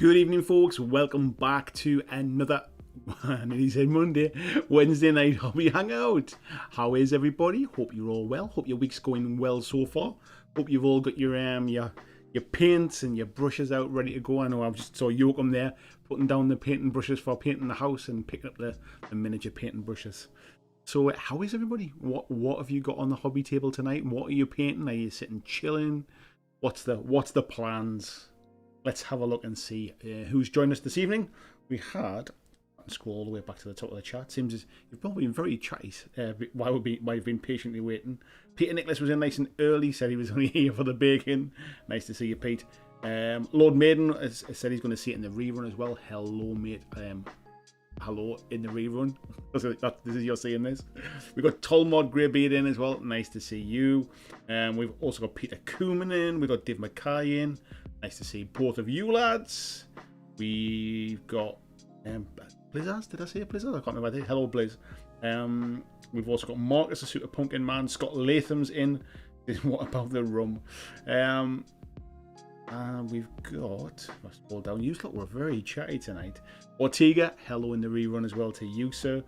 Good evening, folks. Welcome back to another, I nearly said Monday, Wednesday night Hobby Hangout. How is everybody? Hope you're all well. Hope your week's going well so far. Hope you've all got your paints and your brushes out ready to go. I know I've just saw Joachim there putting down the painting brushes for painting the house and picking up the miniature painting brushes. So how is everybody? What have you got on the hobby table tonight? What are you painting? Are you sitting chilling? What's the plans? Let's have a look and see who's joined us this evening. We had, I'll scroll all the way back to the top of the chat. Seems as you've probably been very chatty while you've been patiently waiting. Peter Nicholas was in nice and early, said he was only here for the bacon. Nice to see you, Pete. Lord Maiden has said he's going to see it in the rerun as well. Hello, mate. Hello in the rerun. This is your saying this. We've got Tolmod Greybeard in as well. Nice to see you. We've also got Peter Cooman in. We've got Dave Mackay in. Nice to see both of you lads. We've got Blizzards. Did I say Blizzard? I can't remember. Hello, Blizz. We've also got Marcus, the Super Pumpkin Man. Scott Latham's in. What about the rum? And we've got, let's scroll down. You lot were very chatty tonight. Ortega, hello in the rerun as well to you, sir.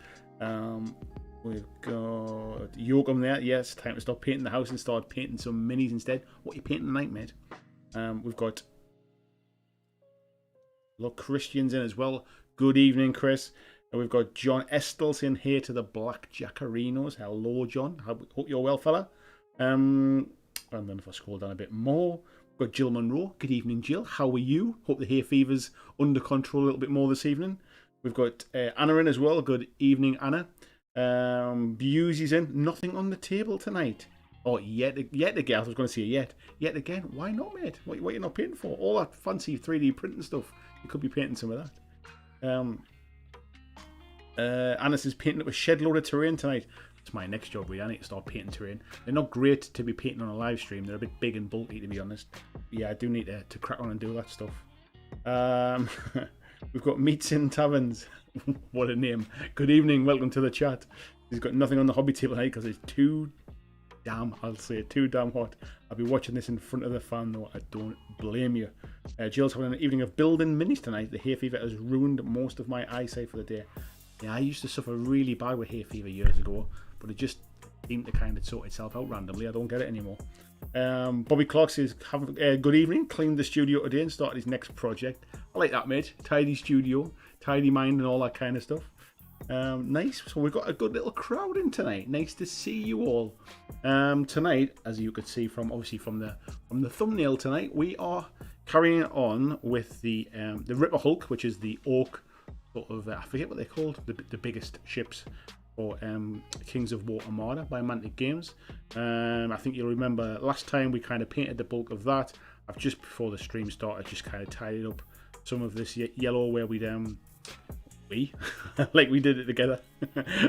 We've got Joachim there. Yes, time to stop painting the house and start painting some minis instead. What are you painting tonight, mate? We've got a lot of Christians in as well. Good evening, Chris. And we've got John Estels in here to the BlackJack Arenos. Hello, John. Hope you're well, fella. And then if I scroll down a bit more, we've got Jill Monroe. Good evening, Jill. How are you? Hope the hay fever's under control a little bit more this evening. We've got Anna in as well. Good evening, Anna. Busey's in. Nothing on the table tonight. Oh, yet again. I was going to say yet again. Why not, mate? What are you not painting for? All that fancy 3D printing stuff. You could be painting some of that. Anna says painting up a shed load of terrain tonight. It's my next job, really. I need to start painting terrain. They're not great to be painting on a live stream. They're a bit big and bulky, to be honest. Yeah, I do need to crack on and do that stuff. We've got Meats in Taverns. What a name. Good evening. Welcome to the chat. He's got nothing on the hobby table tonight because it's too damn hot. I'll be watching this in front of the fan, though. I don't blame you. Jill's having an evening of building minis tonight. The hay fever has ruined most of my eyesight for the day. Yeah, I used to suffer really bad with hay fever years ago, but it just seemed to kind of sort itself out randomly. I don't get it anymore. Bobby Clark says, good evening. Cleaned the studio today and started his next project. I like that, mate. Tidy studio, tidy mind and all that kind of stuff. Nice. So we've got a good little crowd in tonight. Nice to see you all. Tonight, as you could see from the thumbnail tonight, we are carrying on with the Ripper Hulk, which is the Orc sort of I forget what they're called, the biggest ships for Kings of War Armada by Mantic Games. I think you'll remember last time we kind of painted the bulk of that. I've just before the stream started just kind of tidied up some of this yellow where we like we did it together.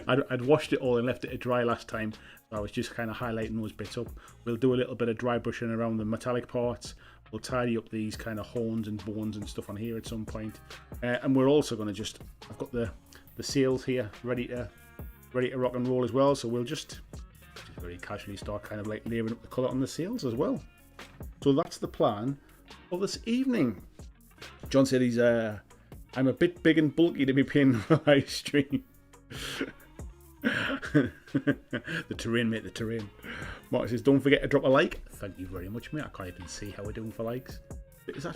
I'd washed it all and left it to dry last time, so I was just kind of highlighting those bits up. We'll do a little bit of dry brushing around the metallic parts. We'll tidy up these kind of horns and bones and stuff on here at some point, and we're also going to I've got the sails here ready to rock and roll as well, so we'll just very casually start kind of like layering up the colour on the sails as well. So that's the plan for this evening. John said he's I'm a bit big and bulky to be painting on a live stream. The terrain, mate, the terrain. Mark says, don't forget to drop a like. Thank you very much, mate. I can't even see how we're doing for likes. Is that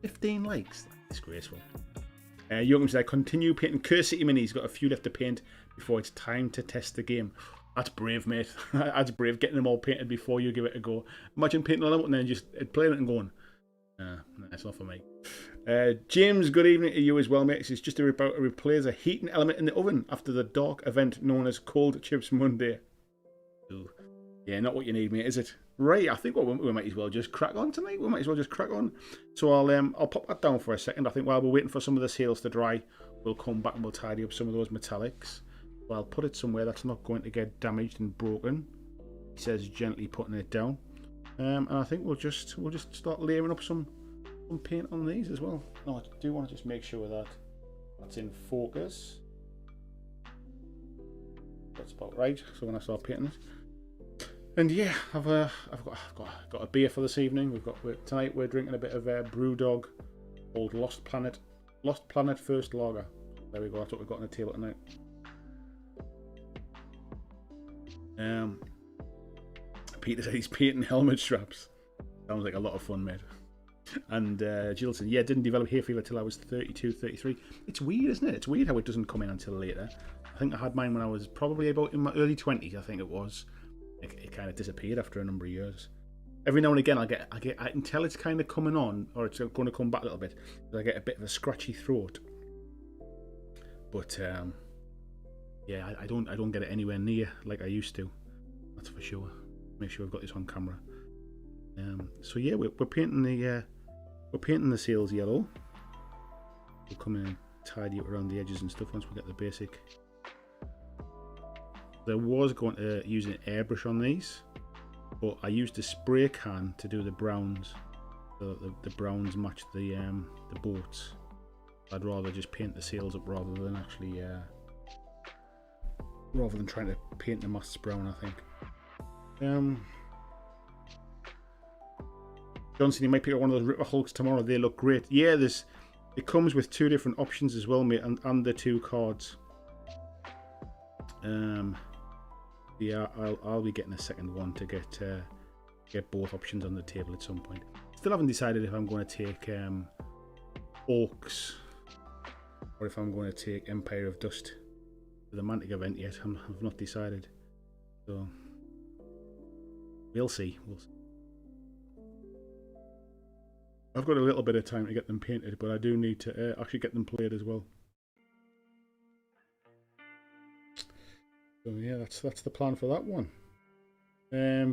15 likes? That's disgraceful. Joachim says, I continue painting Curse City minis. Got a few left to paint before it's time to test the game. That's brave, mate. That's brave, getting them all painted before you give it a go. Imagine painting on them and then just playing it and going, that's not for me. James, good evening to you as well, mate. It's just about to replace a heating element in the oven after the dark event known as Cold Chips Monday. Ooh. Yeah, not what you need, mate, is it? Right, I think we might as well just crack on tonight. So I'll pop that down for a second. I think while we're waiting for some of the sails to dry, we'll come back and we'll tidy up some of those metallics. So I'll put it somewhere that's not going to get damaged and broken. He says gently putting it down. And I think we'll just start layering up some paint on these as well. No, I do want to just make sure that that's in focus. That's about right. So when I start painting it, and yeah, I've got a beer for this evening. Tonight we're drinking a bit of Brewdog called Lost Planet First Lager. There we go, that's what we've got on the table tonight. Peter said he's painting helmet straps. Sounds like a lot of fun, mate. And Jill said, yeah, didn't develop hay fever till I was 32, 33. It's weird, isn't it? It's weird how it doesn't come in until later. I think I had mine when I was probably about in my early 20s, I think it was. It kind of disappeared after a number of years. Every now and again, I can tell it's kind of coming on, or it's going to come back a little bit. I get a bit of a scratchy throat. But yeah, I don't get it anywhere near like I used to. That's for sure. Make sure I've got this on camera. So yeah, we're painting the sails yellow. We'll come in and tidy it around the edges and stuff once we get the basic. There was going to use an airbrush on these, but I used a spray can to do the browns. So the browns match the boats. I'd rather just paint the sails up rather than actually rather than trying to paint the masts brown, I think. Johnson, you might pick up one of those Ripper Hulks tomorrow. They look great. Yeah, it comes with 2 different options as well, mate, and the 2 cards. Yeah, I'll be getting a second one to get both options on the table at some point. Still haven't decided if I'm going to take Orcs or if I'm going to take Empire of Dust for the Mantic event yet. I've not decided, so we'll see. I've got a little bit of time to get them painted, but I do need to actually get them played as well. So yeah, that's the plan for that one.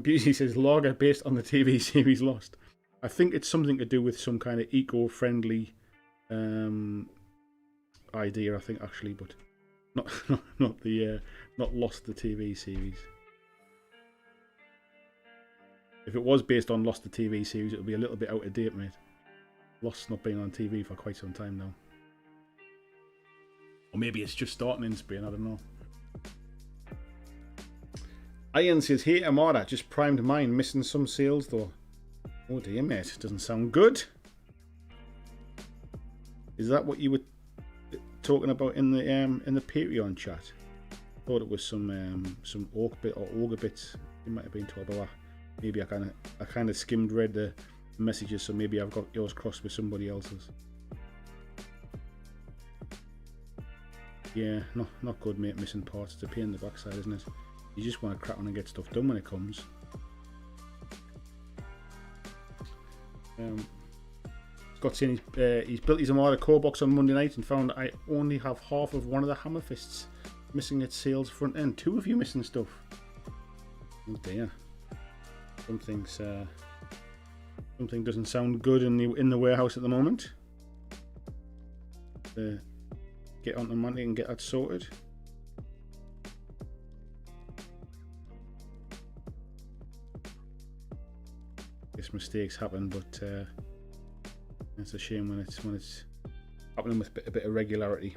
Beauty says lager based on the TV series Lost. I think it's something to do with some kind of eco-friendly idea. I think actually, but not Lost the TV series. If it was based on Lost the TV series, it would be a little bit out of date, mate. Lost's not been on TV for quite some time now. Or maybe it's just starting in Spain, I don't know. Ian says, hey Armada, just primed mine, missing some sails though. Oh dear, mate, doesn't sound good. Is that what you were talking about in the Patreon chat? Thought it was some orc bit or ogre bits. You might have been talking about that. Maybe I kind of skimmed read the messages, so maybe I've got yours crossed with somebody else's. Yeah, not good, mate. Missing parts. It's a pain in the backside, isn't it? You just want to crack on and get stuff done when it comes. Scott's saying he's built his Armada core box on Monday night and found I only have half of one of the hammer fists missing its sails front end. 2 of you missing stuff. Oh dear. Something doesn't sound good in the warehouse at the moment. Get onto Mantic and get that sorted. Guess mistakes happen, but it's a shame when it's happening with a bit of regularity.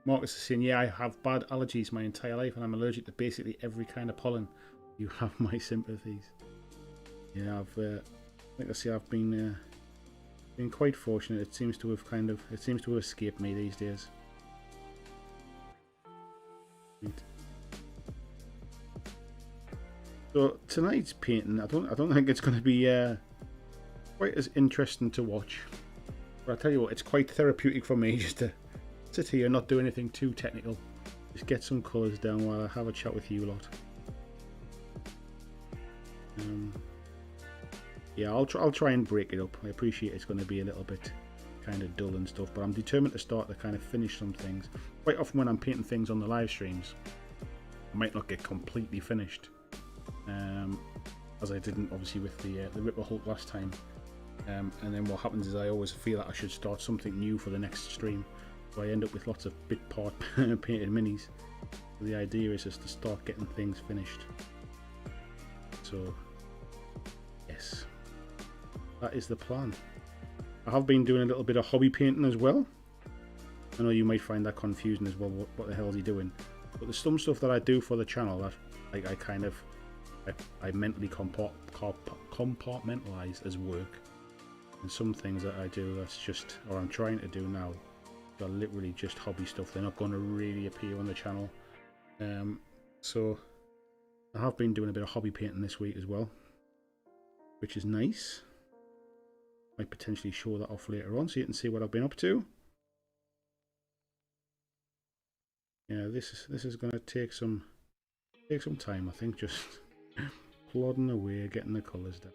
Marcus is saying, yeah, I have bad allergies my entire life and I'm allergic to basically every kind of pollen. You have my sympathies. Yeah, I've been quite fortunate. It seems to have escaped me these days. Right. So tonight's painting, I don't think it's going to be quite as interesting to watch. But I tell you what, it's quite therapeutic for me just to sit here and not do anything too technical. Just get some colours down while I have a chat with you lot. Yeah, I'll try and break it up. I appreciate it's going to be a little bit kind of dull and stuff, but I'm determined to start to kind of finish some things. Quite often when I'm painting things on the live streams, I might not get completely finished, as I didn't obviously with the Ripper Hulk last time. And then what happens is I always feel that I should start something new for the next stream, so I end up with lots of bit part painted minis. So the idea is just to start getting things finished. So yes, that is the plan. I have been doing a little bit of hobby painting as well. I know you might find that confusing as well. What the hell is he doing? But there's some stuff that I do for the channel that I kind of I mentally compartmentalize as work, and some things that I do that's just, or I'm trying to do now, are literally just hobby stuff. They're not going to really appear on the channel. So I have been doing a bit of hobby painting this week as well, which is nice. Might potentially show that off later on so you can see what I've been up to. Yeah, this is going to take some time, I think, just plodding away, getting the colours down.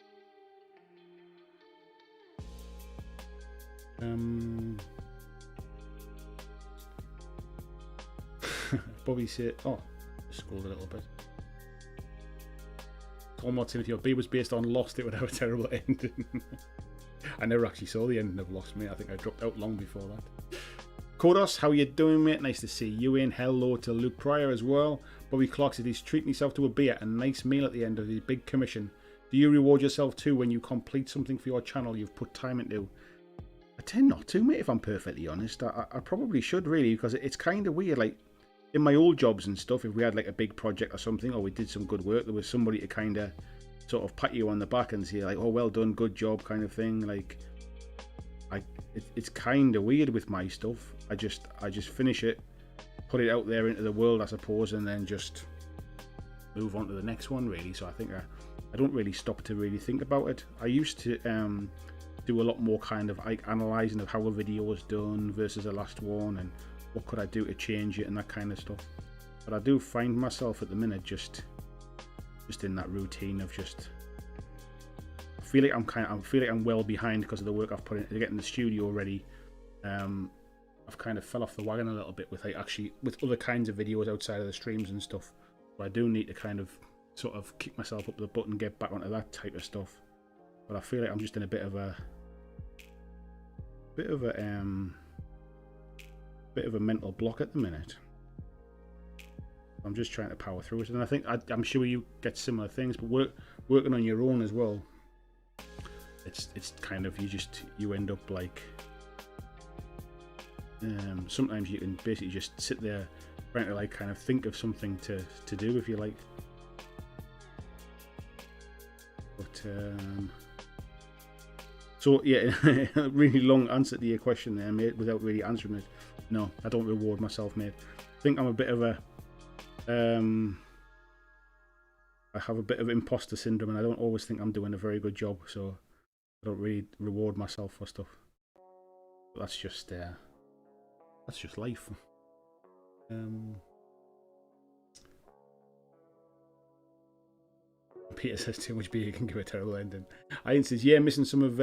Bobby said, oh, scrolled a little bit. Tom Timothy, if B was based on Lost, it would have a terrible ending. I never actually saw the ending of Lost, mate. I think I dropped out long before that. Kodos, how you doing, mate? Nice to see you in. Hello to Luke Pryor as well. Bobby Clark said he's treating himself to a beer and a nice meal at the end of his big commission. Do you reward yourself too when you complete something for your channel you've put time into? I tend not to, mate, if I'm perfectly honest. I probably should, really, because it's kind of weird. Like, in my old jobs and stuff, if we had like a big project or something, or we did some good work, there was somebody to kind of sort of pat you on the back and say like, oh, well done, good job, kind of thing. Like, it's kind of weird with my stuff. I just finish it, put it out there into the world, I suppose, and then just move on to the next one, really. So I think I don't really stop to really think about it. I used to do a lot more kind of like analysing of how a video was done versus the last one, and what could I do to change it and that kind of stuff. But I do find myself at the minute just in that routine of just, I feel like I'm well behind because of the work I've put into getting the studio ready. I've kind of fell off the wagon a little bit with with other kinds of videos outside of the streams and stuff. But I do need to kind of sort of kick myself up the butt and get back onto that type of stuff. But I feel like I'm just in a bit of a mental block at the minute. I'm just trying to power through it, and I think I'm sure you get similar things, but working on your own as well, it's kind of, you end up like, sometimes you can basically just sit there trying to like kind of think of something to do, if you like. But so yeah, really long answer to your question there, mate, without really answering it. No, I don't reward myself, mate. I think I'm a bit of a I have a bit of imposter syndrome, and I don't always think I'm doing a very good job, so I don't really reward myself for stuff. But that's just life. Peter says too much beer can give a terrible ending. Ian says, yeah, missing some of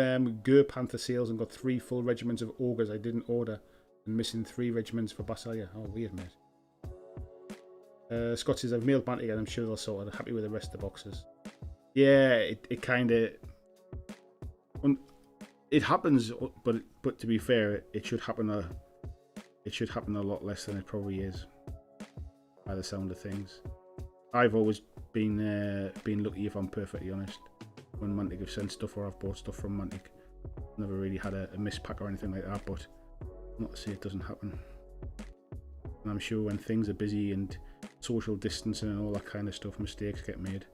Gur Panther sales and got 3 full regiments of ogres I didn't order, and missing 3 regiments for Basilia. Oh, weird, mate. Scott says, I've mailed Mantic and I'm sure they'll sort it. Happy with the rest of the boxes. Yeah, it kind of, it happens, but to be fair, it should happen a lot less than it probably is, by the sound of things. I've always been lucky, if I'm perfectly honest, when Mantic have sent stuff or I've bought stuff from Mantic. Never really had a mispack or anything like that, but not to say it doesn't happen. And I'm sure when things are busy and social distancing and all that kind of stuff, mistakes get made.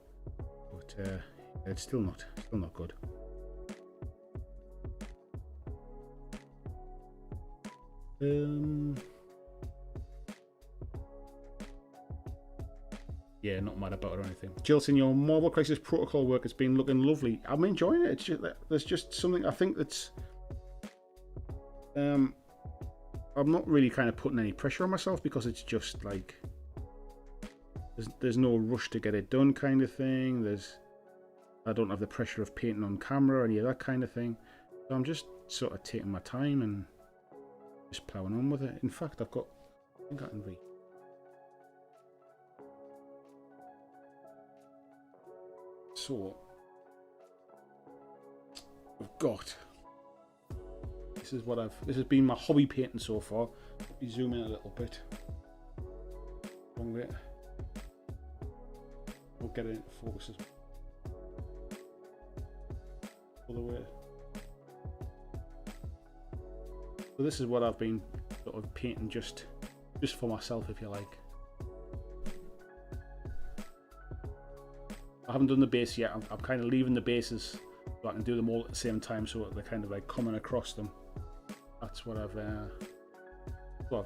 But it's still not good. Yeah, not mad about it or anything. Jilson, your Marvel Crisis Protocol work has been looking lovely. I'm enjoying it. It's just there's just something I think that's I'm not really kind of putting any pressure on myself, because it's just like there's no rush to get it done kind of thing. I don't have the pressure of painting on camera or any of that kind of thing. So I'm just sort of taking my time and just ploughing on with it. In fact, I think I can read. So I've got, this has been my hobby painting so far. Let me zoom in a little bit. Wrong way. We'll get it into focus as other way. So this is what I've been sort of painting just for myself, if you like. I haven't done the base yet. I'm kind of leaving the bases so I can do them all at the same time, so they're kind of like coming across them. That's what I've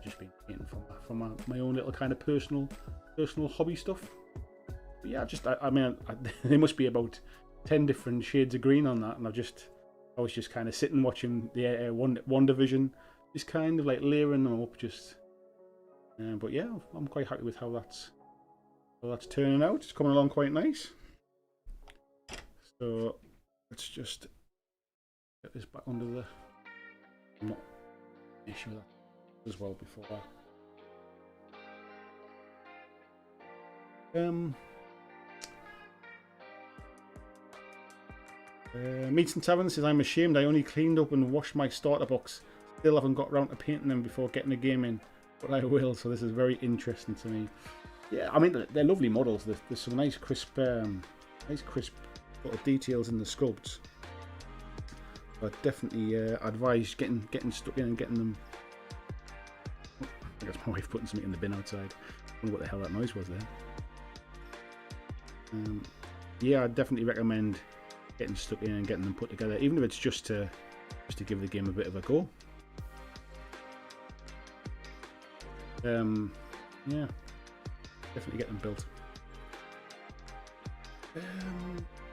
just been painting from my own little kind of personal hobby stuff. But yeah, I mean, there must be about 10 different shades of green on that, and I was just kind of sitting watching the One Division, just kind of like layering them up, just. But yeah, I'm quite happy with how that's turning out. It's coming along quite nice. So let's just get this back under the. I'm not an issue with that as well before that. Meats and Tavern says, I'm ashamed I only cleaned up and washed my starter box. Still haven't got around to painting them before getting a game in, but I will, so this is very interesting to me. Yeah, I mean, they're lovely models. There's some nice crisp sort of details in the sculpts. But definitely advise getting stuck in and getting them. I guess my wife putting something in the bin outside. I wonder what the hell that noise was there. Yeah, I definitely recommend getting stuck in and getting them put together, even if it's just to give the game a bit of a go. Yeah, definitely get them built.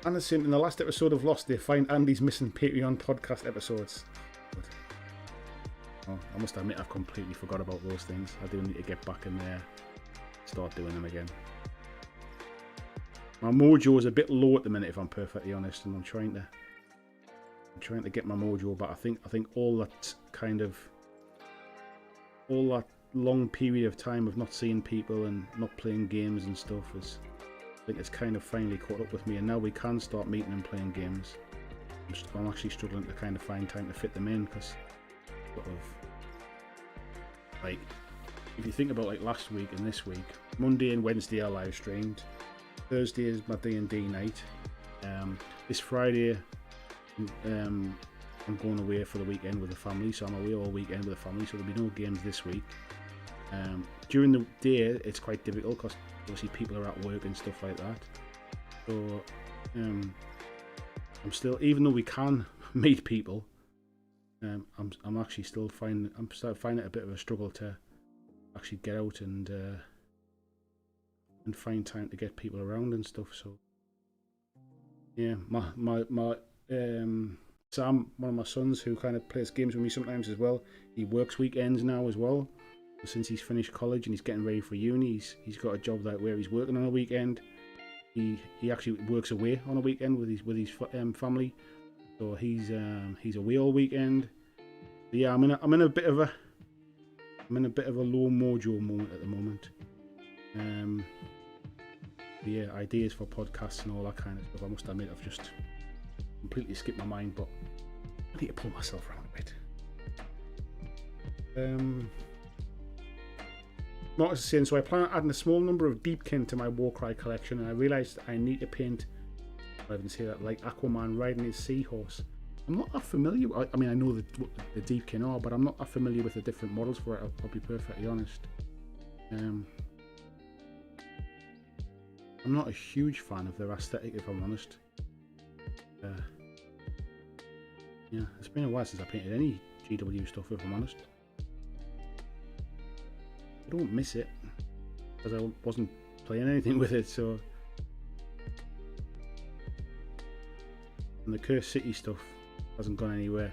Anna's saying, in the last episode of Lost, they find Andy's missing Patreon podcast episodes. Oh, I must admit, I've completely forgot about those things. I do need to get back in there, start doing them again. My mojo is a bit low at the minute, if I'm perfectly honest, and I'm trying to get my mojo back. I think all that long period of time of not seeing people and not playing games and stuff I think it's kind of finally caught up with me, and now we can start meeting and playing games. I'm actually struggling to kind of find time to fit them in, because sort of like, if you think about like last week and this week, Monday and Wednesday I live streamed. Thursday is my D&D night. This Friday, I'm going away for the weekend with the family, so I'm away all weekend with the family, so there'll be no games this week. During the day, it's quite difficult because obviously people are at work and stuff like that. So I'm still, even though we can meet people, I'm actually still finding it a bit of a struggle to actually get out and find time to get people around and stuff. So yeah, my Sam, one of my sons, who kind of plays games with me sometimes as well, he works weekends now as well, since he's finished college and he's getting ready for uni. He's got a job where he's working on a weekend. He actually works away on a weekend with his family, so he's away all weekend. But yeah, I'm in a bit of a low mojo moment at the moment. Yeah, ideas for podcasts and all that kind of stuff. I must admit, I've just completely skipped my mind, but I need to pull myself around a bit. Marcus is saying, so I plan on adding a small number of Deepkin to my Warcry collection, and I realised I need to paint, I didn't say that, like Aquaman riding his seahorse. I'm not that familiar. I mean, I know what the Deepkin are, but I'm not that familiar with the different models for it. I'll be perfectly honest. I'm not a huge fan of their aesthetic, if I'm honest. Yeah, it's been a while since I painted any GW stuff, if I'm honest. I don't miss it, because I wasn't playing anything with it, so. And the Cursed City stuff hasn't gone anywhere.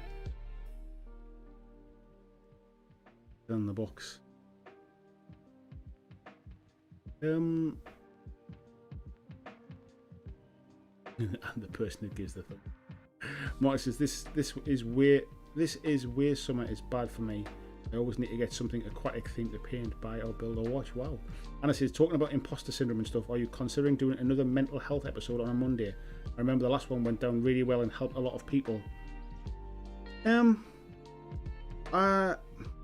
Still in the box. And the person who gives the thumb. Mark says, this is where summer is bad for me. I always need to get something aquatic themed to paint, buy or build or watch. Wow. Anna says, talking about imposter syndrome and stuff, are you considering doing another mental health episode on a Monday? I remember the last one went down really well and helped a lot of people.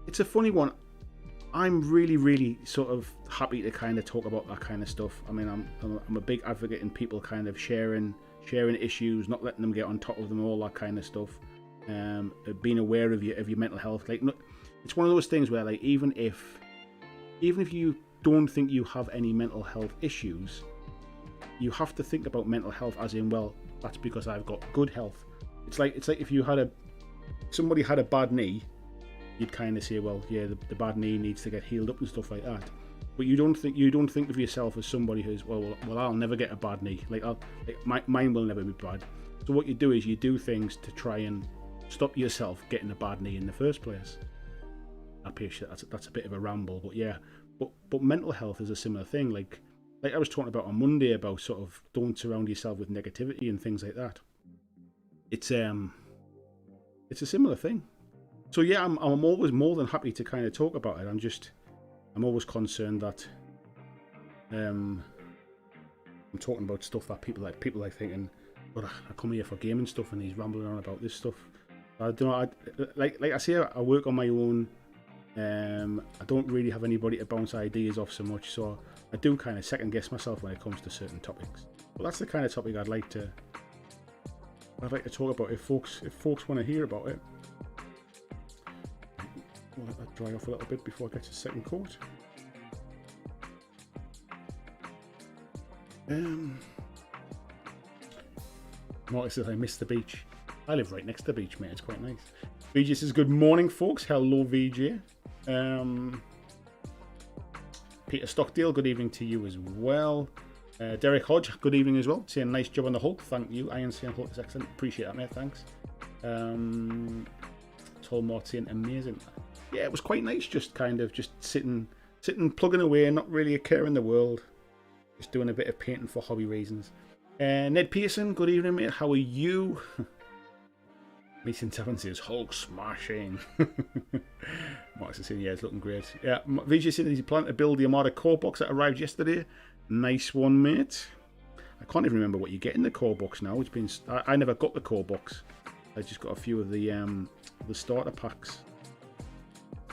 It's a funny one. I'm really sort of happy to kind of talk about that kind of stuff. I mean, I'm a big advocate in people kind of sharing issues, not letting them get on top of them, all that kind of stuff. Being aware of your mental health. Like, it's one of those things where, like, even if you don't think you have any mental health issues, you have to think about mental health as in, well, that's because I've got good health. It's like if you had somebody had a bad knee, you'd kind of say, well, yeah, the bad knee needs to get healed up and stuff like that. But you don't think of yourself as somebody who's well I'll never get a bad knee. Mine will never be bad. So what you do is you do things to try and stop yourself getting a bad knee in the first place. That's a bit of a ramble, but yeah. But mental health is a similar thing. Like I was talking about on Monday about sort of don't surround yourself with negativity and things like that. It's a similar thing. So yeah, I'm always more than happy to kind of talk about it. I'm always concerned that I'm talking about stuff that people like thinking, but I come here for gaming stuff and he's rambling on about this stuff. I don't know. Like I say, I work on my own. I don't really have anybody to bounce ideas off so much, so I do kind of second guess myself when it comes to certain topics. But that's the kind of topic I'd like to talk about if folks want to hear about it. I'll let that dry off a little bit before I get to the second coat. Marcus says I missed the beach. I live right next to the beach, mate. It's quite nice. VJ says good morning, folks. Hello, VJ. Peter Stockdale, good evening to you as well. Derek Hodge, good evening as well. Saying nice job on the Hulk. Thank you. Iron saying Hulk is excellent. Appreciate that, mate. Thanks. Tall Martin, amazing. Yeah, it was quite nice. Just kind of just sitting, plugging away, not really a care in the world. Just doing a bit of painting for hobby reasons. Ned Pearson, good evening, mate. How are you? Mason Tavern says Hulk smashing. Mark's saying, yeah, it's looking great. Yeah, VJ said he's planning to build the Armada core box that arrived yesterday. Nice one, mate. I can't even remember what you get in the core box now. It's been I never got the core box. I just got a few of the starter packs,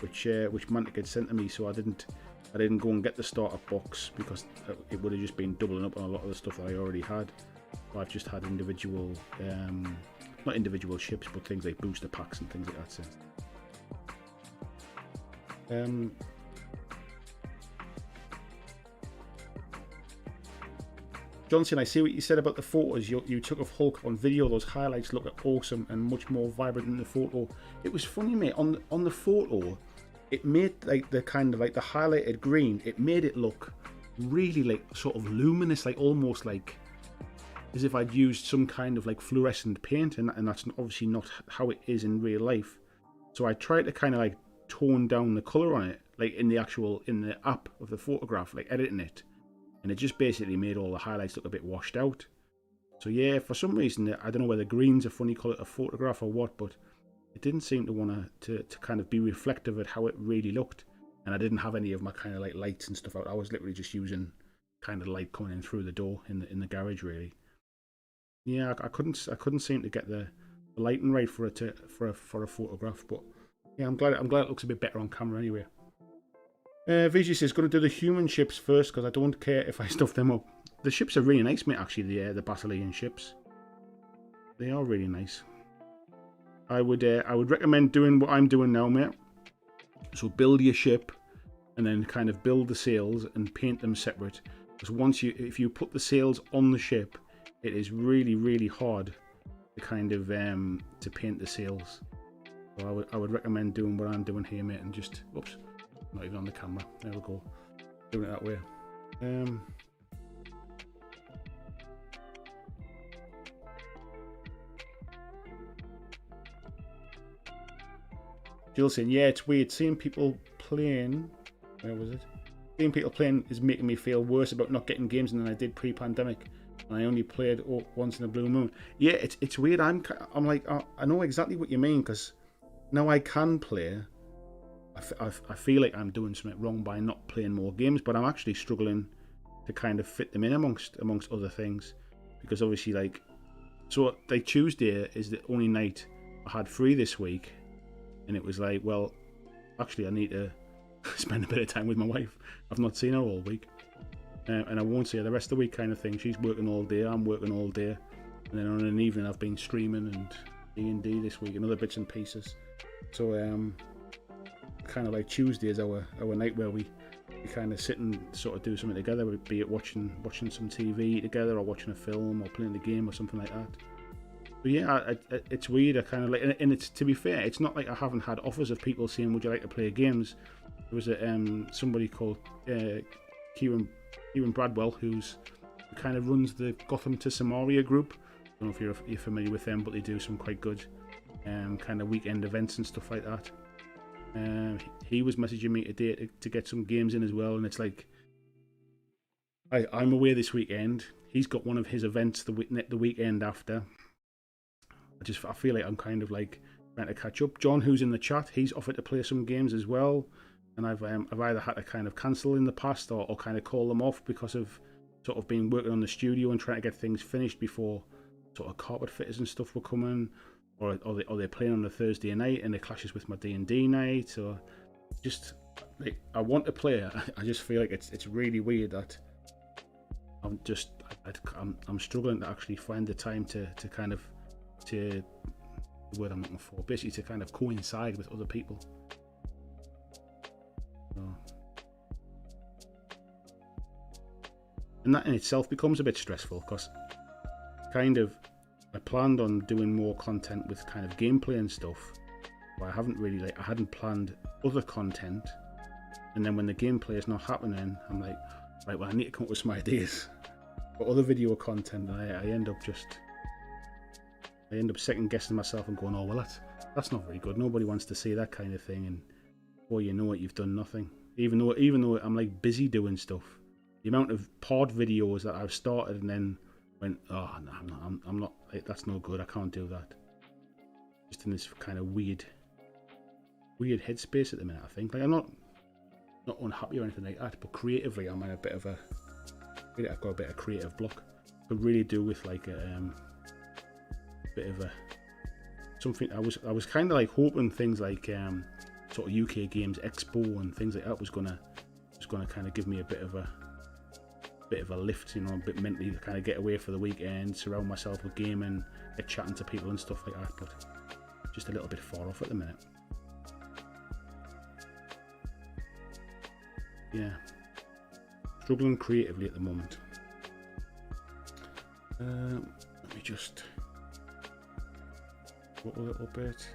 which Mantic had sent to me. So I didn't go and get the starter box because it would have just been doubling up on a lot of the stuff that I already had. So I've just had individual, not individual ships, but things like booster packs and things like that. So. Johnson, I see what you said about the photos you took of Hulk on video. Those highlights look awesome and much more vibrant than the photo. It was funny, mate. On the photo, it made like the kind of like the highlighted green. It made it look really like sort of luminous, like almost like as if I'd used some kind of like fluorescent paint, and that's obviously not how it is in real life. So I tried to kind of like tone down the color on it, like in the app of the photograph, like editing it. And it just basically made all the highlights look a bit washed out. So yeah, for some reason, I don't know whether green's a funny colour to photograph or what, but it didn't seem to want to kind of be reflective of how it really looked. And I didn't have any of my kind of like lights and stuff out. I was literally just using kind of light coming in through the door in the garage, really. Yeah, I couldn't seem to get the lighting right for a photograph, but yeah, I'm glad it looks a bit better on camera anyway. VG says, going to do the human ships first because I don't care if I stuff them up. The ships are really nice, mate, actually, the Battalion ships. They are really nice. I would recommend doing what I'm doing now, mate. So build your ship and then kind of build the sails and paint them separate. Because if you put the sails on the ship, it is really, really hard to kind of to paint the sails. So I would recommend doing what I'm doing here, mate, and just, whoops. Not even on the camera. There we go. Doing it that way. Jill saying, yeah, it's weird. Seeing people playing... Where was it? Seeing people playing is making me feel worse about not getting games than I did pre-pandemic. And I only played once in a blue moon. Yeah, it's weird. I'm like, I know exactly what you mean, because now I can play... I feel like I'm doing something wrong by not playing more games, but I'm actually struggling to kind of fit them in amongst other things, because obviously like Tuesday is the only night I had free this week, and it was like, well, actually I need to spend a bit of time with my wife. I've not seen her all week, and I won't see her the rest of the week kind of thing. She's working all day, I'm working all day, and then on an evening I've been streaming and D&D this week and other bits and pieces. So kind of like Tuesday is our night where we you kind of sit and sort of do something together, be it watching some TV together or watching a film or playing the game or something like that. But yeah, it's weird. I kind of like, and it's, to be fair, it's not like I haven't had offers of people saying, "Would you like to play games?" There was somebody called Kieran Bradwell, who kind of runs the Gotham to Samaria group. I don't know if you're familiar with them, but they do some quite good kind of weekend events and stuff like that. He was messaging me today to get some games in as well, and it's like I'm away this weekend. He's got one of his events the weekend after. I feel like I'm kind of like trying to catch up. John, who's in the chat, he's offered to play some games as well, and I've either had to kind of cancel in the past or kind of call them off because of sort of been working on the studio and trying to get things finished before sort of carpet fitters and stuff were coming, or they're playing on a Thursday night and it clashes with my D&D night, or just like I want to play. I just feel like it's really weird that I'm struggling to actually find the time to kind of, to the word I'm looking for, basically to kind of coincide with other people. So, and that in itself becomes a bit stressful because kind of I planned on doing more content with kind of gameplay and stuff, but I hadn't planned other content, and then when the gameplay is not happening, I'm like, right, well, I need to come up with some ideas for other video content, and I end up second guessing myself and going, oh well, that's not very good. Nobody wants to see that kind of thing, and before you know it, you've done nothing. Even though I'm like busy doing stuff, the amount of pod videos that I've started and then went, oh no, I'm not, like, that's no good. I can't do that. Just in this kind of weird headspace at the minute. I think like I'm not unhappy or anything like that, but creatively I'm in a bit of a, I've got a bit of creative block. Could really do with like a bit of a something. I was kind of like hoping things like sort of UK Games Expo and things like that was gonna kind of give me a bit of a lift, you know, a bit mentally, to kind of get away for the weekend, surround myself with gaming, get chatting to people and stuff like that, but just a little bit far off at the minute. Yeah, struggling creatively at the moment. Let me just a little bit.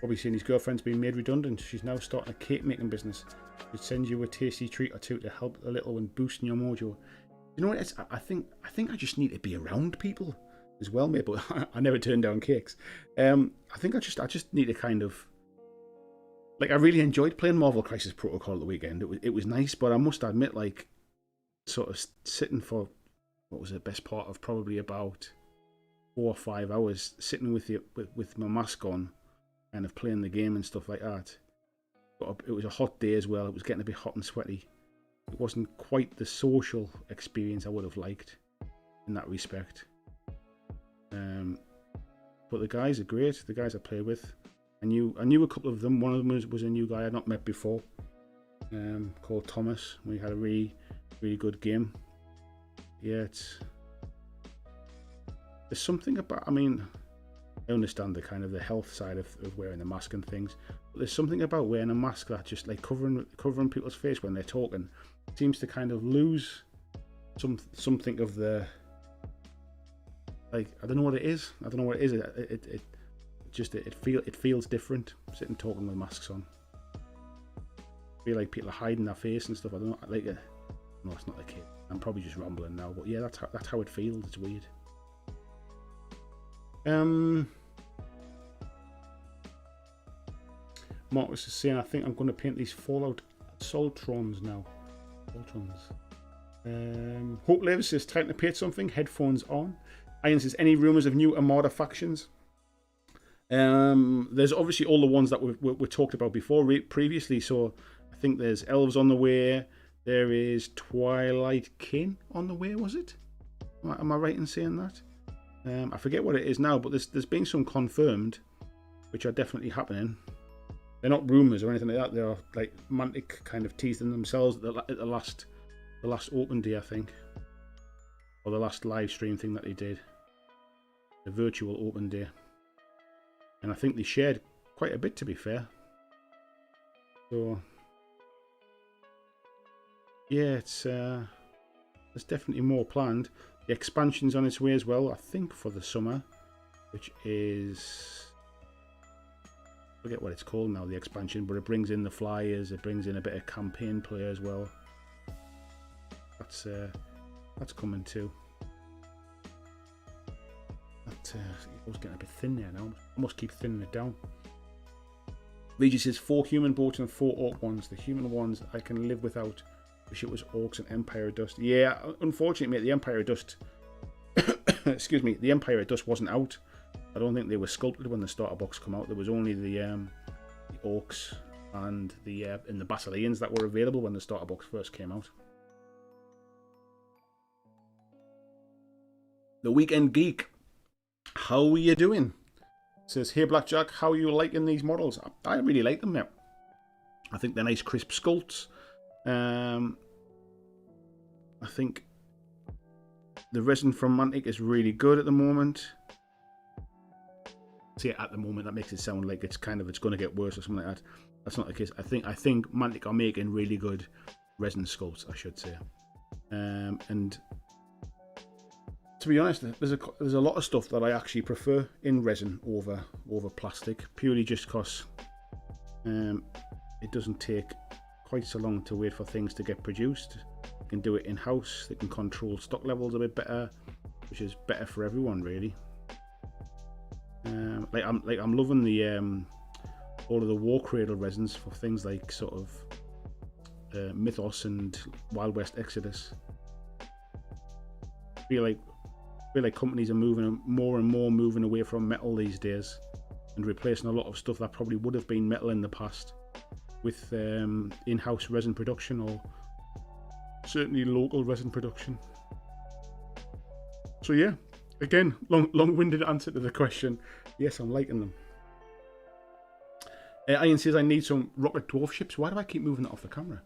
Bobby's saying his girlfriend's been made redundant. She's now starting a cake making business. It sends you a tasty treat or two to help a little when boosting your mojo. You know what? I think I just need to be around people as well, mate. But I never turn down cakes. I think I just need to kind of, like, I really enjoyed playing Marvel Crisis Protocol at the weekend. It was nice, but I must admit, like, sort of sitting for what was the best part of probably about 4 or 5 hours, sitting with my mask on, kind of playing the game and stuff like that. But it was a hot day as well. It was getting a bit hot and sweaty. It wasn't quite the social experience I would have liked in that respect. But the guys are great. The guys I play with, I knew a couple of them. One of them was a new guy I'd not met before, called Thomas. We had a really good game. Yeah, there's something about, I mean, I understand the kind of the health side of wearing a mask and things, but there's something about wearing a mask that just like covering people's face when they're talking seems to kind of lose something of the, like, I don't know what it is. It feels different sitting talking with masks on. I feel like people are hiding their face and stuff. I don't know, like, no, it's not the case. I'm probably just rambling now, but yeah, that's how it feels. It's weird. Marcus is saying, I think I'm going to paint these Fallout Soltrons now. Hope Lives says, time to paint something. Headphones on. Ian says, any rumours of new Armada factions? There's obviously all the ones that we talked about before previously. So I think there's Elves on the way. There is Twilight Kin on the way. Was it? Am I right in saying that? I forget what it is now, but there's been some confirmed, which are definitely happening. They're not rumours or anything like that. They're like Mantic kind of teasing themselves at the last open day, I think, or the last live stream thing that they did, the virtual open day, and I think they shared quite a bit, to be fair. So yeah, it's there's definitely more planned. The expansion's on its way as well, I think, for the summer, which is, I forget what it's called now, the expansion, but it brings in the flyers, it brings in a bit of campaign play as well. That's coming too. I was getting a bit thin there now. I must keep thinning it down. VG says 4 human boats and 4 orc ones. The human ones I can live without. Wish it was orcs and Empire of Dust. Yeah, unfortunately, mate, the Empire of Dust. Excuse me, the Empire of Dust wasn't out. I don't think they were sculpted when the starter box come out. There was only the orcs and the Basileans that were available when the starter box first came out. The Weekend Geek, how are you doing? Says, hey BlackJack, how are you liking these models? I really like them now. I think they're nice crisp sculpts. I think the resin from Mantic is really good at the moment. See, at the moment, that makes it sound like it's going to get worse or something like that. That's not the case. I think Mantic are making really good resin sculpts, I should say. And to be honest, there's a lot of stuff that I actually prefer in resin over plastic, purely just because it doesn't take quite so long to wait for things to get produced. You can do it in house. They can control stock levels a bit better, which is better for everyone, really. I'm loving the all of the War Cradle resins for things like sort of Mythos and Wild West Exodus. I feel like companies are moving more and more away from metal these days and replacing a lot of stuff that probably would have been metal in the past with in-house resin production, or certainly local resin production. So yeah, again, long-winded answer to the question. Yes, I'm liking them. Ian says I need some rocket dwarf ships. Why do I keep moving that off the camera?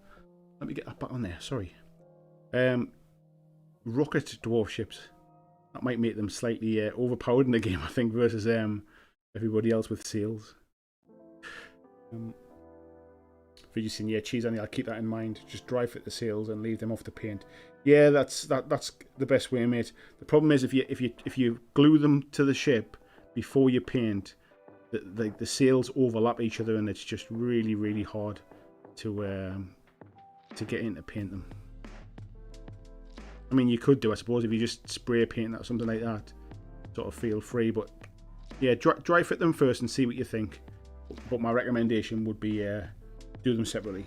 Let me get that back on there. Sorry. Rocket dwarf ships. That might make them slightly overpowered in the game, I think, versus everybody else with sails. For you saying, yeah, cheese, I'll keep that in mind. Just dry fit the sails and leave them off the paint. Yeah, that's the best way, mate. The problem is if you glue them to the ship before you paint, the sails overlap each other, and it's just really, really hard to get in to paint them. I mean, you could do, I suppose, if you just spray paint or something like that. Sort of feel free, but yeah, dry fit them first and see what you think. But my recommendation would be do them separately.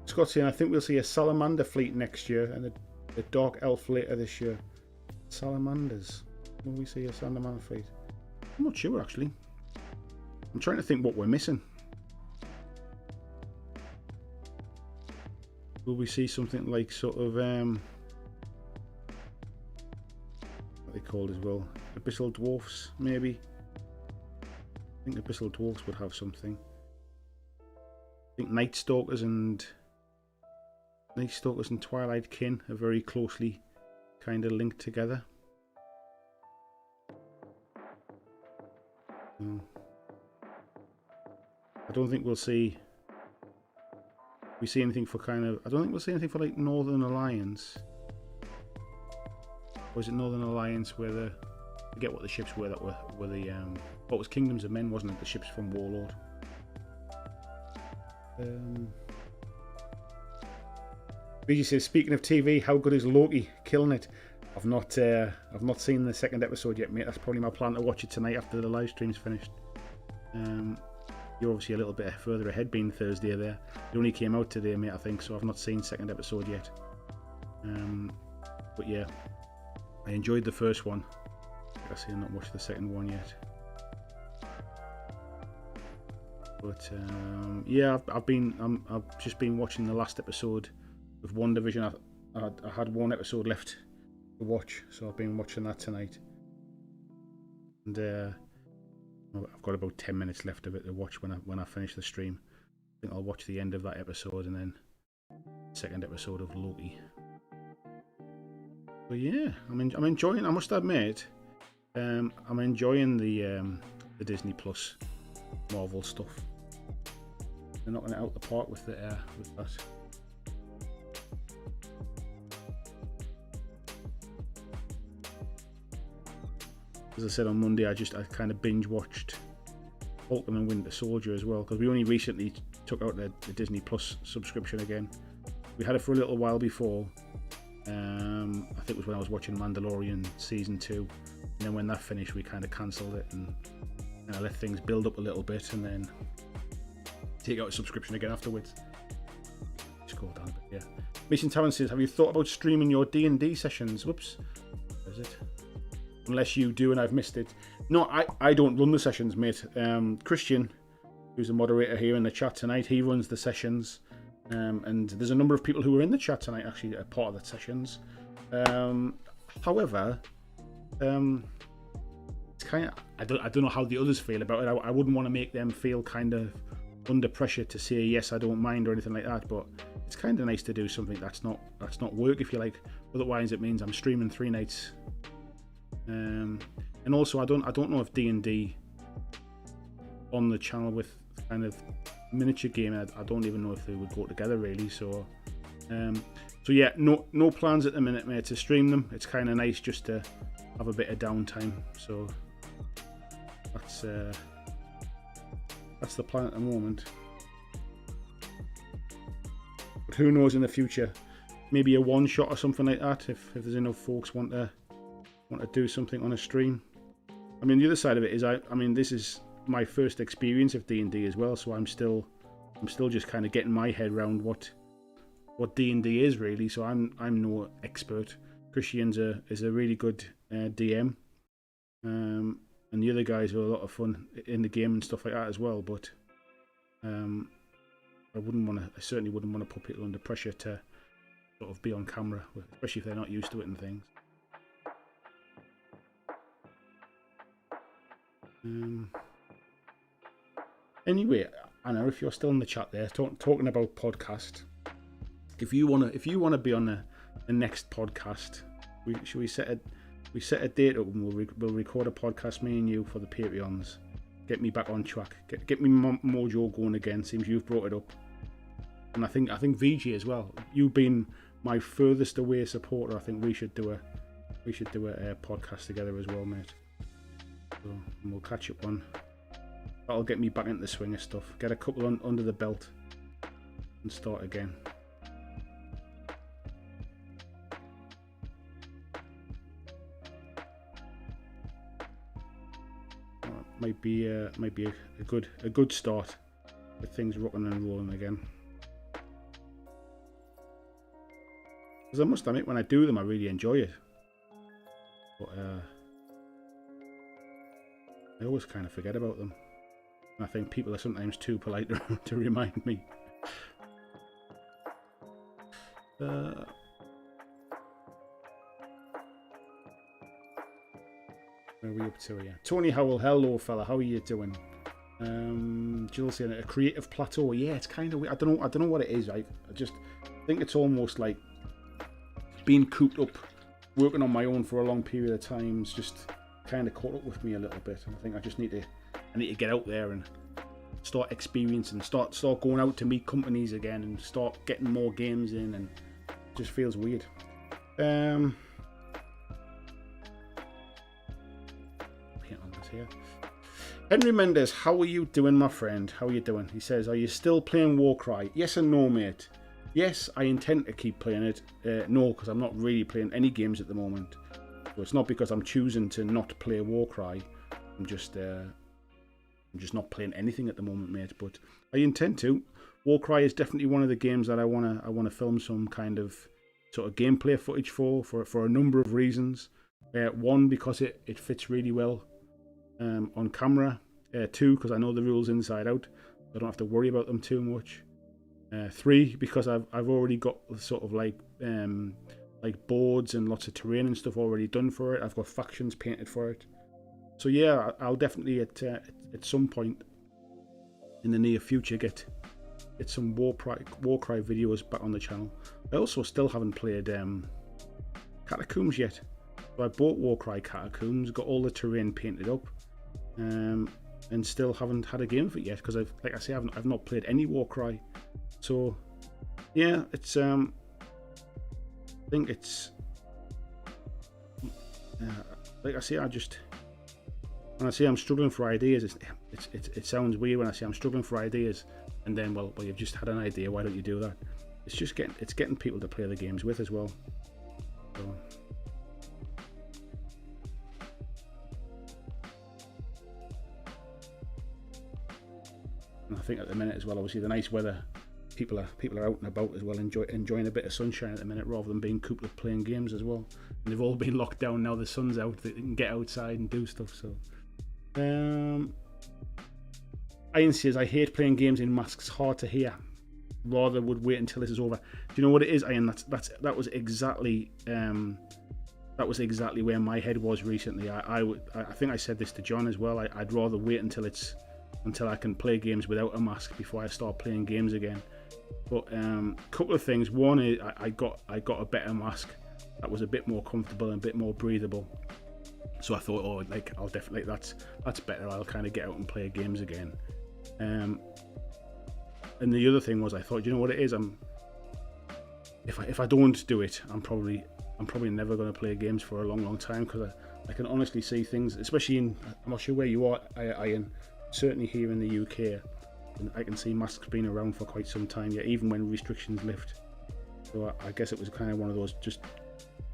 Scott's saying, I think we'll see a Salamander fleet next year and a Dark Elf later this year. Salamanders. Will we see a Salamander fleet? I'm not sure, actually. I'm trying to think what we're missing. Will we see something like sort of what they called as well? Abyssal Dwarfs, maybe? I think Abyssal Dwarfs would have something. I think Night Stalkers and Twilight Kin are very closely kind of linked together. I don't think we'll see anything for I don't think we'll see anything for like Northern Alliance. Or is it Northern Alliance where I forget what the ships were that were the what was Kingdoms of Men, wasn't it? The ships from Warlord. BG says, speaking of TV, how good is Loki? Killing it. I've not seen the second episode yet, mate. That's probably my plan to watch it tonight after the live stream's finished. You're obviously a little bit further ahead, being Thursday there. It only came out today, mate, I think, so I've not seen second episode yet. But yeah, I enjoyed the first one. Like I say, I've not watched the second one yet. But yeah, I've just been watching the last episode of WandaVision. I had one episode left to watch, so I've been watching that tonight. And I've got about 10 minutes left of it to watch when I finish the stream. I think I'll watch the end of that episode and then second episode of Loki. But yeah, I'm enjoying. I must admit, I'm enjoying the Disney Plus Marvel stuff. they're knocking it out the park with that. As I said on Monday, I kind of binge watched Falcon and Winter Soldier as well, because we only recently took out the Disney Plus subscription again. We had it for a little while before. I think it was when I was watching Mandalorian season 2, and then when that finished, we kind of cancelled it and let things build up a little bit, and then take out a subscription again afterwards. Scroll down a bit, yeah. Mason Tarrant says, have you thought about streaming your D&D sessions? Whoops. Where is it? Unless you do and I've missed it. No, I don't run the sessions, mate. Christian, who's a moderator here in the chat tonight, he runs the sessions. And there's a number of people who are in the chat tonight actually that are part of the sessions. However, it's kind of, I don't know how the others feel about it. I wouldn't want to make them feel kind of under pressure to say yes, I don't mind or anything like that. But it's kind of nice to do something that's not work, if you like. Otherwise, it means I'm streaming 3 nights. And also, I don't know if D&D on the channel with kind of miniature gaming, I don't even know if they would go together really. So yeah, no plans at the minute, mate, to stream them. It's kind of nice just to have a bit of downtime. So that's the plan at the moment. But who knows in the future? Maybe a one shot or something like that. If there's enough folks want to do something on a stream. I mean, the other side of it is, I mean, this is my first experience of D&D as well, so I'm still just kind of getting my head around what D&D is really. So I'm no expert. Christian's is a really good DM, and the other guys are a lot of fun in the game and stuff like that as well. But I certainly wouldn't want to put people under pressure to sort of be on camera, especially if they're not used to it and things. Anyway, Anna, if you're still in the chat there, talking about podcast, if you wanna be on the next podcast, we set a date up and we'll record a podcast, me and you, for the Patreons. Get me back on track. Get me mojo going again. Seems you've brought it up, and I think VG as well. You've been my furthest away supporter. I think we should do a podcast together as well, mate. So, and we'll catch up on. That'll get me back into the swing of stuff. Get a couple under the belt and start again. Might be a good start with things rocking and rolling again. Because I must admit, when I do them, I really enjoy it. But I always kind of forget about them. I think people are sometimes too polite to remind me. Where are we up to here? Tony Howell, hello fella, how are you doing? Jill saying a creative plateau. Yeah, it's kind of weird. I don't know what it is. I just think it's almost like being cooped up, working on my own for a long period of time. It's just kind of caught up with me a little bit, and I think I just need to get out there and start experiencing, start going out to meet companies again, and start getting more games in, and it just feels weird. Here. Henry Mendes, how are you doing, my friend? How are you doing? He says, are you still playing Warcry? Yes and no, mate. Yes, I intend to keep playing it. No, because I'm not really playing any games at the moment. So it's not because I'm choosing to not play Warcry. I'm just not playing anything at the moment, mate. But I intend to. Warcry is definitely one of the games that I wanna film some kind of sort of gameplay footage for a number of reasons. One, because it fits really well on camera. 2, because I know the rules inside out. I don't have to worry about them too much. 3, because I've already got sort of like boards and lots of terrain and stuff already done for it. I've got factions painted for it. So yeah, I'll definitely at some point in the near future get some Warcry videos back on the channel. I also still haven't played Catacombs yet. So I bought Warcry Catacombs, got all the terrain painted up. and still haven't had a game of it yet because like I say, I've not played any Warcry. So yeah, it's I think it's like I say, when I say I'm struggling for ideas, it sounds weird when I say I'm struggling for ideas, and then well you've just had an idea. Why don't you do that? It's just getting people to play the games with as well. So. And I think at the minute as well, obviously the nice weather, people are out and about as well, enjoying a bit of sunshine at the minute rather than being cooped up playing games as well. And they've all been locked down now. The sun's out, they can get outside and do stuff. So, Ian says, I hate playing games in masks. Hard to hear. Rather would wait until this is over. Do you know what it is, Ian? That was exactly where my head was recently. I think I said this to John as well. I'd rather wait until I can play games without a mask before I start playing games again. But a couple of things. One is I got a better mask that was a bit more comfortable and a bit more breathable. So I thought, oh, like I'll definitely that's better. I'll kind of get out and play games again. And the other thing was I thought, you know what it is? If I don't do it, I'm probably never going to play games for a long time, because I can honestly see things, especially I'm not sure where you are, Ian. Certainly here in the UK, I can see masks being around for quite some time, yeah, even when restrictions lift. So I guess it was kind of one of those, just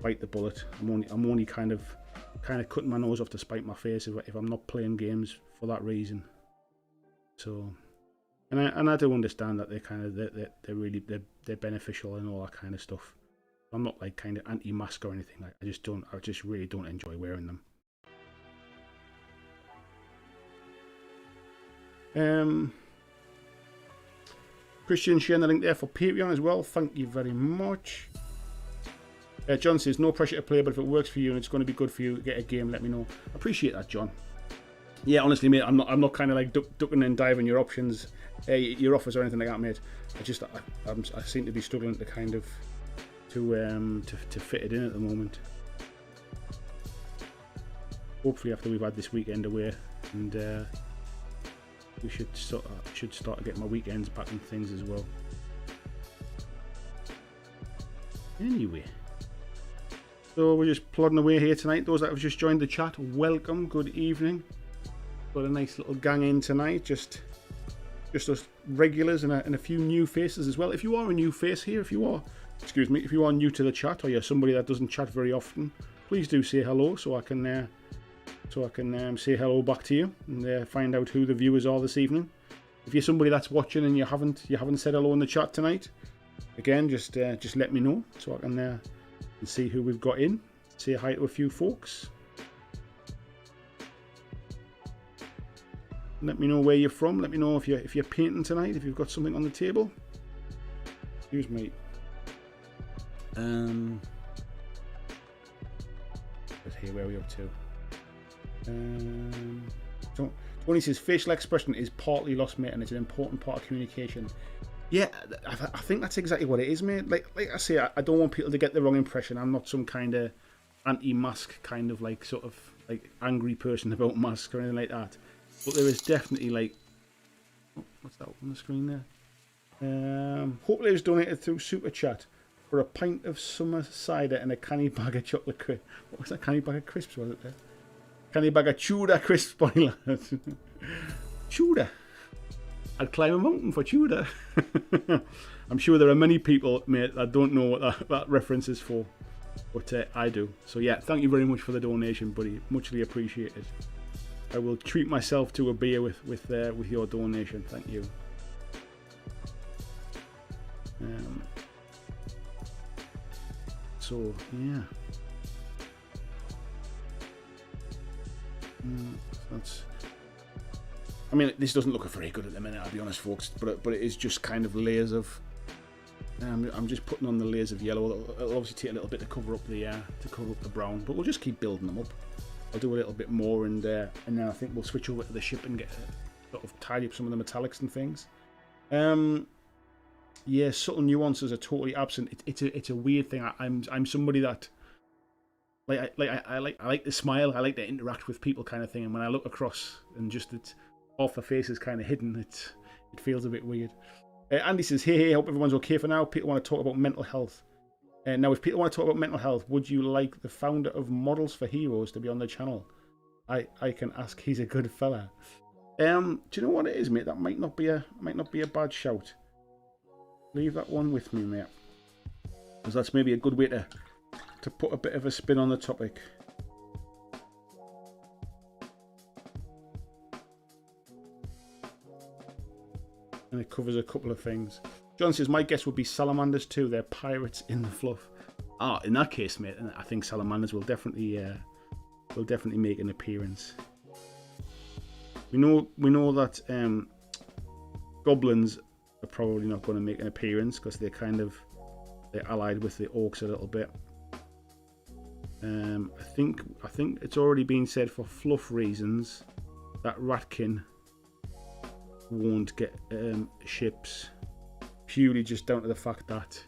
bite the bullet. I'm only kind of cutting my nose off to spite my face if I'm not playing games for that reason. So, and I do understand that they're beneficial and all that kind of stuff. I'm not like kind of anti-mask or anything. I just really don't enjoy wearing them. Christian sharing the link there for Patreon as well. Thank you very much. John says, no pressure to play, but if it works for you and it's going to be good for you, get a game, let me know. I appreciate that, John. Yeah, honestly, mate, I'm not kind of like ducking and diving your options, your offers or anything like that, mate. I seem to be struggling to kind of to fit it in at the moment. Hopefully, after we've had this weekend away, and we should start to get my weekends back and things as well. Anyway, so we're just plodding away here tonight. Those that have just joined the chat, welcome, good evening. Got a nice little gang in tonight, just us regulars and a few new faces as well. If you are a new face here, if you are new to the chat, or you're somebody that doesn't chat very often, please do say hello so I can say hello back to you and find out who the viewers are this evening. If you're somebody that's watching and you haven't said hello in the chat tonight, again, just let me know so I can see who we've got in. Say hi to a few folks. Let me know where you're from. Let me know if you're painting tonight, if you've got something on the table. Excuse me. Let's hear where we're up to. Tony says facial expression is partly lost, mate, and it's an important part of communication. Yeah, I think that's exactly what it is, mate. Like I say, I don't want people to get the wrong impression. I'm not some kind of anti-mask kind of like sort of like angry person about masks or anything like that. But there is definitely like, what's that on the screen there? Hopefully it was donated through Super Chat for a pint of summer cider and a canny bag of chocolate crisps. What was that, canny bag of crisps, was it there? Canny bag of Tudor crisps, boy lads. Tudor. I'd climb a mountain for Tudor. I'm sure there are many people, mate, that don't know what that reference is for. But I do. So yeah, thank you very much for the donation, buddy. Muchly appreciated. I will treat myself to a beer with your donation. Thank you. So yeah, that's. I mean, this doesn't look very good at the minute, I'll be honest, folks. But it is just kind of layers of. I'm just putting on the layers of yellow. It'll obviously take a little bit to cover up the brown, but we'll just keep building them up. I'll do a little bit more, and then I think we'll switch over to the ship and get sort of tidy up some of the metallics and things. Yeah, subtle nuances are totally absent. It's a weird thing. I'm somebody that I like to smile. I like to interact with people, kind of thing. And when I look across and just half the face is kind of hidden. It feels a bit weird. Andy says, hey, hope everyone's okay for now. People want to talk about mental health. Now, if people want to talk about mental health, would you like the founder of Models for Heroes to be on the channel? I can ask. He's a good fella. Do you know what it is, mate? That might not be a bad shout. Leave that one with me, mate, because that's maybe a good way to put a bit of a spin on the topic. And it covers a couple of things. John says, my guess would be salamanders too. They're pirates in the fluff. Ah, in that case, mate, I think salamanders will definitely make an appearance. We know that goblins are probably not going to make an appearance because they're allied with the orcs a little bit. I think it's already been said for fluff reasons that Ratkin won't get ships, purely just down to the fact that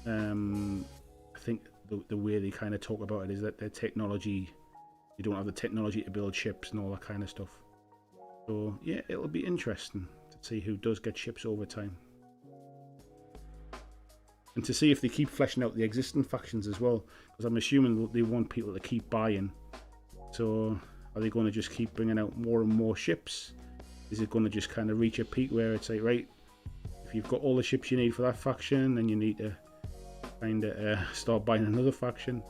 I think the way they kind of talk about it is that their technology, they don't have the technology to build ships and all that kind of stuff. So yeah, it'll be interesting to see who does get ships over time, and to see if they keep fleshing out the existing factions as well, because I'm assuming they want people to keep buying. So are they going to just keep bringing out more and more ships? Is it going to just kind of reach a peak where it's like, right, if you've got all the ships you need for that faction, then you need to kind of start buying another faction?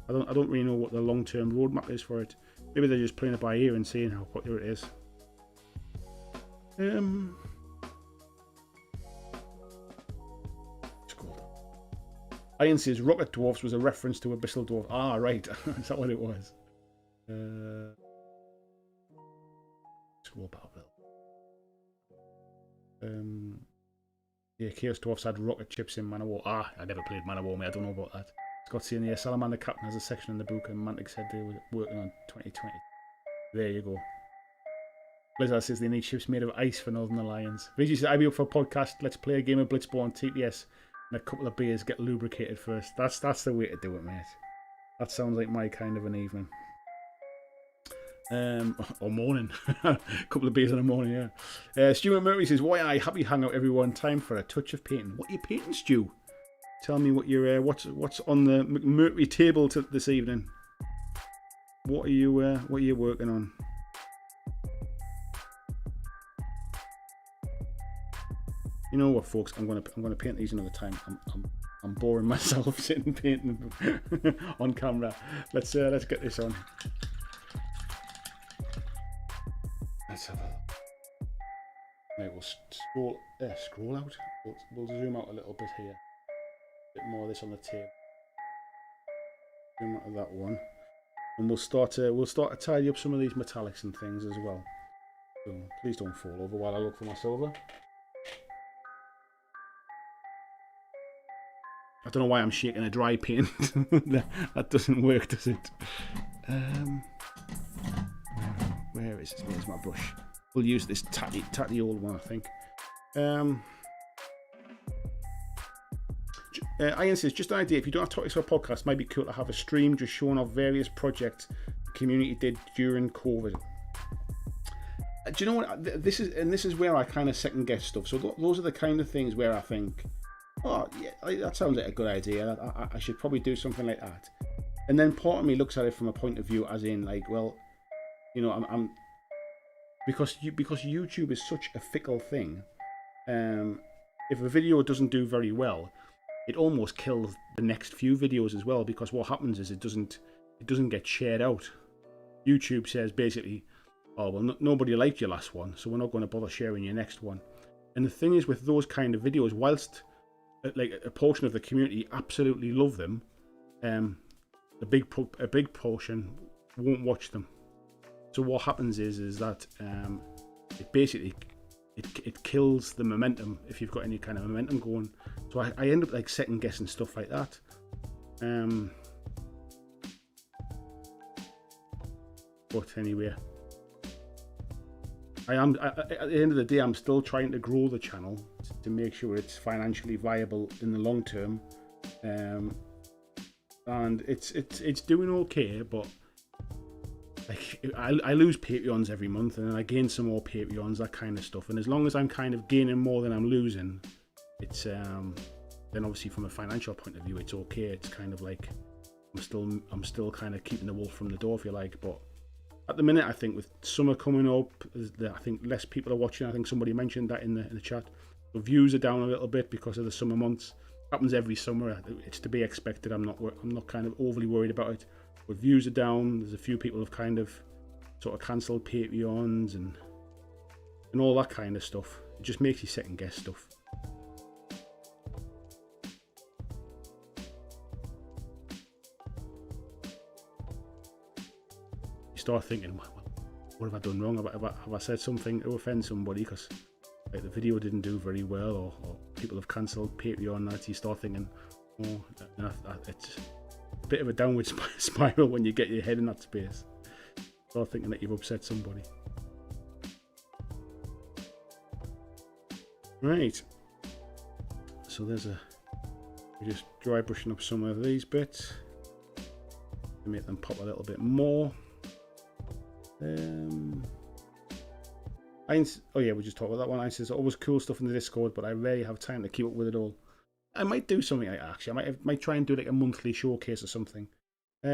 I don't really know what the long-term roadmap is for it. Maybe they're just playing it by ear and seeing how popular it is. Iron says rocket dwarfs was a reference to abyssal dwarf. Ah, right. Is that what it was? Scroll back a little. Yeah, Chaos Dwarfs had rocket ships in Man of War. Ah, I never played Man of War, mate. I don't know about that. Scott saying, yeah, Salamander Captain has a section in the book, and Mantic said they were working on 2020. There you go. Blizzard says they need ships made of ice for Northern Alliance. Vigi says, I'd be up for a podcast. Let's play a game of Blitzball TPS and a couple of beers, get lubricated first. That's the way to do it, mate. That sounds like my kind of an evening. Or morning. A couple of beers in the morning, yeah. Stuart Murray says, why I happy hangout everyone, time for a touch of painting. What are you painting, Stu? Tell me what you're what's on the McMurtry table this evening. What are you working on? You know what, folks? I'm gonna paint these another time. I'm boring myself sitting painting on camera. Let's get this on. Let's have a look. Right, we'll scroll out. We'll zoom out a little bit here. A bit more of this on the table. Zoom out of that one, and we'll start to tidy up some of these metallics and things as well. So please don't fall over while I look for my silver. I don't know why I'm shaking a dry paint. That doesn't work, does it? Where is it? Where's my brush? We'll use this tatty old one, I think. Ian says, just an idea, if you don't have topics for a podcast, it might be cool to have a stream just showing off various projects the community did during COVID. Do you know what? This is where I kind of second guess stuff. So those are the kind of things where I think, oh yeah, that sounds like a good idea. I should probably do something like that. And then part of me looks at it from a point of view as in like, well, you know, I'm because YouTube is such a fickle thing. If a video doesn't do very well, it almost kills the next few videos as well, because what happens is it doesn't get shared out. YouTube says basically, oh well, nobody liked your last one, so we're not going to bother sharing your next one. And the thing is, with those kind of videos, whilst like a portion of the community absolutely love them, a big portion won't watch them. So what happens is that it basically it kills the momentum if you've got any kind of momentum going. So I end up like second guessing stuff like that. But anyway, at the end of the day, I'm still trying to grow the channel to make sure it's financially viable in the long term, and it's doing okay. But like I lose Patreons every month, and then I gain some more Patreons, that kind of stuff. And as long as I'm kind of gaining more than I'm losing, it's then obviously from a financial point of view, it's okay. It's kind of like I'm still kind of keeping the wolf from the door, if you like. But at the minute, I think with summer coming up, I think less people are watching. I think somebody mentioned that in the chat. The views are down a little bit because of the summer months. Happens every summer. It's to be expected. I'm not kind of overly worried about it. But views are down. There's a few people have kind of sort of cancelled Patreons and all that kind of stuff. It just makes you second guess stuff. You start thinking, what have I done wrong? Have I said something to offend somebody? Because like, the video didn't do very well, or people have cancelled Patreon. That you start thinking, oh, it's a bit of a downward spiral when you get your head in that space. Start thinking that you've upset somebody. Right. So we're just dry brushing up some of these bits to make them pop a little bit more. Oh yeah, we just talked about that one. I says always cool stuff in the Discord, but I rarely have time to keep up with it all. I might do something like that, actually. I might try and do like a monthly showcase or something.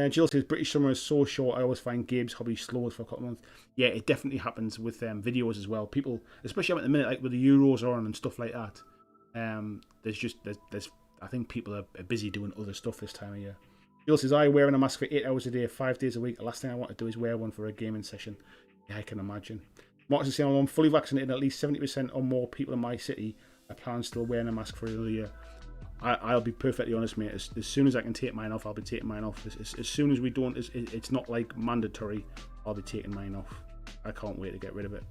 Jill says British summer is so short. I always find Gabe's hobby slows for a couple of months. Yeah, it definitely happens with videos as well. People, especially at the minute, like with the Euros on and stuff like that. There's I think people are busy doing other stuff this time of year. Jill says I wearing a mask for 8 hours a day, 5 days a week. The last thing I want to do is wear one for a gaming session. Yeah, I can imagine. Mark is saying I'm fully vaccinated. At least 70% or more people in my city. I plan still wearing a mask for another year. I'll be perfectly honest, mate. As soon as I can take mine off, I'll be taking mine off. As soon as we don't, it's not like mandatory. I'll be taking mine off. I can't wait to get rid of it.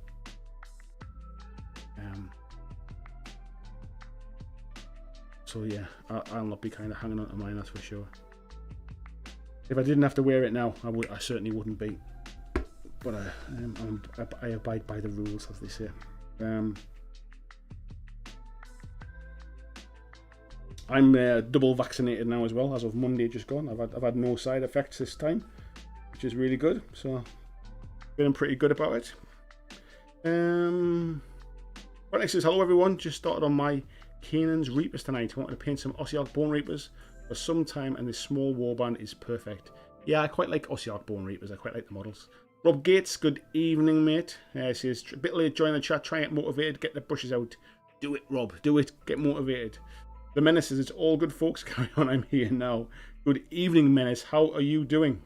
So yeah, I'll not be kind of hanging on to mine, that's for sure. If I didn't have to wear it now, I certainly wouldn't be. But I abide by the rules, as they say. I'm double vaccinated now as well, as of Monday just gone. I've had no side effects this time, which is really good. So feeling pretty good about it. Right, next is hello everyone. Just started on my Canaan's Reapers tonight. I wanted to paint some Ossiarch Bone Reapers for some time, and this small warband is perfect. Yeah, I quite like Ossiarch Bone Reapers. I quite like the models. Rob Gates, good evening, mate. Says a bit late, join the chat. Try and get motivated. Get the brushes out. Do it, Rob. Do it. Get motivated. The Menace says it's all good, folks. Carry on. I'm here now. Good evening, Menace. How are you doing?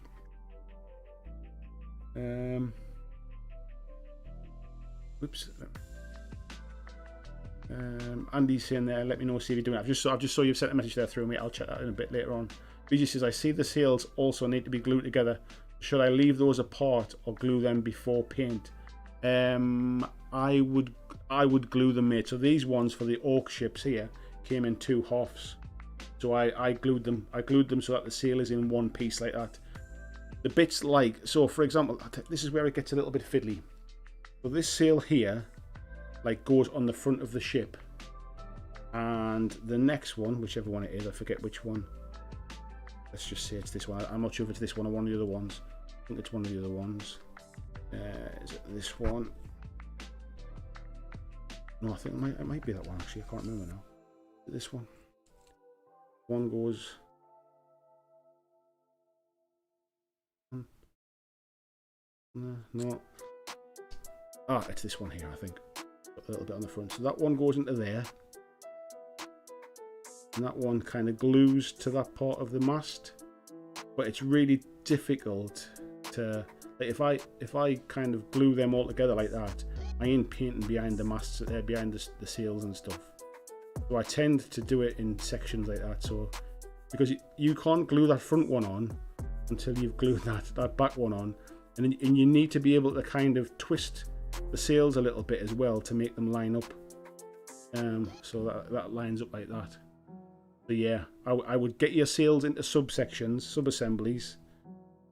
Oops. Andy's saying there, let me know, see if you're doing it. I've just saw you've sent a message there through me. I'll check that in a bit later on. BG says, I see the sails also need to be glued together. Should I leave those apart or glue them before paint? I would glue them, mate. So these ones for the Orc Ships here came in 2 halves. So I glued them. I glued them so that the sail is in one piece like that. The bits like, so for example, this is where it gets a little bit fiddly. So this sail here like goes on the front of the ship, and the next one, whichever one it is, I forget which one. Let's just say it's this one. I'm not sure if it's this one or one of the other ones. I think it's one of the other ones. Is it this one? No, I think it might be that one actually. I can't remember now. This one. One goes. No. Ah, it's this one here, I think. A little bit on the front. So that one goes into there. And that one kind of glues to that part of the mast. But it's really difficult to, like, if I kind of glue them all together like that, I ain't painting behind the masts, behind the sails and stuff. So I tend to do it in sections like that. So because you can't glue that front one on until you've glued that back one on, and you need to be able to kind of twist the sails a little bit as well to make them line up. So that lines up like that. So yeah, I would get your sails into subsections, sub-assemblies,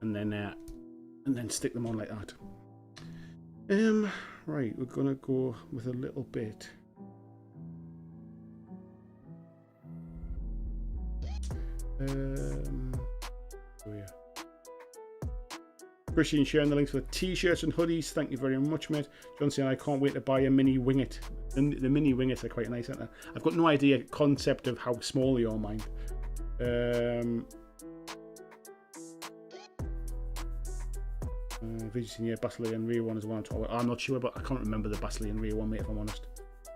and then stick them on like that. Right, we're gonna go with a little bit. Oh yeah. Appreciate sharing the links for the t-shirts and hoodies. Thank you very much, mate. John saying I can't wait to buy a mini winglet. The mini winglets are quite nice, aren't they? I've got no idea concept of how small they are, mind. Yeah, Basilian Rear one is the one I'm talking about. I'm not sure, but I can't remember the Basilian Rear one, mate, if I'm honest.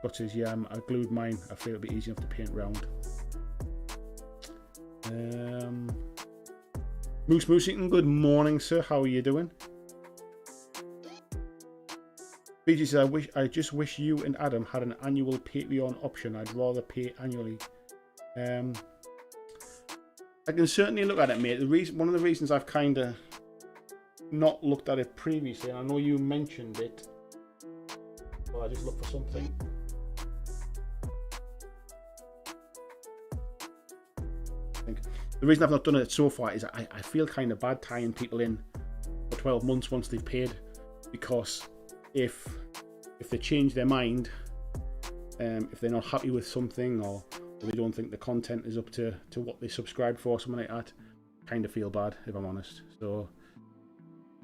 Got says, yeah, I glued mine. I feel it'll be easy enough to paint round. Moose Eaton, good morning, sir. How are you doing? BG says, I just wish you and Adam had an annual Patreon option. I'd rather pay annually. I can certainly look at it, mate. One of the reasons I've kind of not looked at it previously, and I know you mentioned it. Well, I just look for something. The reason I've not done it so far is I feel kind of bad tying people in for 12 months once they've paid, because if they change their mind, if they're not happy with something, or they don't think the content is up to what they subscribed for, something like that, I kind of feel bad, if I'm honest. So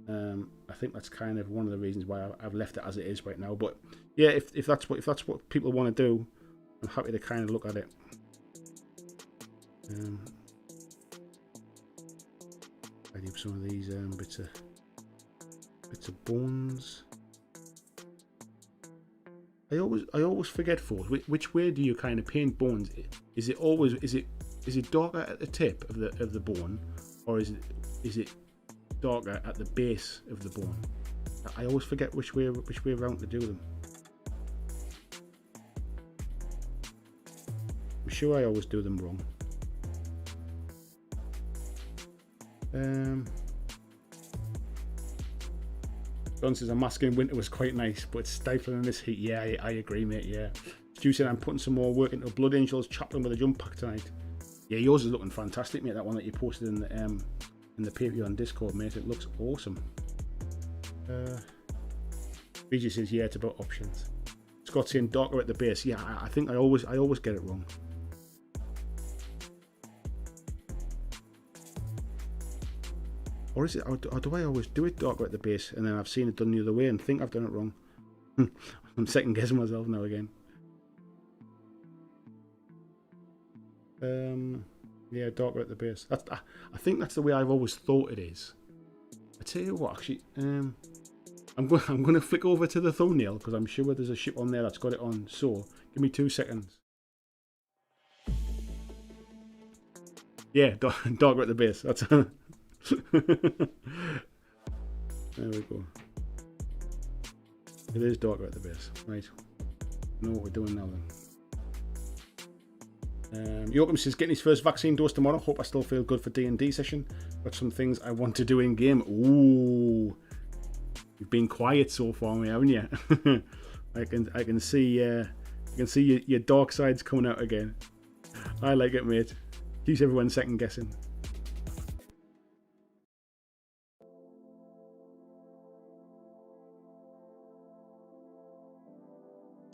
I think that's kind of one of the reasons why I've left it as it is right now. But yeah, if that's what people want to do, I'm happy to kind of look at it. I do some of these bits of bones. I always forget, Ford, which way do you kind of paint bones? Is it darker at the tip of the bone, or is it darker at the base of the bone? I always forget which way around to do them. I'm sure I always do them wrong. John says a mask in winter was quite nice, but it's stifling in this heat. Yeah, I agree, mate. Yeah. Stu said I'm putting some more work into Blood Angels Chaplain with a jump pack tonight. Yeah, yours is looking fantastic, mate. That one that you posted in the Patreon Discord, mate. It looks awesome. BG says yeah, it's about options. Scott saying darker at the base. Yeah, I think I always get it wrong. Or is it? Or do I always do it darker at the base, and then I've seen it done the other way and think I've done it wrong? I'm second guessing myself now again. Yeah, darker at the base. I think that's the way I've always thought it is. I tell you what, actually, I'm going to flick over to the thumbnail because I'm sure there's a ship on there that's got it on. So give me 2 seconds. Yeah, darker at the base. That's. There we go. It is darker at the base. Right. Know what we're doing now then. Joachim says getting his first vaccine dose tomorrow. Hope I still feel good for D&D session. Got some things I want to do in game. Ooh, you've been quiet so far, mate, haven't you? I can see your dark sides coming out again. I like it, mate. Keeps everyone second guessing.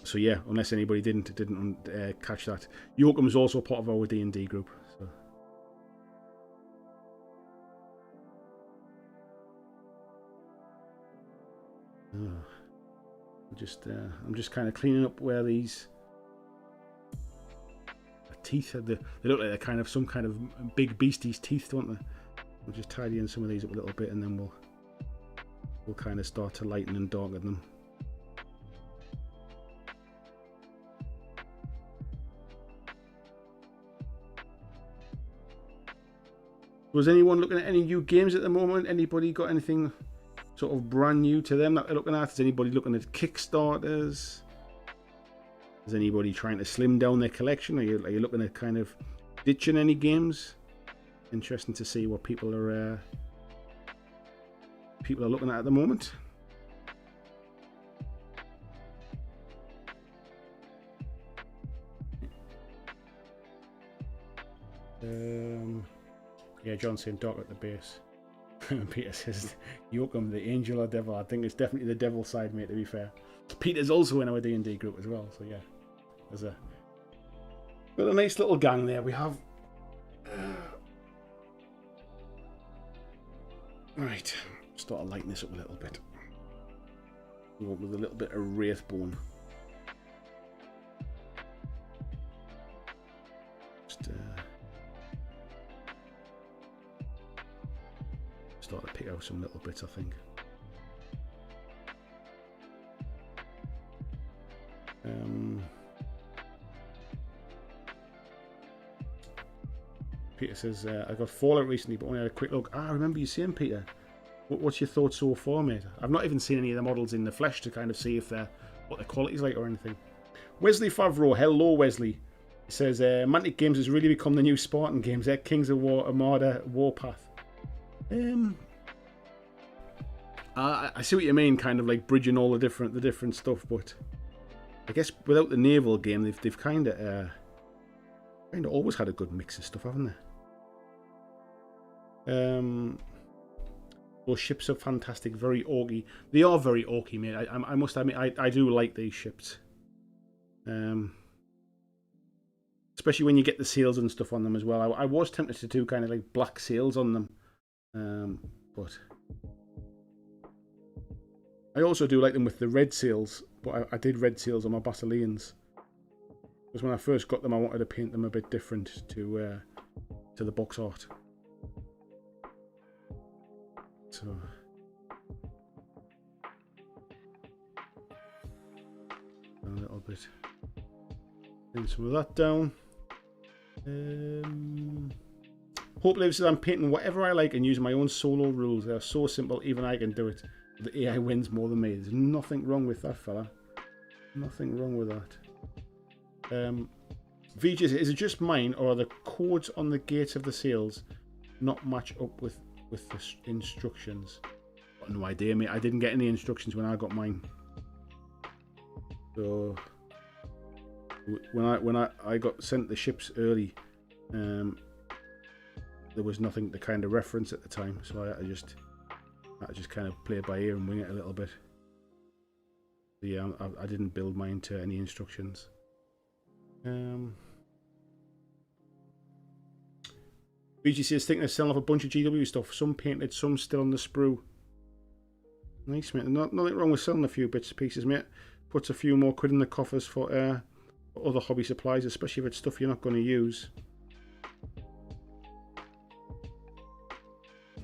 So yeah, unless anybody didn't catch that, Joachim is also part of our D&D group. So. I'm just kind of cleaning up where these teeth are. They look like they're kind of some kind of big beastie's teeth, don't they? We'll just tidy in some of these up a little bit, and then we'll kind of start to lighten and darken them. Was anyone looking at any new games at the moment? Anybody got anything sort of brand new to them that they're looking at? Is anybody looking at Kickstarters? Is anybody trying to slim down their collection? Are you looking at kind of ditching any games? Interesting to see what people are looking at the moment. Yeah, John saying dark at the base. Peter says, Joachim, the angel or devil. I think it's definitely the devil side, mate, to be fair. Peter's also in our D&D group as well, so yeah. There's got a nice little gang there. We have... Right. Start to lighten this up a little bit. With a little bit of wraithbone. Just start to pick out some little bits, I think. Peter says, I got Fallout recently, but only had a quick look. I remember you saying, Peter. What's your thoughts so far, mate? I've not even seen any of the models in the flesh to kind of see if what the quality's like or anything. Wesley Favreau, hello Wesley. He says, Mantic Games has really become the new Spartan games. Kings of War, Armada, Warpath. I see what you mean, kind of like bridging all the different stuff, but I guess without the naval game, they've kind of always had a good mix of stuff, haven't they? Those ships are fantastic, very orky. They are very orky, mate. I must admit, I do like these ships. Especially when you get the sails and stuff on them as well. I was tempted to do kind of like black sails on them. But I also do like them with the red sails. But I did red sails on my Basileans. Because when I first got them, I wanted to paint them a bit different to the box art. So a little bit. Bring some of that down. Hope lives says I'm painting whatever I like and using my own solo rules. They are so simple, even I can do it. The AI wins more than me. There's nothing wrong with that, fella. Nothing wrong with that. VJ, is it just mine, or are the codes on the gates of the sails not match up with the instructions? Got no idea, mate. I didn't get any instructions when I got mine. So when I got sent the ships early, there was nothing to kind of reference at the time, so I just kind of play it by ear and wing it a little bit. So yeah, I didn't build mine to any instructions. BGC is thinking of selling off a bunch of GW stuff. Some painted, some still on the sprue. Nice, mate. Nothing wrong with selling a few bits and pieces, mate. Puts a few more quid in the coffers for other hobby supplies, especially if it's stuff you're not going to use.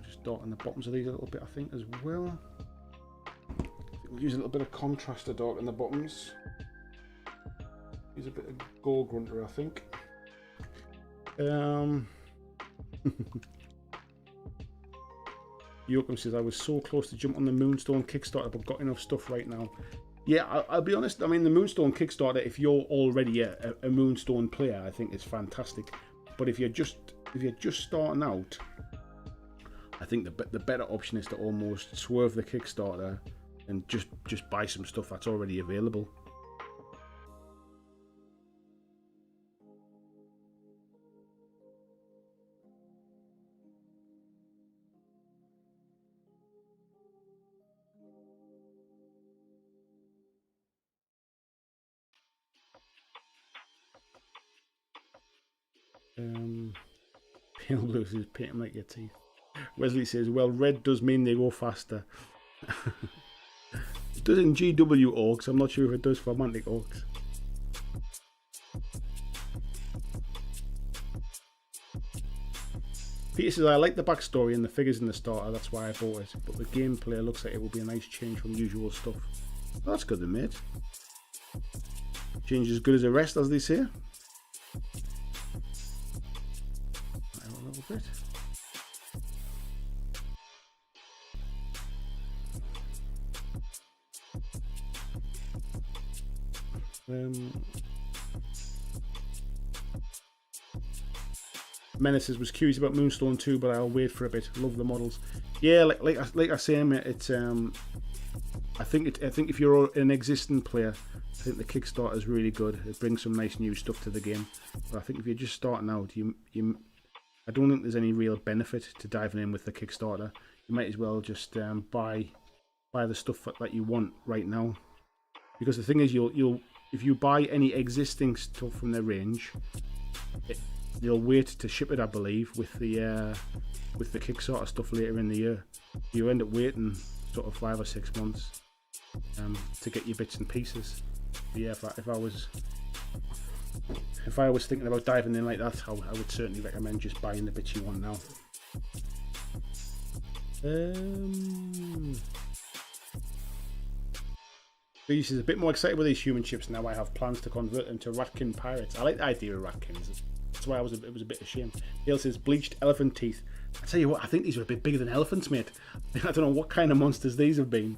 Just darken the bottoms of these a little bit, I think, as well. I think we'll use a little bit of contrast to darken the bottoms. Use a bit of Gore Grunter, I think. Yoakum says, I was so close to jump on the Moonstone Kickstarter, but got enough stuff right now. Yeah, I'll be honest. I mean, the Moonstone Kickstarter, if you're already a Moonstone player, I think it's fantastic. But if you're just starting out, I think the better option is to almost swerve the Kickstarter and just buy some stuff that's already available. Pale Blue says, paint them like your teeth. Wesley says, well, red does mean they go faster. It does in GW Orcs. I'm not sure if it does for Mantic Orcs. Peter says, I like the backstory and the figures in the starter, that's why I bought it. But the gameplay looks like it will be a nice change from usual stuff. Well, that's good then, mate. Change as good as the rest, as they say. A little bit. Menaces was curious about Moonstone too, but I'll wait for a bit. Love the models. Yeah, like I say, mate, it's I think if you're an existing player, I think the Kickstarter is really good. It brings some nice new stuff to the game. But I think if you're just starting out, I don't think there's any real benefit to diving in with the Kickstarter. You might as well just buy the stuff that you want right now, because the thing is, you'll if you buy any existing stuff from their range, They'll wait to ship it, I believe, with the Kickstarter stuff later in the year. You end up waiting sort of 5 or 6 months to get your bits and pieces. But yeah, if I was thinking about diving in like that, I would certainly recommend just buying the bits you want now. Beast is a bit more excited with these human ships now. I have plans to convert them to ratkin pirates. I like the idea of ratkins. That's why it was a bit of shame. Dale says bleached elephant teeth. I tell you what, I think these are a bit bigger than elephants, mate. I don't know what kind of monsters these have been.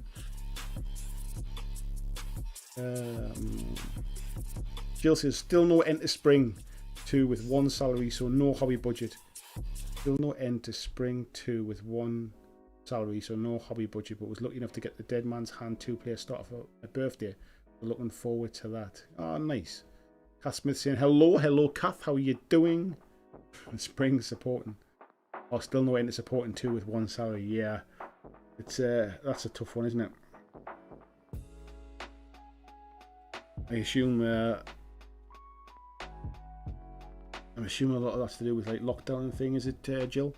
Jill says still no end to spring 2 with 1 salary, so no hobby budget. Still no end to spring 2 with 1 salary, so no hobby budget, but was lucky enough to get the Dead Man's Hand 2-player starter for my birthday. We're looking forward to that. Oh, nice. Kath Smith saying hello Kath, how are you doing? Spring supporting. Oh, still no end to supporting 2 with 1 salary. Yeah, it's that's a tough one, isn't it? I assume I'm assuming a lot of that's to do with like lockdown and thing, is it, Jill?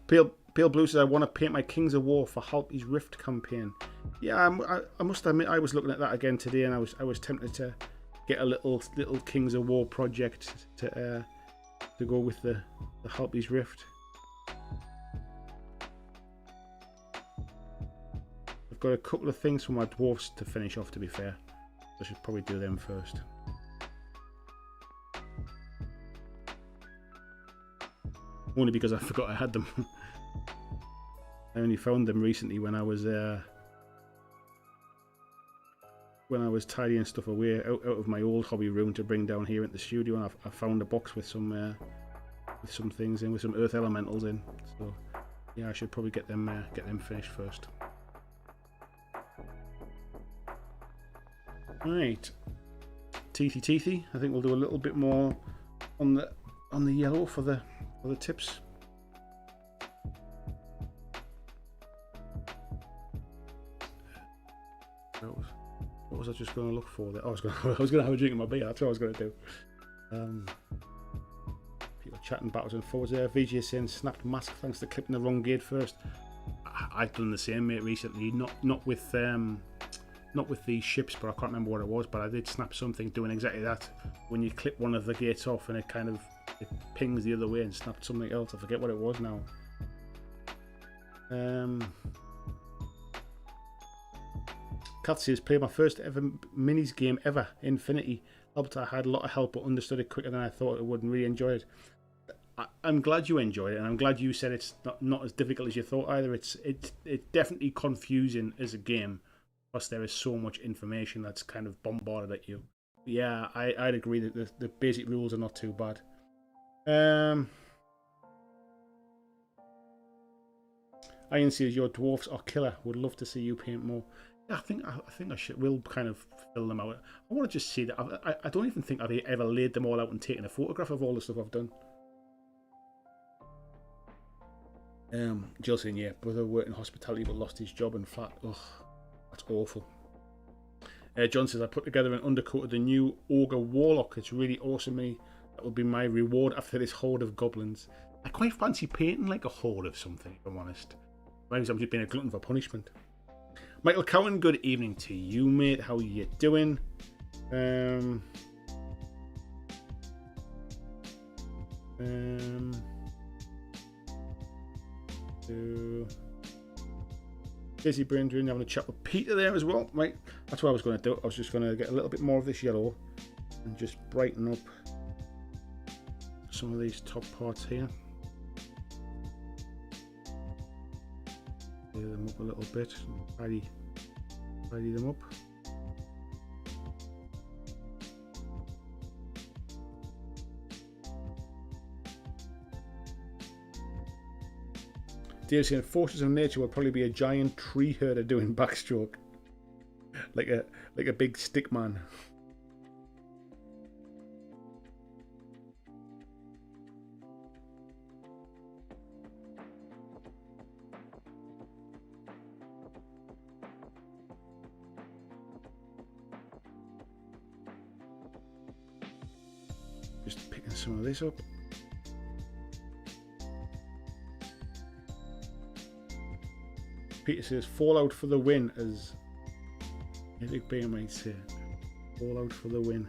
Pale Blue says I want to paint my Kings of War for Halpy's Rift campaign. Yeah, I must admit I was looking at that again today, and I was tempted to get a little Kings of War project to go with the Halpy's Rift. I've got a couple of things for my dwarfs to finish off, to be fair. I should probably do them first. Only because I forgot I had them. I only found them recently when I was tidying stuff away out of my old hobby room to bring down here into the studio, and I found a box with some things in, with some earth elementals in. So yeah, I should probably get them finished first. Right, teethy. I think we'll do a little bit more on the yellow for the tips. What was I just going to look for there? I was going to have a drink in my beer. That's what I was going to do. People chatting backwards and forwards there. VJ saying snapped mask thanks to clipping the wrong gate first. I've done the same, mate, recently. Not with these ships, but I can't remember what it was. But I did snap something doing exactly that. When you clip one of the gates off and it pings the other way and snapped something else. I forget what it was now. Kath says, play my first ever minis game ever, Infinity. Helped. I had a lot of help but understood it quicker than I thought it would and really enjoyed it. I'm glad you enjoyed it, and I'm glad you said it's not as difficult as you thought either. It's definitely confusing as a game, plus there is so much information that's kind of bombarded at you. Yeah, I'd agree that the basic rules are not too bad. Ian says your dwarfs are killer. Would love to see you paint more. Yeah, I think I should. We'll kind of fill them out. I want to just see that. I don't even think I've ever laid them all out and taken a photograph of all the stuff I've done. Jill saying, yeah, brother worked in hospitality but lost his job and flat. Ugh, that's awful. John says I put together an undercoat of the new Ogre Warlock. It's really awesome. That will be my reward after this horde of goblins. I quite fancy painting like a horde of something, if I'm honest. Maybe I'm just being a glutton for punishment. Michael Cowan, good evening to you, mate. How are you doing? Busy brain doing, having a chat with Peter there as well. Right, that's what I was going to do. I was just going to get a little bit more of this yellow and just brighten up some of these top parts here. Clear them up a little bit, tidy them up. Dave saying Forces of Nature will probably be a giant tree herder doing backstroke, like a big stick man. some of this up. Peter says, Fallout for the win, as Eric Bay might say. Fallout for the win.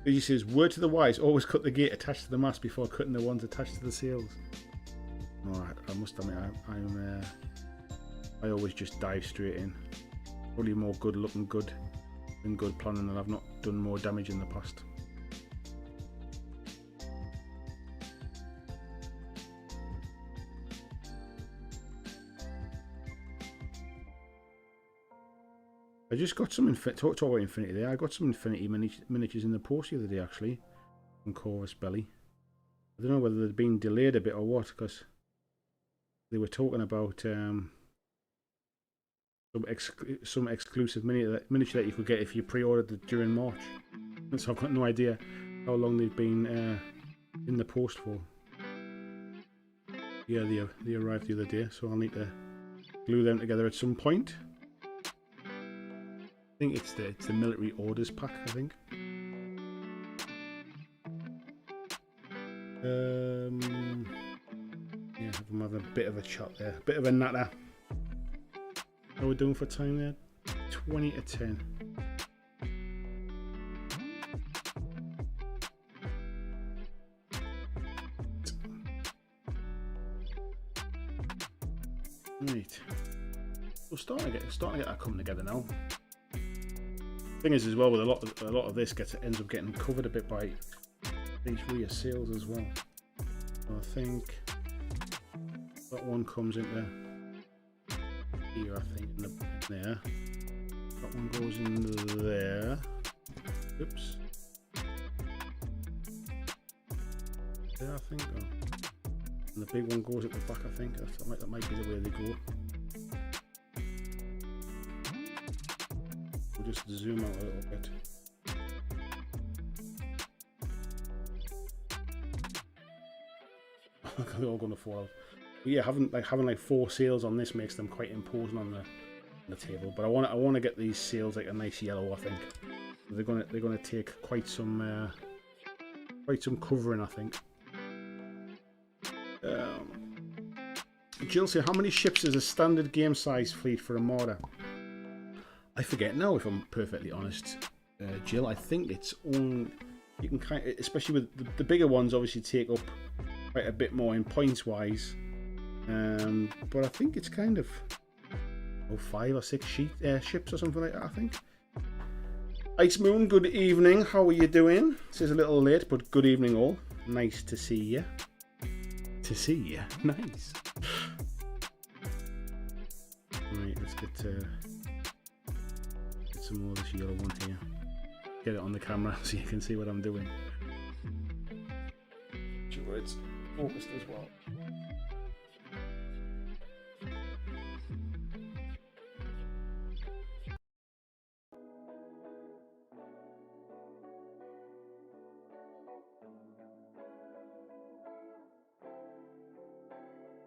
He says, word to the wise, always cut the gate attached to the mast before cutting the ones attached to the sails. No, I must admit, I always just dive straight in. Probably more good looking good than good planning, and I've not done more damage in the past. I just got some talk about Infinity there. I got some Infinity miniatures in the post the other day, actually, from Corvus Belly. I don't know whether they'd been delayed a bit or what, because they were talking about some exclusive miniature that you could get if you pre-ordered it during March. And so I've got no idea how long they've been in the post for. Yeah, they arrived the other day, so I'll need to glue them together at some point. I think it's the military orders pack, I think. Yeah, I'm having a bit of a chat there. Bit of a natter. How are we doing for time there? 20 to 10. Right. We're starting to get that coming together now. Thing is, as well, with a lot of this ends up getting covered a bit by these rear sails as well. So I think that one comes into here, I think, in there. That one goes in there. Oops. There, I think. Oh. And the big one goes at the back, I think. That might be the way they go. We'll just zoom out a little bit. They're all going to fall out. But yeah, having like 4 sails on this makes them quite imposing on the table. But I want to get these sails like a nice yellow. I think they're gonna take quite some covering, I think. Jill said, how many ships is a standard game size fleet for Armada? I forget now, if I'm perfectly honest, Jill. I think it's on. You can kind of, especially with the bigger ones, obviously take up quite a bit more in points wise. But I think it's kind of 5 or 6 ships or something like that, I think. Ice Moon, good evening. How are you doing? This is a little late, but good evening all. Nice to see you. Nice. Right, let's get some more of this yellow one here. Get it on the camera so you can see what I'm doing. Sure, it's focused as well.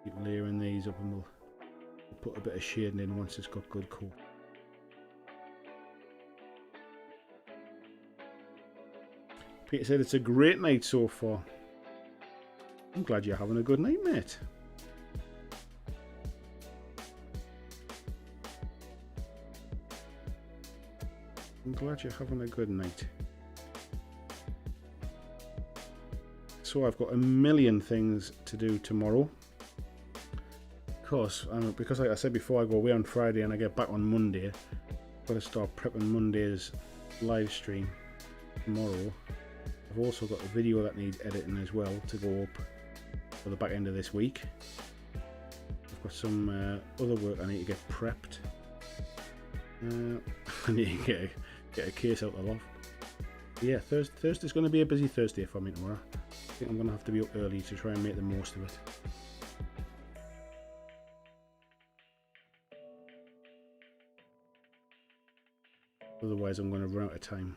Keep layering these up, and we'll put a bit of shading in once it's got good coat. Peter said it's a great night so far. I'm glad you're having a good night, mate. I'm glad you're having a good night. So I've got a million things to do tomorrow. Of course, because like I said before, I go away on Friday and I get back on Monday. I've got to start prepping Monday's live stream tomorrow. I've also got a video that needs editing as well to go up for the back end of this week. I've got some other work I need to get prepped. I need to get a case out the loft. Yeah, Thursday's going to be a busy Thursday for me tomorrow. I think I'm going to have to be up early to try and make the most of it. Otherwise I'm going to run out of time.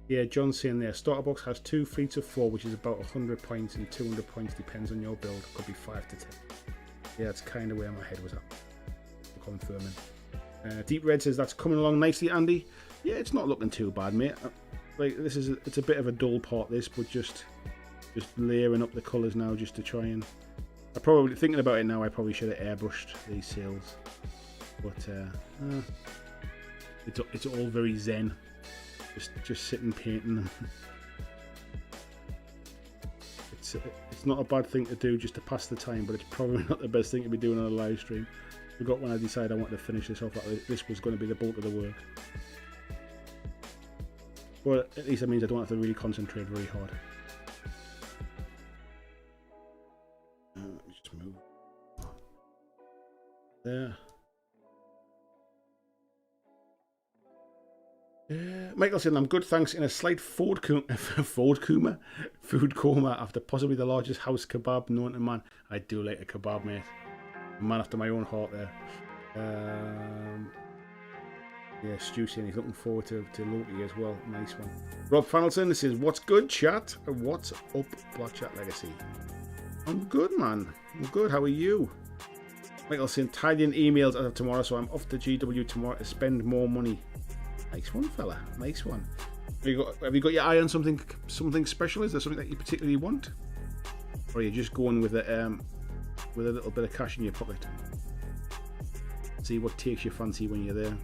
Yeah, John's saying there, starter box has 2 fleets of 4, which is about 100 points and 200 points, depends on your build. Could be 5 to 10. Yeah, that's kind of where my head was at. Confirming. Deep Red says, that's coming along nicely, Andy. Yeah, it's not looking too bad, mate. Like, it's a bit of a dull part, this, but just layering up the colours now just to try and... I probably, thinking about it now, I probably should have airbrushed these sails. But, it's all very zen. Just sitting painting them. It's not a bad thing to do just to pass the time, but it's probably not the best thing to be doing on a live stream. I forgot when I decided I wanted to finish this off, that this was going to be the bulk of the work. But at least that means I don't have to really concentrate very hard. Let me just move. There. Michael said, I'm good, thanks. In a slight food coma after possibly the largest house kebab known to man. I do like a kebab, mate. A man after my own heart there. Yeah, Stu saying he's looking forward to Loki as well. Nice one. Rob Fannelson, this is what's good, chat? What's up, BlackJack Legacy? I'm good, man. I'm good. How are you? Michael saying, tidying emails as of tomorrow, so I'm off to GW tomorrow to spend more money. Nice one, fella. Nice one. Have you got your eye on something special? Is there something that you particularly want, or are you just going with a little bit of cash in your pocket? See what takes your fancy when you're there.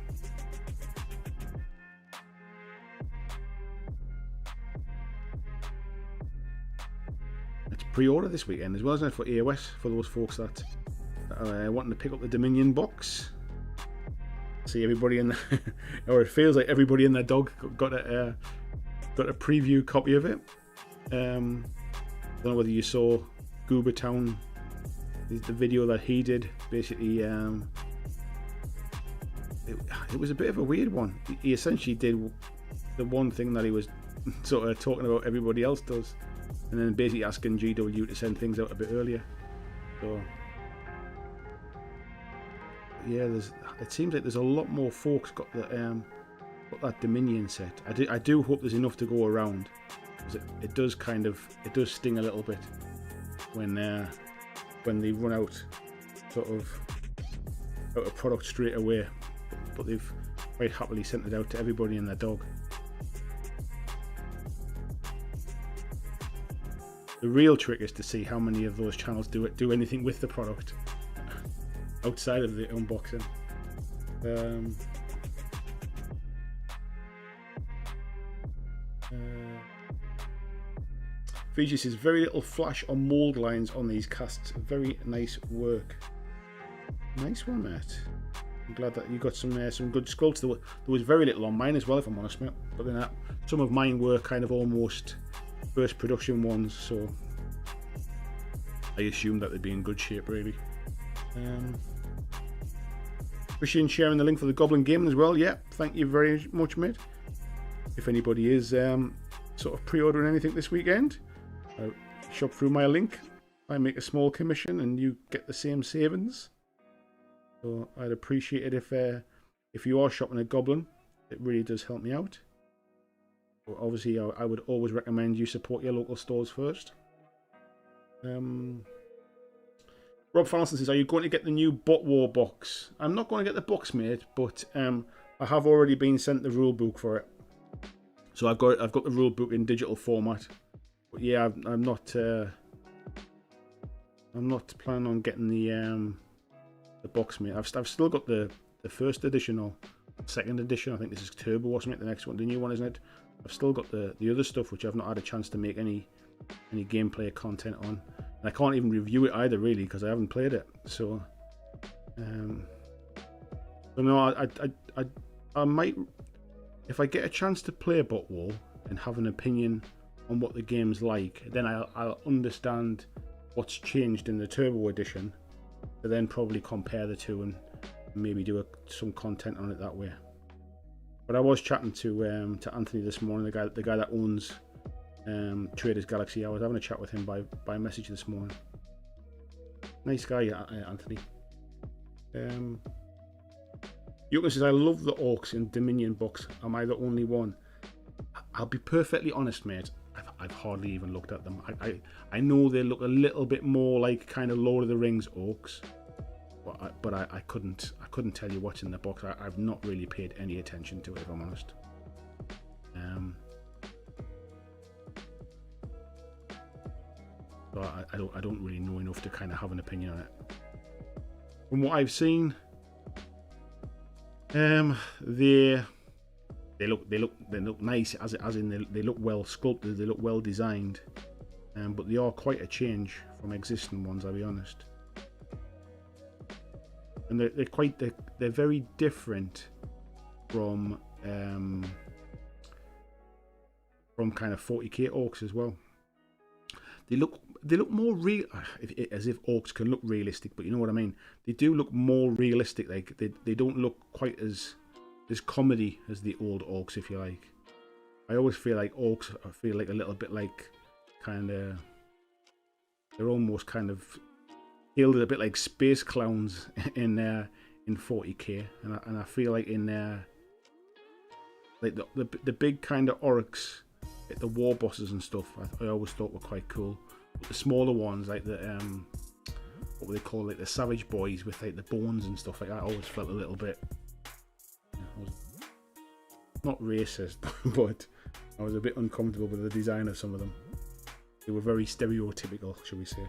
It's pre-order this weekend as well, isn't it, for AOS, for those folks that are wanting to pick up the Dominion box. See everybody in the, or it feels like everybody in their dog got a preview copy of it. I don't know whether you saw Goobertown, the video that he did. Basically, it was a bit of a weird one. He essentially did the one thing that he was sort of talking about everybody else does, and then basically asking GW to send things out a bit earlier. So yeah, it seems like there's a lot more folks got that Dominion set. I do hope there's enough to go around, because it does sting a little bit when they run out of product straight away, but they've quite happily sent it out to everybody and their dog. The real trick is to see how many of those channels do anything with the product outside of the unboxing. Fiji says, very little flash or mold lines on these casts. Very nice work. Nice one, mate. I'm glad that you got some good sculpts. There was very little on mine as well, if I'm honest, mate. Looking at some of mine were kind of almost first production ones, so I assumed that they'd be in good shape, really. Appreciate sharing the link for the Goblin Gaming as well. Yeah, thank you very much, mate. If anybody is sort of pre-ordering anything this weekend, shop through my link. I make a small commission and you get the same savings. So I'd appreciate it if you are shopping at Goblin. It really does help me out. But obviously, I would always recommend you support your local stores first. Rob Farnson says, are you going to get the new Bot War box? I'm not going to get the box, mate, but I have already been sent the rule book for it. So I've got the rule book in digital format. But yeah, I'm not planning on getting the box, mate. I've still got the first edition or second edition. I think this is Turbo or something. The next one, the new one, isn't it? I've still got the other stuff, which I've not had a chance to make any gameplay content on. And I can't even review it either, really, because I haven't played it. So, but no, I might, if I get a chance to play Bot War and have an opinion on what the game's like, then I'll understand what's changed in the Turbo edition, to then probably compare the two and maybe do some content on it that way. But I was chatting to Anthony this morning, the guy that owns Traders Galaxy. I was having a chat with him by message this morning. Nice guy, Anthony. Yuka says, I love the Orcs in Dominion box. Am I the only one? I'll be perfectly honest, mate. I've hardly even looked at them. I know they look a little bit more like kind of Lord of the Rings orcs, but I couldn't tell you what's in the box. I've not really paid any attention to it, if I'm honest. So I don't really know enough to kind of have an opinion on it. From what I've seen, they look nice, as in they look well sculpted, they look well designed, but they are quite a change from existing ones, I'll be honest. And they're very different from kind of 40k orcs as well. They look more real, as if orcs can look realistic, but you know what I mean. They do look more realistic. Like they don't look quite as comedy as the old orcs, if you like. I always feel like orcs feel like a little bit like kind of, they're almost kind of fielded a bit like space clowns in 40k, and I feel like in like the big kind of orcs, like the war bosses and stuff, I always thought were quite cool. But the smaller ones, like the what were they called, like the savage boys with like the bones and stuff like that, I always felt a little bit, not racist, but I was a bit uncomfortable with the design of some of them. They were very stereotypical, shall we say.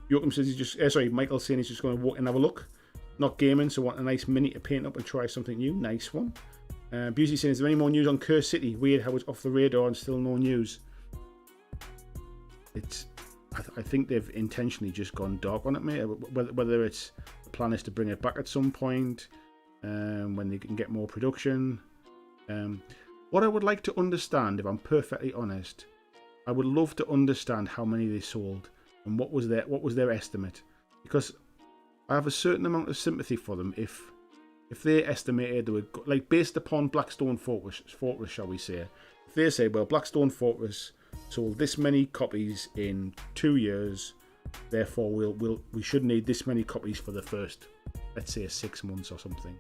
Joachim says he's just sorry, Michael's saying he's just going to walk and have a look. Not gaming, so want a nice mini to paint up and try something new. Nice one. Busey saying, is there any more news on Curse City? Weird how it's off the radar and still no news. I think they've intentionally just gone dark on it, mate. Whether it's the plan is to bring it back at some point, when they can get more production. What I would like to understand, if I'm perfectly honest, I would love to understand how many they sold and what was their estimate, because I have a certain amount of sympathy for them if they estimated they would, like, based upon Blackstone Fortress, shall we say, if they say, well, Blackstone Fortress sold this many copies in 2 years, therefore we should need this many copies for the first, let's say, 6 months or something.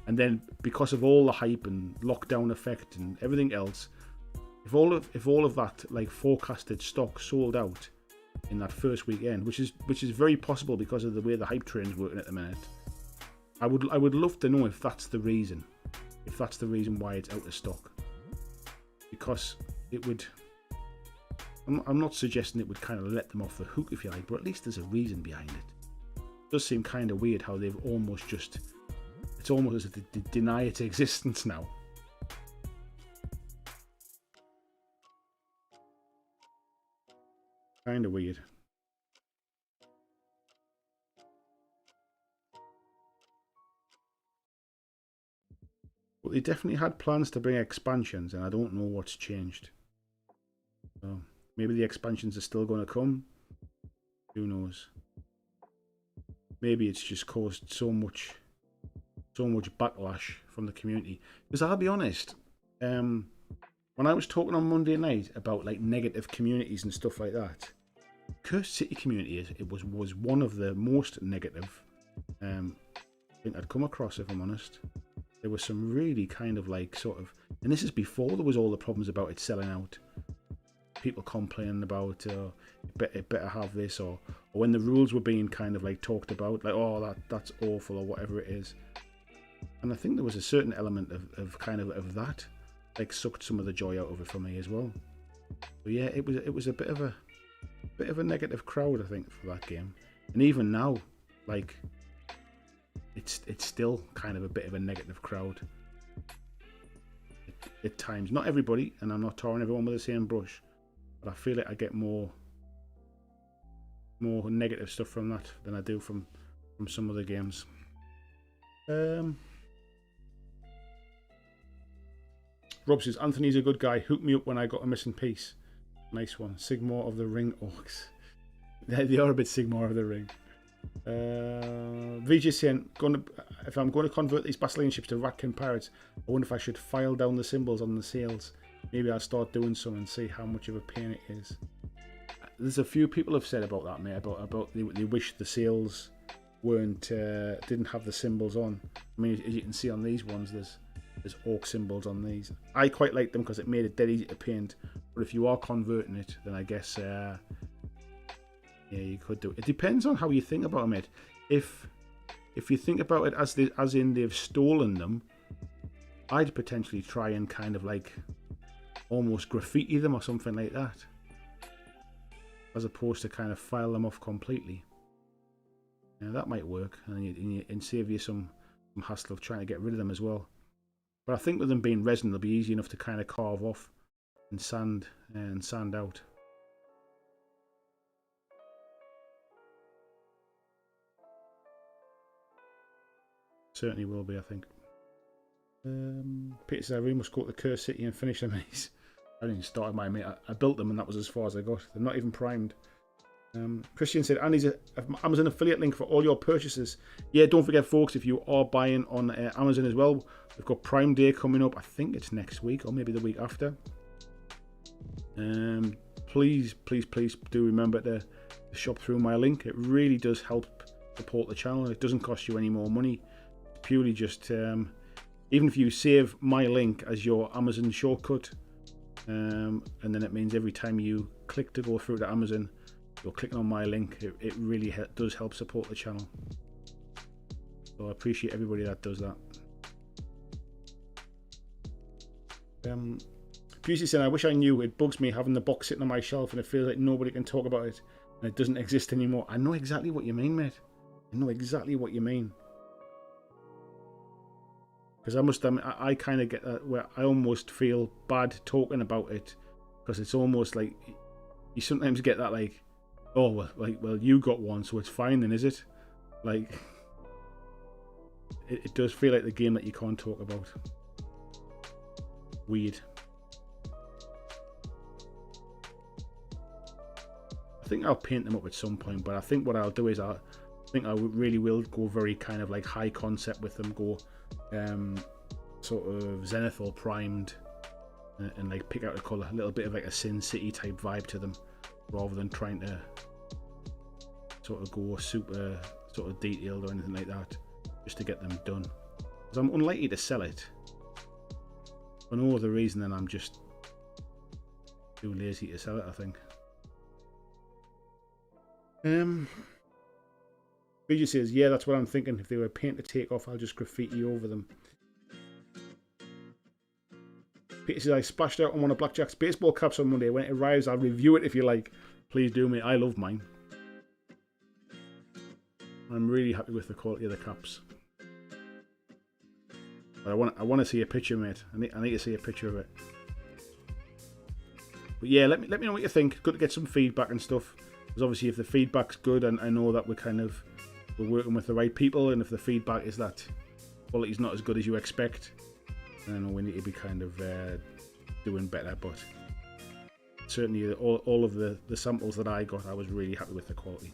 And then because of all the hype and lockdown effect and everything else, if all of that like forecasted stock sold out in that first weekend, which is very possible because of the way the hype train's working at the minute, I would love to know if that's the reason why it's out of stock. Because it would, I'm not suggesting it would kind of let them off the hook, if you like, but at least there's a reason behind it. It does seem kind of weird how they've almost just, it's almost as if they deny its existence now. Kind of weird. But they definitely had plans to bring expansions, and I don't know what's changed. So maybe the expansions are still going to come. Who knows? Maybe it's just caused so much backlash from the community. Because I'll be honest, when I was talking on Monday night about like negative communities and stuff like that, Cursed City community was one of the most negative I think I'd come across, if I'm honest. There was some really kind of like sort of, and this is before there was all the problems about it selling out. People complaining about it better have this, or when the rules were being kind of like talked about, like, oh, that's awful or whatever it is. And I think there was a certain element of that, like, sucked some of the joy out of it for me as well. So yeah, it was a bit of a negative crowd, I think, for that game. And even now, like, it's still kind of a bit of a negative crowd at times. Not everybody, and I'm not tarring everyone with the same brush, but I feel like I get more negative stuff from that than I do from some other games. Rob says, Anthony's a good guy. Hooked me up when I got a missing piece. Nice one. Sigmar of the Ring Orcs. They are a bit Sigmar of the Ring. VJ saying, if I'm going to convert these Basilean ships to Ratkin pirates, I wonder if I should file down the symbols on the sails. Maybe I'll start doing some and see how much of a pain it is. There's a few people have said about that, mate, about they wish the sails didn't have the symbols on. I mean, as you can see on these ones, there's orc symbols on these. I quite like them because it made it dead easy to paint. But if you are converting it, then I guess yeah, you could do it. It depends on how you think about them. If you think about it as in they've stolen them, I'd potentially try and kind of like almost graffiti them or something like that, as opposed to kind of file them off completely. Yeah, that might work, and save you some hassle of trying to get rid of them as well. But I think with them being resin, they'll be easy enough to kind of carve off and sand out. Certainly will be, I think. Peter says, we must go to the Cursed City and finish them. I didn't even start my mate. I built them and that was as far as I got. They're not even primed. Christian said, Andy's Amazon affiliate link for all your purchases. Yeah, don't forget, folks, if you are buying on Amazon as well, we've got Prime Day coming up. I think it's next week or maybe the week after. Please do remember to shop through my link. It really does help support the channel. It doesn't cost you any more money. It's purely just, even if you save my link as your Amazon shortcut, and then it means every time you click to go through to Amazon, you're clicking on my link. It really does help support the channel. So I appreciate everybody that does that. Busey said, I wish I knew. It bugs me having the box sitting on my shelf and it feels like nobody can talk about it and it doesn't exist anymore. I know exactly what you mean, mate. I know exactly what you mean. Because I must admit, I kind of get that where I almost feel bad talking about it, because it's almost like you sometimes get that like, oh well you got one, so it's fine then, is it? Like it does feel like the game that you can't talk about. Weird. I think I'll paint them up at some point, but I think what I'll do is I think I really will go very kind of like high concept with them, go sort of zenithal primed, and like pick out a colour, a little bit of like a Sin City type vibe to them, rather than trying to sort of go super sort of detailed or anything like that, just to get them done. Because I'm unlikely to sell it for no other reason than I'm just too lazy to sell it, I think. BJ says, yeah, that's what I'm thinking. If they were paint to take off, I'll just graffiti over them. Peter says, I splashed out on one of BlackJack's baseball caps on Monday. When it arrives, I'll review it if you like. Please do, mate. I love mine. I'm really happy with the quality of the caps. But I want to see a picture, mate. I need to see a picture of it. But yeah, let me know what you think. Good to get some feedback and stuff. Because obviously, if the feedback's good, and I know that we're working with the right people, and if the feedback is that quality's not as good as you expect, I know we need to be kind of doing better. But certainly, all of the samples that I got, I was really happy with the quality.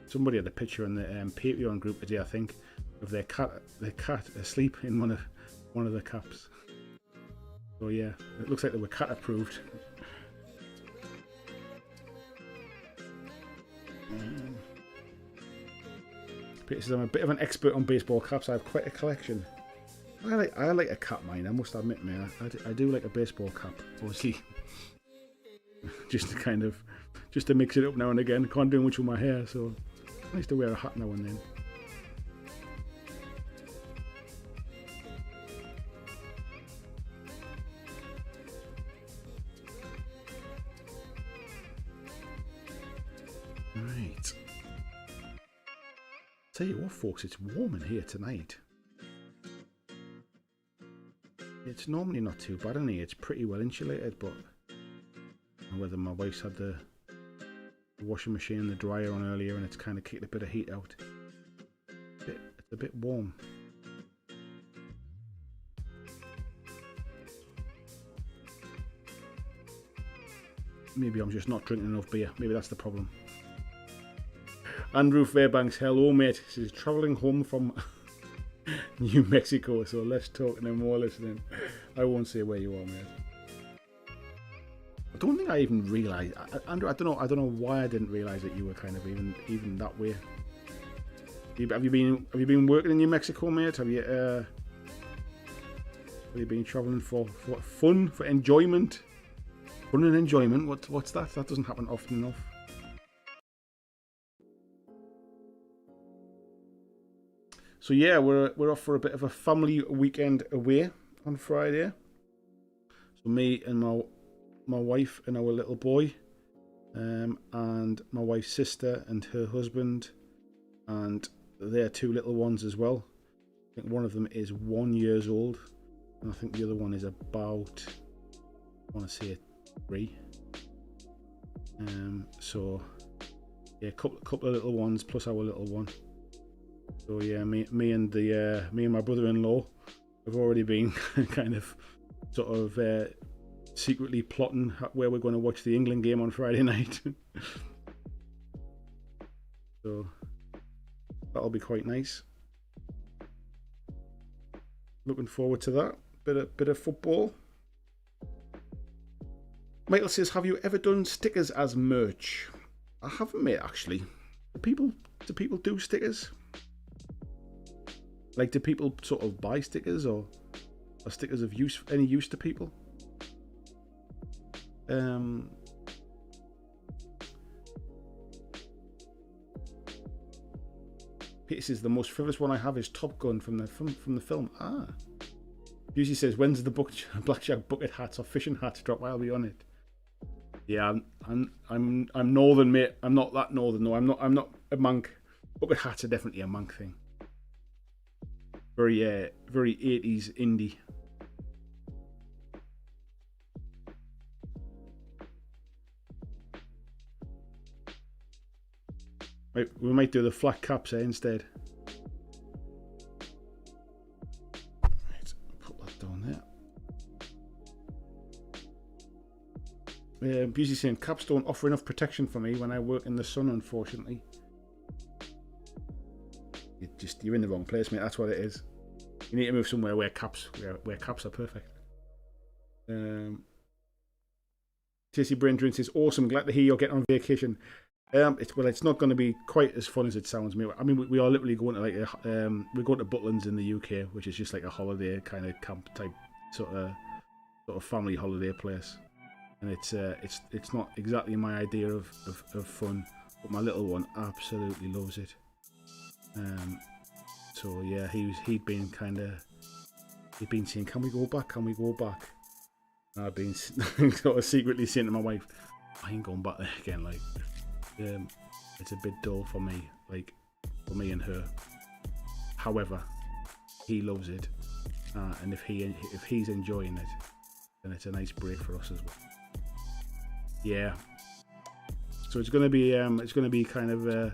Somebody had a picture in the Patreon group today, I think, of their cat asleep in one of the caps. So yeah, it looks like they were cat approved. Peter says, I'm a bit of an expert on baseball caps. I have quite a collection. I like a cap, mine. I must admit, man. I do like a baseball cap, obviously. just to mix it up now and again. Can't do much with my hair, so it's nice to wear a hat now and then. Right. Tell you what, folks, it's warm in here tonight. It's normally not too bad in here. It's pretty well insulated, but I don't know whether my wife's had the washing machine and the dryer on earlier and it's kind of kicked a bit of heat out. It's a bit warm. Maybe I'm just not drinking enough beer. Maybe that's the problem. Andrew Fairbanks, hello mate. He's travelling home from New Mexico, so less talking and more listening. I won't say where you are, mate. don't think I even realised. Andrew, I don't know why I didn't realise that you were kind of even that way. Have you been working in New Mexico, mate? Have you been travelling for fun, for enjoyment? Fun and enjoyment. What's that? That doesn't happen often enough. So yeah, we're off for a bit of a family weekend away on Friday. So me and my wife and our little boy, and my wife's sister and her husband, and their two little ones as well. I think one of them is 1 year old, and I think the other one is about, I want to say 3. So yeah, couple of little ones plus our little one. So yeah, me and my brother-in-law have already been kind of sort of secretly plotting where we're going to watch the England game on Friday night. So that'll be quite nice. Looking forward to that. Bit of football. Michael says, have you ever done stickers as merch? I haven't, mate, actually. Do people do stickers? Like, do people sort of buy stickers, or are stickers of any use to people? Peter says the most frivolous one I have is Top Gun from the film. Ah. Busey says, when's the BlackJack bucket hats or fishing hats drop? I'll be on it. Yeah, I'm northern, mate. I'm not that northern, no. I'm not a monk. Bucket hats are definitely a monk thing. Very 80s indie. We might do the flat caps instead. Right, put that down there. Busy saying caps don't offer enough protection for me when I work in the sun, unfortunately. You're in the wrong place, mate. That's what it is. You need to move somewhere where caps are perfect. TC Brain Drink says, awesome, glad to hear you're getting on vacation. It's not going to be quite as fun as it sounds, mate. I mean, we are literally going to we're going to Butlins in the UK, which is just like a holiday kind of camp type sort of family holiday place, and it's not exactly my idea of fun, but my little one absolutely loves it. So yeah, he'd been saying, can we go back? And I've been sort of secretly saying to my wife, I ain't going back there again. Like, it's a bit dull for me, like for me and her. However, he loves it, and if he's enjoying it, then it's a nice break for us as well. Yeah. So it's going to be kind of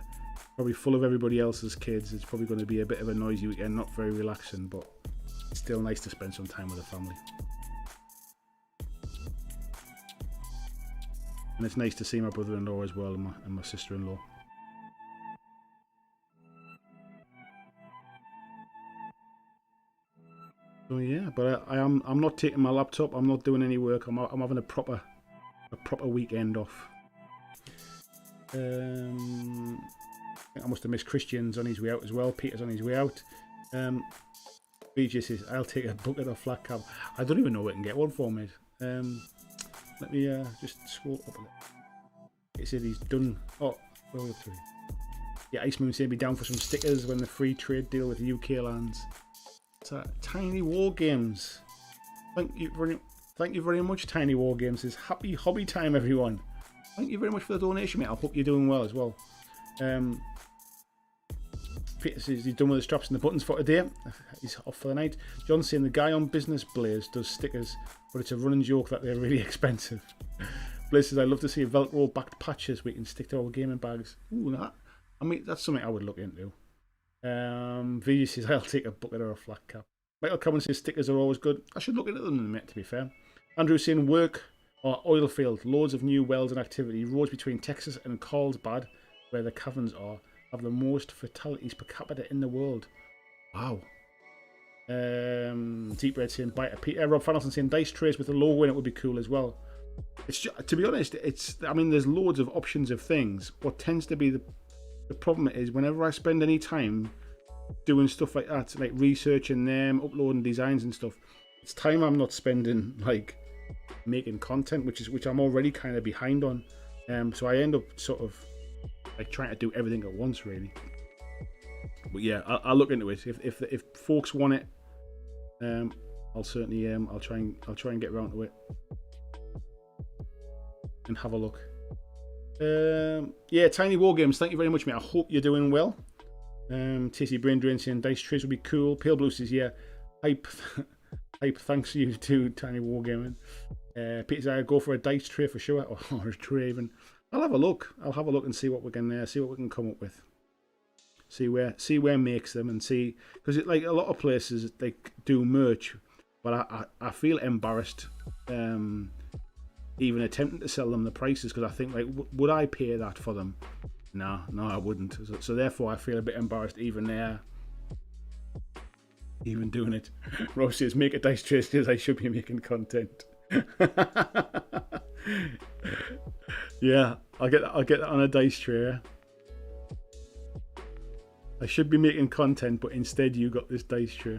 probably full of everybody else's kids. It's probably going to be a bit of a noisy weekend, not very relaxing, but it's still nice to spend some time with the family. And it's nice to see my brother-in-law as well, and my sister-in-law. So yeah, but I'm not taking my laptop. I'm not doing any work. I'm having a proper weekend off. I must have missed Christian's on his way out as well. Peter's on his way out. BJ says, I'll take a bucket of flat cap. I don't even know where I can get one for, mate. Let me just scroll up a bit. It said he's done. Oh, where are we up to? Yeah, Icemoon said be down for some stickers when the free trade deal with the UK lands. So, Tiny War Games. Thank you very much, Tiny War Games. It's happy hobby time, everyone. Thank you very much for the donation, mate. I hope you're doing well as well. Peter says he's done with the straps and the buttons for today. He's off for the night. John's saying the guy on Business Blaze does stickers, but it's a running joke that they're really expensive. Blaze says, I'd love to see Velcro backed patches we can stick to our gaming bags. Ooh, that's something I would look into. VG says, I'll take a bucket or a flat cap. Michael Cummins says stickers are always good. I should look into them, mate, to be fair. Andrew saying work or oil field, loads of new wells and activity. Roads between Texas and Carlsbad, where the caverns are, have the most fatalities per capita in the world. Wow. Deep Red saying bite a Peter. Rob Fanelson saying dice trays with the logo in it would be cool as well. It's just, to be honest, I mean, there's loads of options of things. What tends to be the problem is whenever I spend any time doing stuff like that, like researching them, uploading designs and stuff, it's time I'm not spending like making content, which I'm already kind of behind on. So I end up sort of like trying to do everything at once, really. But yeah, I'll look into it. If folks want it, I'll certainly I'll try and get around to it and have a look. Yeah, Tiny War Games, thank you very much, mate. I hope you're doing well. Tasty Brain Drain saying dice trays would be cool. Pale Blue says, yeah, hype thanks you to Tiny War Gaming. Peter says, I'd go for a dice tray for sure, or a tray even. I'll have a look and see what we can come up with. See where makes them, and see, because like a lot of places they do merch, but I feel embarrassed even attempting to sell them the prices, because I think, like, would I pay that for them? No, I wouldn't. So therefore I feel a bit embarrassed even there, even doing it. Rose says, make a dice tray, says I should be making content. Yeah, I'll get that on a dice tray. I should be making content, but instead you got this dice tray.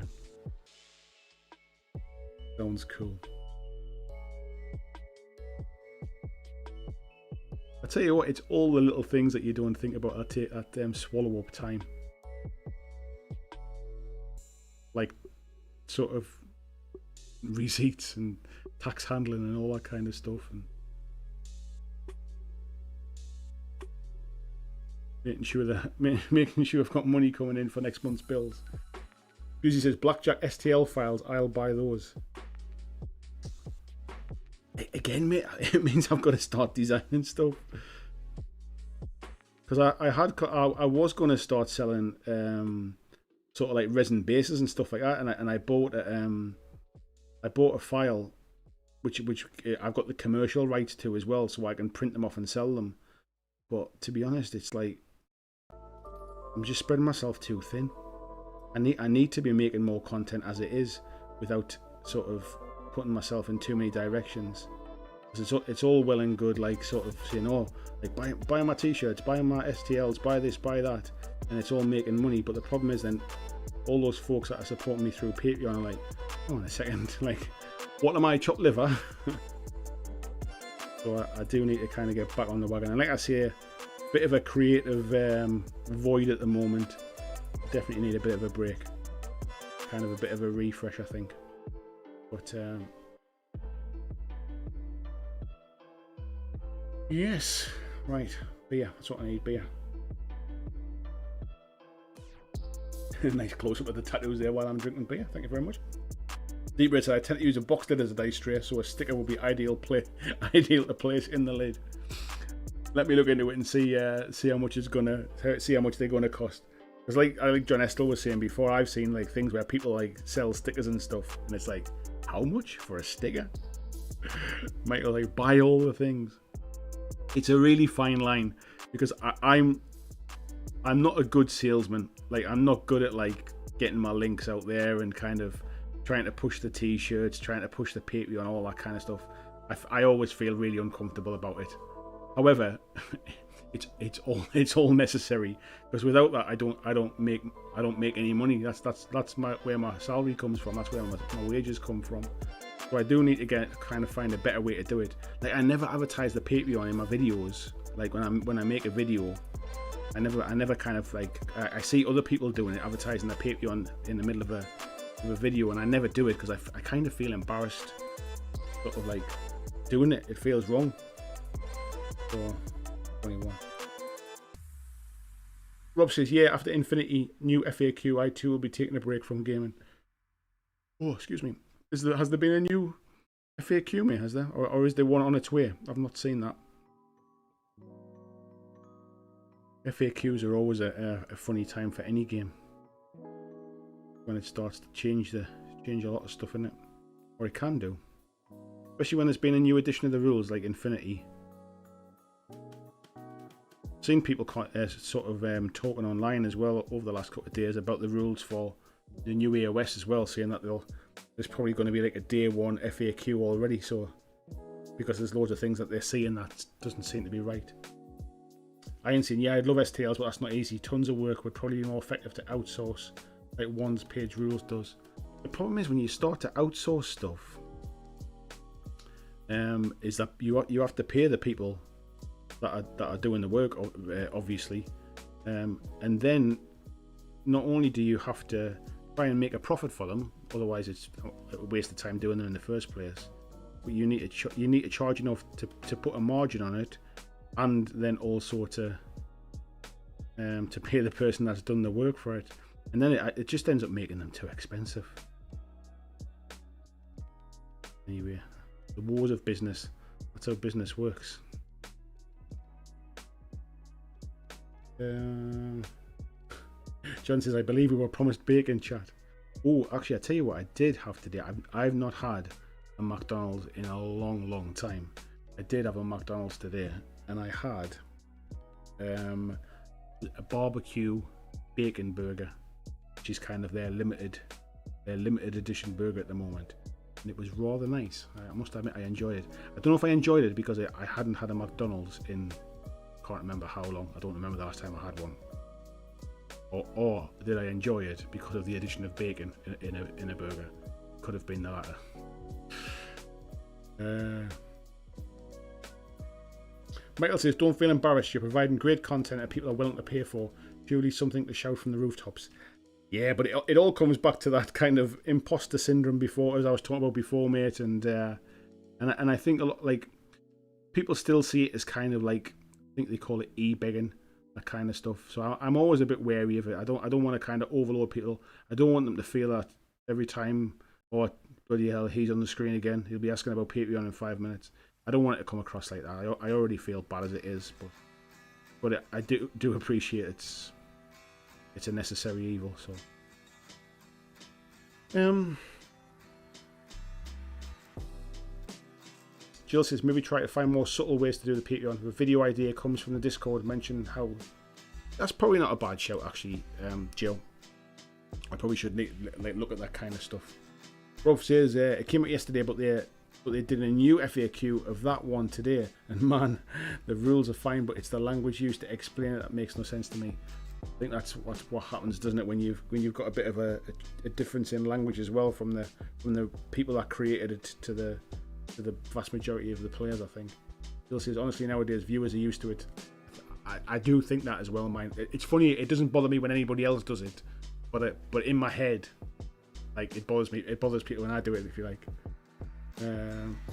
Sounds cool. I tell you what, it's all the little things that you don't think about at swallow up time. Like sort of receipts and tax handling and all that kind of stuff, and making sure I've got money coming in for next month's bills. Susie says, BlackJack STL files, I'll buy those. Again, mate, it means I've got to start designing stuff. Because I was going to start selling sort of like resin bases and stuff like that, and I bought a file which I've got the commercial rights to as well, so I can print them off and sell them. But to be honest, it's like I'm just spreading myself too thin. I need to be making more content as it is, without sort of putting myself in too many directions. It's all well and good, like sort of saying, oh, like buy my t-shirts, buy my STLs, buy this, buy that, and it's all making money. But the problem is then all those folks that are supporting me through Patreon are like, oh, in a second, like, what am I, chopped liver? So I do need to kind of get back on the wagon. And like I say, a bit of a creative void at the moment. Definitely need a bit of a break. Kind of a bit of a refresh, I think. But yes, right, beer, that's what I need, beer. Nice close up of the tattoos there while I'm drinking beer, thank you very much. Deep Red said, I tend to use a box lid as a dice tray, so a sticker would be ideal to place in the lid. Let me look into it and see how much they're gonna cost. Because like John Estel was saying before, I've seen like things where people like sell stickers and stuff, and it's like, how much for a sticker? Might like buy all the things. It's a really fine line, because I'm not a good salesman. Like, I'm not good at like getting my links out there and kind of trying to push the t-shirts, trying to push the Patreon, all that kind of stuff. I always feel really uncomfortable about it. However, it's all necessary, because without that I don't make any money. That's where my salary comes from. That's where my wages come from. So I do need to kind of find a better way to do it. Like, I never advertise the Patreon in my videos. Like when I make a video, I never kind of like, I see other people doing it, advertising the Patreon in the middle of a video, and I never do it because I kind of feel embarrassed, sort of like doing it. It feels wrong. So 21. Rob says, yeah, after Infinity new FAQ, I too will be taking a break from gaming. Oh, excuse me. Has there been a new FAQ, mate? Has there? Or is there one on its way? I've not seen that. FAQs are always a funny time for any game, when it starts to change a lot of stuff in it, or it can do, especially when there's been a new edition of the rules like Infinity. Seen people sort of talking online as well over the last couple of days about the rules for the new AOS as well, saying that there's probably going to be like a day one FAQ already. So because there's loads of things that they're seeing that doesn't seem to be right. Iron saying, yeah, I'd love STLs, but that's not easy. Tons of work would probably be more effective to outsource, like one's page rules does. The problem is when you start to outsource stuff, is that you have to pay the people that are doing the work, obviously, and then not only do you have to try and make a profit for them, otherwise it's a waste of time doing them in the first place. But you need to charge enough to put a margin on it, and then also to pay the person that's done the work for it, and then it just ends up making them too expensive. Anyway, the wars of business. That's how business works. John says, I believe we were promised bacon, chat. Oh, actually, I tell you what I did have today. I've not had a McDonald's in a long time. I did have a McDonald's today, and I had a barbecue bacon burger, which is kind of their limited edition burger at the moment, and it was rather nice. I must admit I enjoyed it. I don't know if I enjoyed it because I hadn't had a McDonald's in, can't remember how long. I don't remember the last time I had one. Or did I enjoy it because of the addition of bacon in a burger? Could have been the latter. Michael says, don't feel embarrassed. You're providing great content that people are willing to pay for. Purely something to shout from the rooftops. Yeah, but it all comes back to that kind of imposter syndrome before, as I was talking about before, mate. And I think a lot, like, people still see it as kind of like, I think they call it e-begging, that kind of stuff. So I'm always a bit wary of it. I don't want to kind of overload people. I don't want them to feel that every time, oh bloody hell, he's on the screen again, he'll be asking about Patreon in 5 minutes. I don't want it to come across like that. I already feel bad as it is, but I do appreciate it's a necessary evil. So Jill says, maybe try to find more subtle ways to do the Patreon. If a video idea comes from the Discord, mention how. That's probably not a bad shout, actually, Jill. I probably should look at that kind of stuff. Rob says, it came out yesterday, but they did a new FAQ of that one today, and man, the rules are fine, but it's the language used to explain it that makes no sense to me. I think that's what happens, doesn't it, when you've got a bit of a difference in language as well from the people that created it to the vast majority of the players. I think Bill says, honestly, nowadays viewers are used to it. I do think that as well, mine. It's funny, it doesn't bother me when anybody else does it, but in my head, like, it bothers me. It bothers people when I do it, if you like.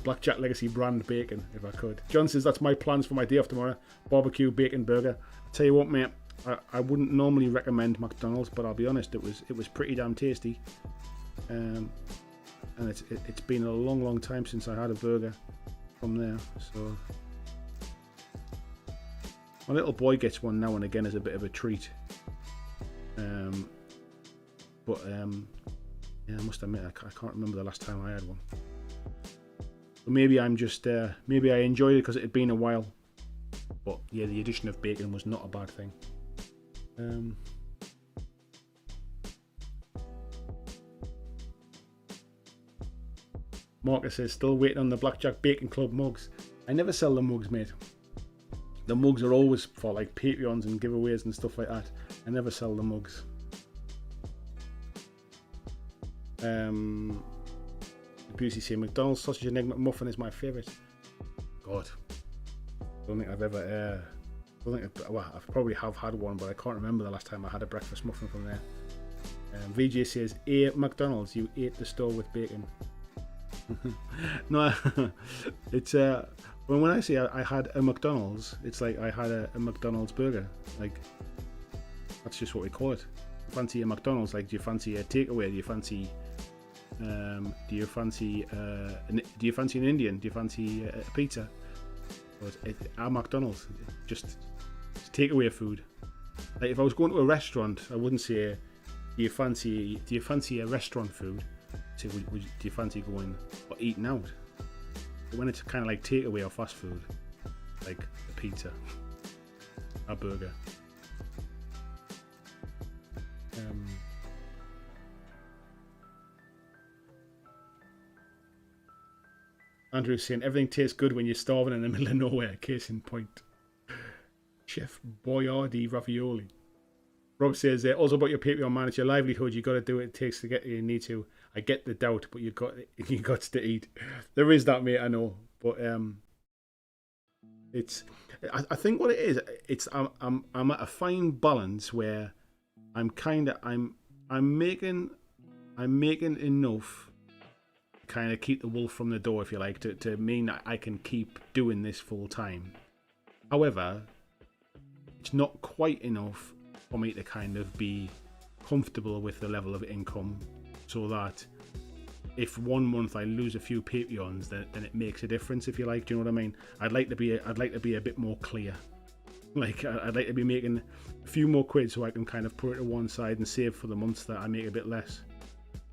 BlackJack Legacy brand bacon, if I could. John says, that's my plans for my day off tomorrow. Barbecue bacon burger. I tell you what, mate, I wouldn't normally recommend McDonald's, but I'll be honest, it was pretty damn tasty. And it's been a long time since I had a burger from there. So my little boy gets one now and again as a bit of a treat. Yeah, I must admit, I can't remember the last time I had one. But maybe I'm just maybe I enjoyed it because it had been a while. But yeah, the addition of bacon was not a bad thing. Marcus says, still waiting on the BlackJack Bacon Club mugs. I never sell the mugs, mate. The mugs are always for like Patreons and giveaways and stuff like that. I never sell the mugs. Busey saying, McDonald's sausage and egg McMuffin is my favourite. God, I don't think I've ever. Well, I probably have had one, but I can't remember the last time I had a breakfast muffin from there. VJ says, McDonald's, you ate the store with bacon. No, it's when I say I had a McDonald's, it's like I had a McDonald's burger. Like, that's just what we call it. Fancy a McDonald's? Like, do you fancy a takeaway? Do you fancy an Indian? Do you fancy a pizza? Our McDonald's, just takeaway food. Like, if I was going to a restaurant, I wouldn't say, do you fancy a restaurant food? I'd say, do you fancy going or eating out? But when it's kind of like takeaway or fast food, like a pizza, a burger. Andrew's saying everything tastes good when you're starving in the middle of nowhere. Case in point. Chef Boyardee ravioli. Rob says also about your Patreon, man, it's your livelihood. You got to do what it takes to get you need to. I get the doubt, but you got to eat. There is that, mate. I know, but it's. I think what it is, it's I'm at a fine balance where I'm making enough to kind of keep the wolf from the door, if you like, to mean that I can keep doing this full time. However, it's not quite enough for me to kind of be comfortable with the level of income, so that if one month I lose a few Patreons, then it makes a difference, if you like. Do you know what I mean? I'd like to be a bit more clear. Like, I'd like to be making a few more quid so I can kind of put it to one side and save for the months that I make a bit less.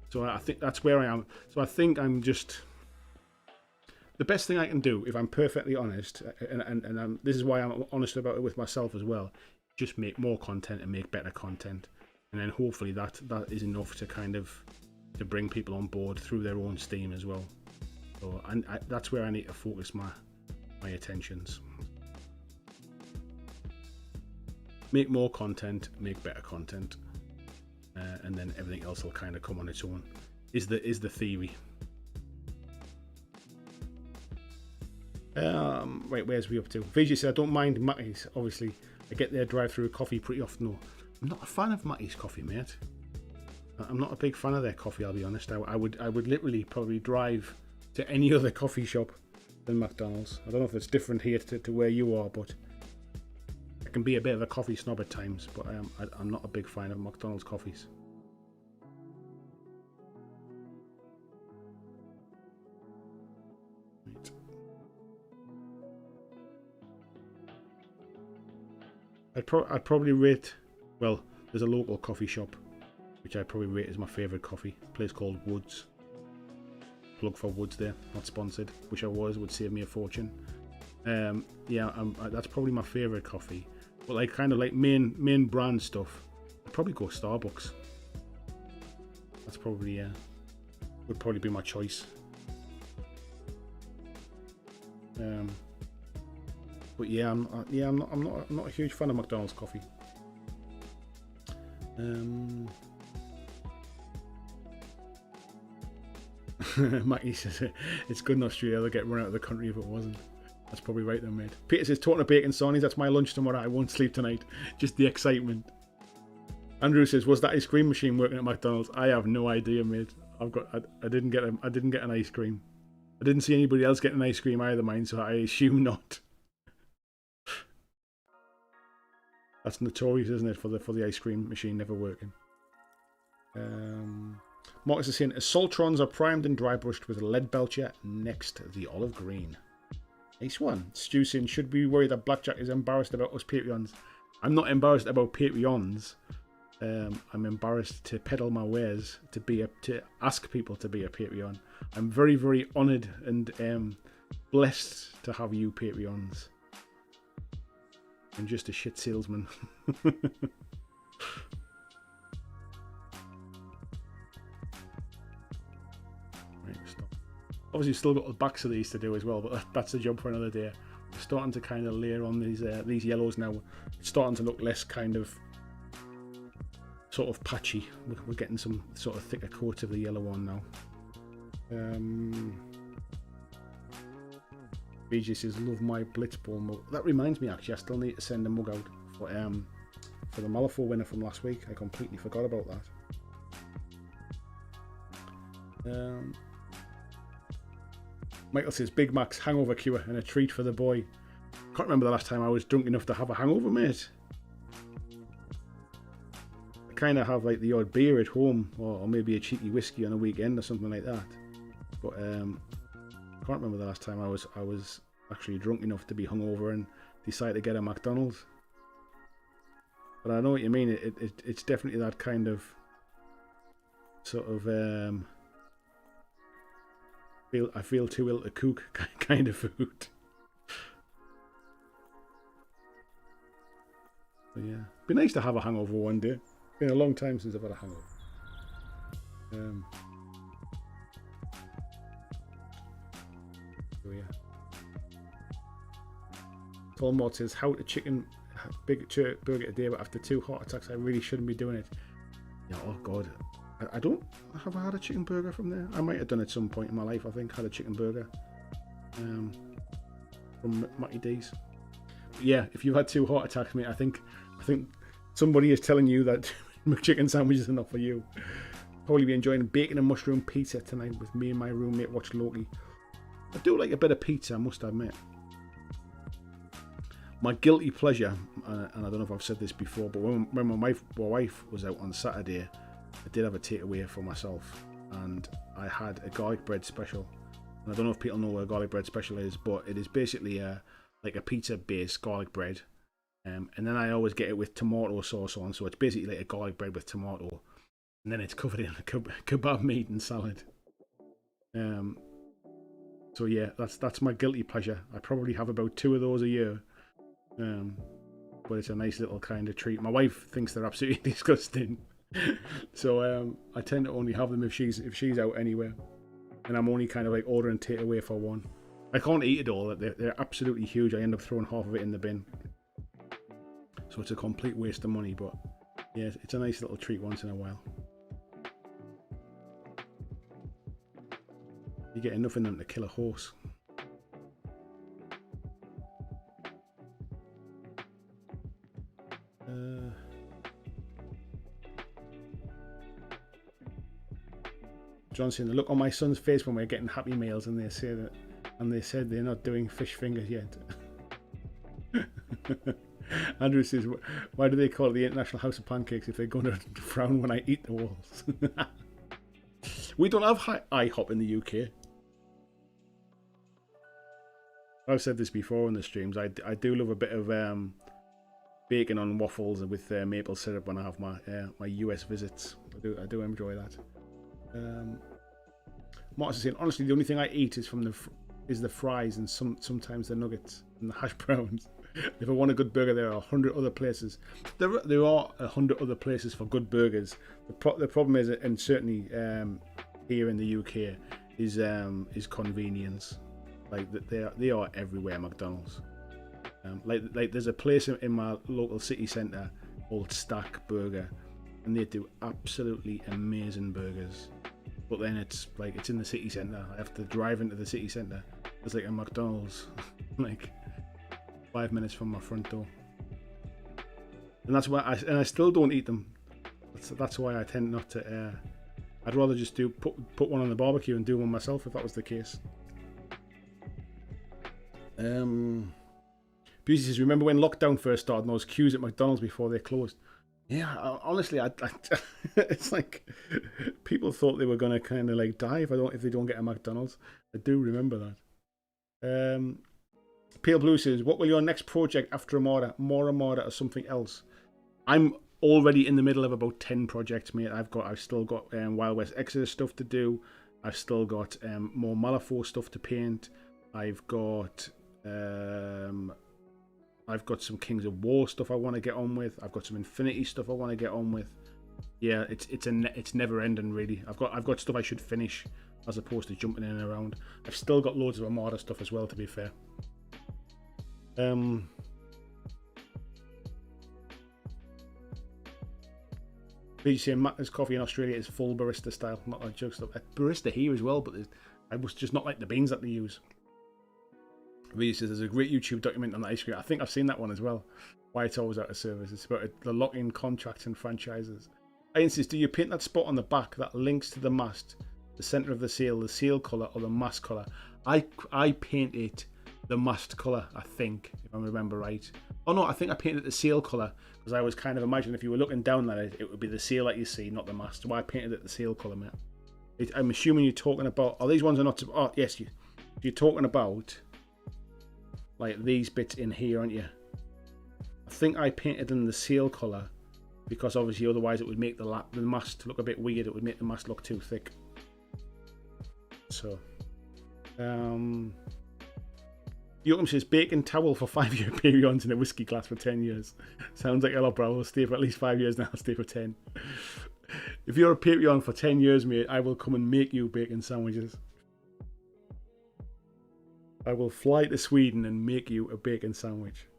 So I think that's where I am. So I think I'm just... The best thing I can do, if I'm perfectly honest, and this is why I'm honest about it with myself as well, just make more content and make better content. And then hopefully that is enough to kind of to bring people on board through their own steam as well. So that's where I need to focus my attentions. Make more content, make better content, and then everything else will kind of come on its own. Is the theory. Right, where's we up to? VJ said I don't mind Matty's. Obviously, I get their drive-through coffee pretty often though. I'm not a fan of Matty's coffee, mate. I'm not a big fan of their coffee, I'll be honest. I would literally probably drive to any other coffee shop than McDonald's. I don't know if it's different here to where you are, but I can be a bit of a coffee snob at times, but I'm not a big fan of McDonald's coffees. Right. I'd probably rate, well, there's a local coffee shop which I probably rate as my favourite coffee. A place called Woods. Plug for Woods there, not sponsored. Wish I was, would save me a fortune. Yeah, that's probably my favourite coffee. But like kind of like main brand stuff, I'd probably go Starbucks. That's probably would probably be my choice. But yeah, I'm not a huge fan of McDonald's coffee. Mackie says it's good in Australia. They'll get run out of the country if it wasn't. That's probably right then, mate. Peter says talking to bacon sarnies. That's my lunch tomorrow. I won't sleep tonight. Just the excitement. Andrew says, was that ice cream machine working at McDonald's? I have no idea, mate. I didn't get an ice cream. I didn't see anybody else getting ice cream either, mine. So I assume not. That's notorious, isn't it, for the ice cream machine never working. Marcus is saying, Assaultrons are primed and dry brushed with a lead belcher next to the olive green. Nice one. Stu saying, should we worry that BlackJack is embarrassed about us Patreons? I'm not embarrassed about Patreons. I'm embarrassed to peddle my wares, to ask people to be a Patreon. I'm very, very honoured and blessed to have you Patreons. I'm just a shit salesman. Right, stop. Obviously, still got the backs of these to do as well, but that's a job for another day. We're starting to kind of layer on these yellows now. It's starting to look less kind of sort of patchy. We're getting some sort of thicker coats of the yellow one now. BJ says, love my Blitzball mug. That reminds me, actually, I still need to send a mug out for the Malifaux winner from last week. I completely forgot about that. Michael says, Big Mac's hangover cure and a treat for the boy. Can't remember the last time I was drunk enough to have a hangover, mate. I kind of have like the odd beer at home, or maybe a cheeky whiskey on a weekend or something like that. But can't remember the last time I was actually drunk enough to be hungover and decide to get a McDonald's. But I know what you mean. It's definitely that kind of sort of I feel too ill to cook kind of food. So yeah, be nice to have a hangover one day. Been a long time since I've had a hangover. Colmore says, how to chicken big burger today, but after 2 heart attacks, I really shouldn't be doing it. Yeah, oh God. I don't have had a chicken burger from there. I might have done it at some point in my life, I think. Had a chicken burger from Matty D's. But yeah, if you've had 2 heart attacks, mate, I think somebody is telling you that McChicken sandwiches are not for you. Probably be enjoying bacon and mushroom pizza tonight with me and my roommate watch Loki. I do like a bit of pizza, I must admit. My guilty pleasure, and I don't know if I've said this before, but when my wife was out on Saturday, I did have a takeaway for myself, and I had a garlic bread special. And I don't know if people know what a garlic bread special is, but it is basically like a pizza-based garlic bread. And then I always get it with tomato sauce on, so it's basically like a garlic bread with tomato. And then it's covered in a kebab meat and salad. So yeah, that's my guilty pleasure. I probably have about 2 of those a year. But it's a nice little kind of treat. My wife thinks they're absolutely disgusting. So I tend to only have them if she's out anywhere. And I'm only kind of like ordering takeaway for one. I can't eat it all. They're absolutely huge. I end up throwing half of it in the bin. So it's a complete waste of money, but yeah, it's a nice little treat once in a while. You get enough in them to kill a horse. John saying, the look on my son's face when we're getting happy meals and they said they're not doing fish fingers yet. Andrew says, why do they call it the International House of Pancakes if they're going to frown when I eat the walls? We don't have IHOP in the UK. I've said this before in the streams. I do love a bit of bacon on waffles with maple syrup when I have my US visits. I do enjoy that. Martin's saying, honestly, the only thing I eat is the fries and sometimes the nuggets and the hash browns. If I want a good burger, there are 100 other places. There are 100 other places for good burgers. The problem is, and certainly here in the UK, is convenience. Like they are everywhere. McDonald's. Like there's a place in my local city centre called Stack Burger, and they do absolutely amazing burgers. But then it's in the city centre. I have to drive into the city centre. There's like a McDonald's like 5 minutes from my front door, and that's why I still don't eat them. That's why I tend not to. I'd rather just put one on the barbecue and do one myself if that was the case. Busey says, remember when lockdown first started and those queues at McDonald's before they closed? Yeah, honestly, it's like people thought they were going to kind of like die if they don't get a McDonald's. I do remember that. Pale Blue says, what will your next project after Armada? More Armada or something else? I'm already in the middle of about 10 projects, mate. I've still got Wild West Exodus stuff to do. I've still got more Malifaux stuff to paint. I've got some Kings of War stuff I want to get on with. I've got some Infinity stuff I want to get on with. Yeah, it's never ending really. I've got stuff I should finish as opposed to jumping in and around. I've still got loads of Armada stuff as well, to be fair. You say Matt's coffee in Australia is full barista style, not like jug stuff. Barista here as well, but I was just not like the beans that they use. He says there's a great YouTube document on the ice cream. I think I've seen that one as well. Why it's always out of service. It's about the lock-in contracts and franchises. I insist, do you paint that spot on the back that links to the mast, the centre of the sail colour, or the mast colour? I painted the mast colour, I think, if I remember right. Oh no, I think I painted the sail colour because I was kind of imagining if you were looking down at it, it would be the sail that you see, not the mast. So I painted it the sail colour, mate. I'm assuming you're talking about. Oh, these ones are not. Oh, yes, you're talking about like these bits in here, aren't you? I think I painted in the sail colour because obviously otherwise it would make the mast look a bit weird. It would make the mast look too thick. So, Yoakum says bacon towel for 5-year periods in a whiskey glass for 10 years. Sounds like a lot, bro. I'll stay for at least 5 years now. I'll stay for 10. If you're a Patreon for 10 years, mate, I will come and make you bacon sandwiches. I will fly to Sweden and make you a bacon sandwich.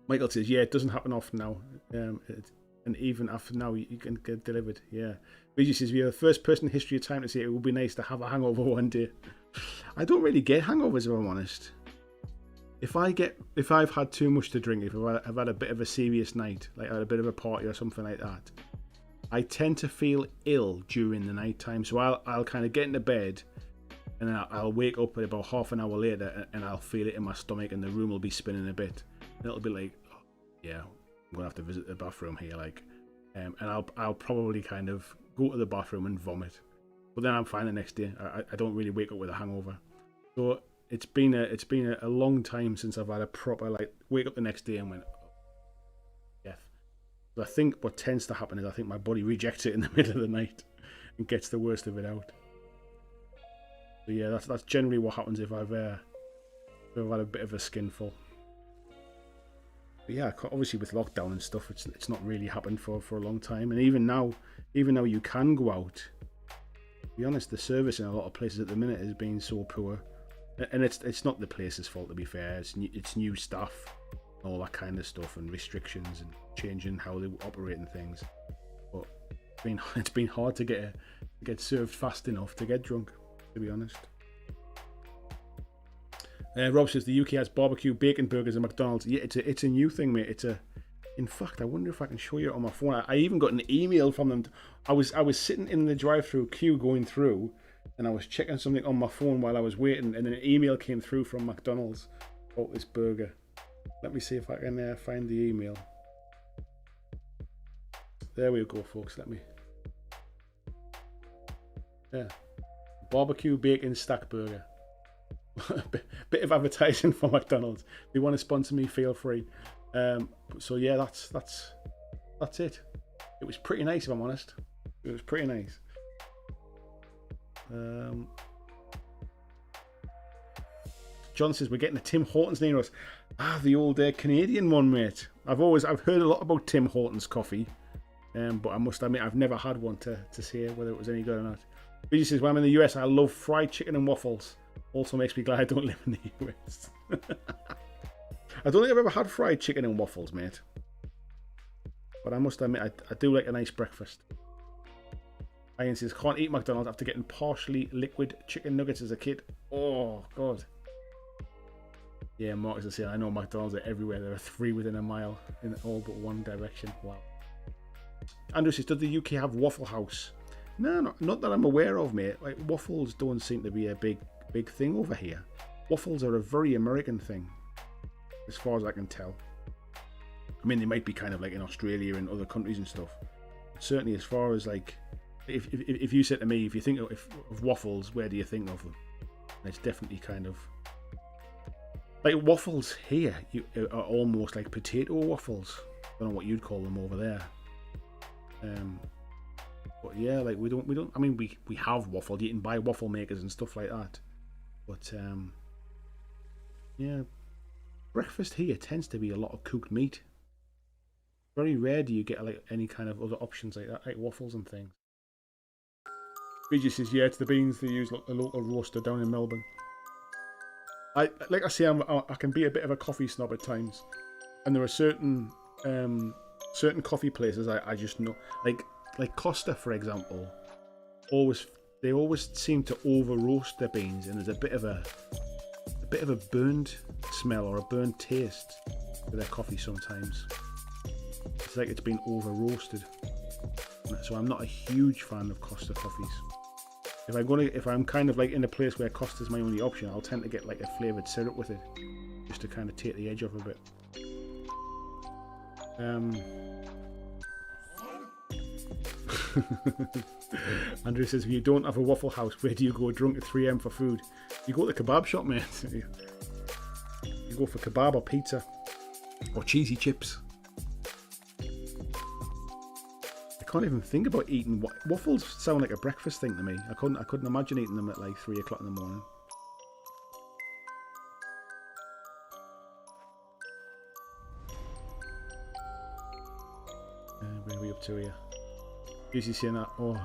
Michael says, yeah, it doesn't happen often now. And even after now, you can get delivered. Yeah. Vijay says, you're the first person in history of time to say it would be nice to have a hangover one day. I don't really get hangovers, if I'm honest. If I've had too much to drink, if I've had a bit of a serious night, like I had a bit of a party or something like that, I tend to feel ill during the night time. So I'll kind of get into bed, and then I'll wake up about half an hour later, and I'll feel it in my stomach, and the room will be spinning a bit. And it'll be like, oh, yeah, I'm gonna have to visit the bathroom here, like, and I'll probably kind of go to the bathroom and vomit. But then I'm fine the next day. I don't really wake up with a hangover. So it's been a long time since I've had a proper, like, wake up the next day and went, oh, yeah. So I think what tends to happen is I think my body rejects it in the middle of the night and gets the worst of it out. So yeah, that's generally what happens if I've had a bit of a skinful. But yeah, obviously with lockdown and stuff, it's not really happened for a long time. And even now you can go out. To be honest, the service in a lot of places at the minute has been so poor. And it's not the place's fault, to be fair. It's new staff, all that kind of stuff, and restrictions and changing how they operate and things. But it's been hard to get served fast enough to get drunk, to be honest. Rob says the UK has barbecue bacon burgers at McDonald's. Yeah, it's a new thing, mate. In fact, I wonder if I can show you it on my phone. I even got an email from them. I was sitting in the drive-through queue going through, and I was checking something on my phone while I was waiting, and then an email came through from McDonald's about this burger. Let me see if I can find the email. There we go, folks. Yeah, barbecue bacon stack burger. Bit of advertising for McDonald's. If you want to sponsor me, feel free. So yeah, that's it. It was pretty nice, if I'm honest. It was pretty nice. John says we're getting a Tim Hortons near us. The old Canadian one, mate. I've heard a lot about Tim Hortons coffee, but I must admit I've never had one to say whether it was any good or not. Vijay says, when I'm in the US, I love fried chicken and waffles. Also makes me glad I don't live in the US. I don't think I've ever had fried chicken and waffles, mate. But I must admit, I do like a nice breakfast. Ian says, can't eat McDonald's after getting partially liquid chicken nuggets as a kid. Oh, God. Yeah, Marcus is saying, I know McDonald's are everywhere. There are 3 within a mile in all but one direction. Wow. Andrew says, does the UK have Waffle House? No, not that I'm aware of, mate. Like, waffles don't seem to be a big thing over here. Waffles are a very American thing, as far as I can tell. I mean, they might be kind of like in Australia and other countries and stuff. But certainly, as far as like, if you said to me, if you think of waffles, where do you think of them? And it's definitely kind of like waffles here. Are almost like potato waffles. I don't know what you'd call them over there. But yeah, like we don't. I mean, we have waffle. You can buy waffle makers and stuff like that. But yeah, breakfast here tends to be a lot of cooked meat. Very rare do you get like any kind of other options like that, like waffles and things. Vijay says, yeah, it's the beans they use a local roaster down in Melbourne. I can be a bit of a coffee snob at times, and there are certain coffee places I just know, like Costa, for example, they always seem to over roast their beans, and there's a bit of a burnt smell or a burnt taste to their coffee sometimes. It's like it's been over roasted. So I'm not a huge fan of Costa coffees. If I'm kind of like in a place where Costa's my only option, I'll tend to get like a flavoured syrup with it, just to kind of take the edge off a bit. Andrew says, if you don't have a Waffle House, where do you go drunk at 3 AM for food? You go to the kebab shop, mate. You go for kebab or pizza or cheesy chips. I can't even think about eating waffles. Sound like a breakfast thing to me. I couldn't imagine eating them at like 3 o'clock in the morning. Where are we up to here? Usually saying that. Oh,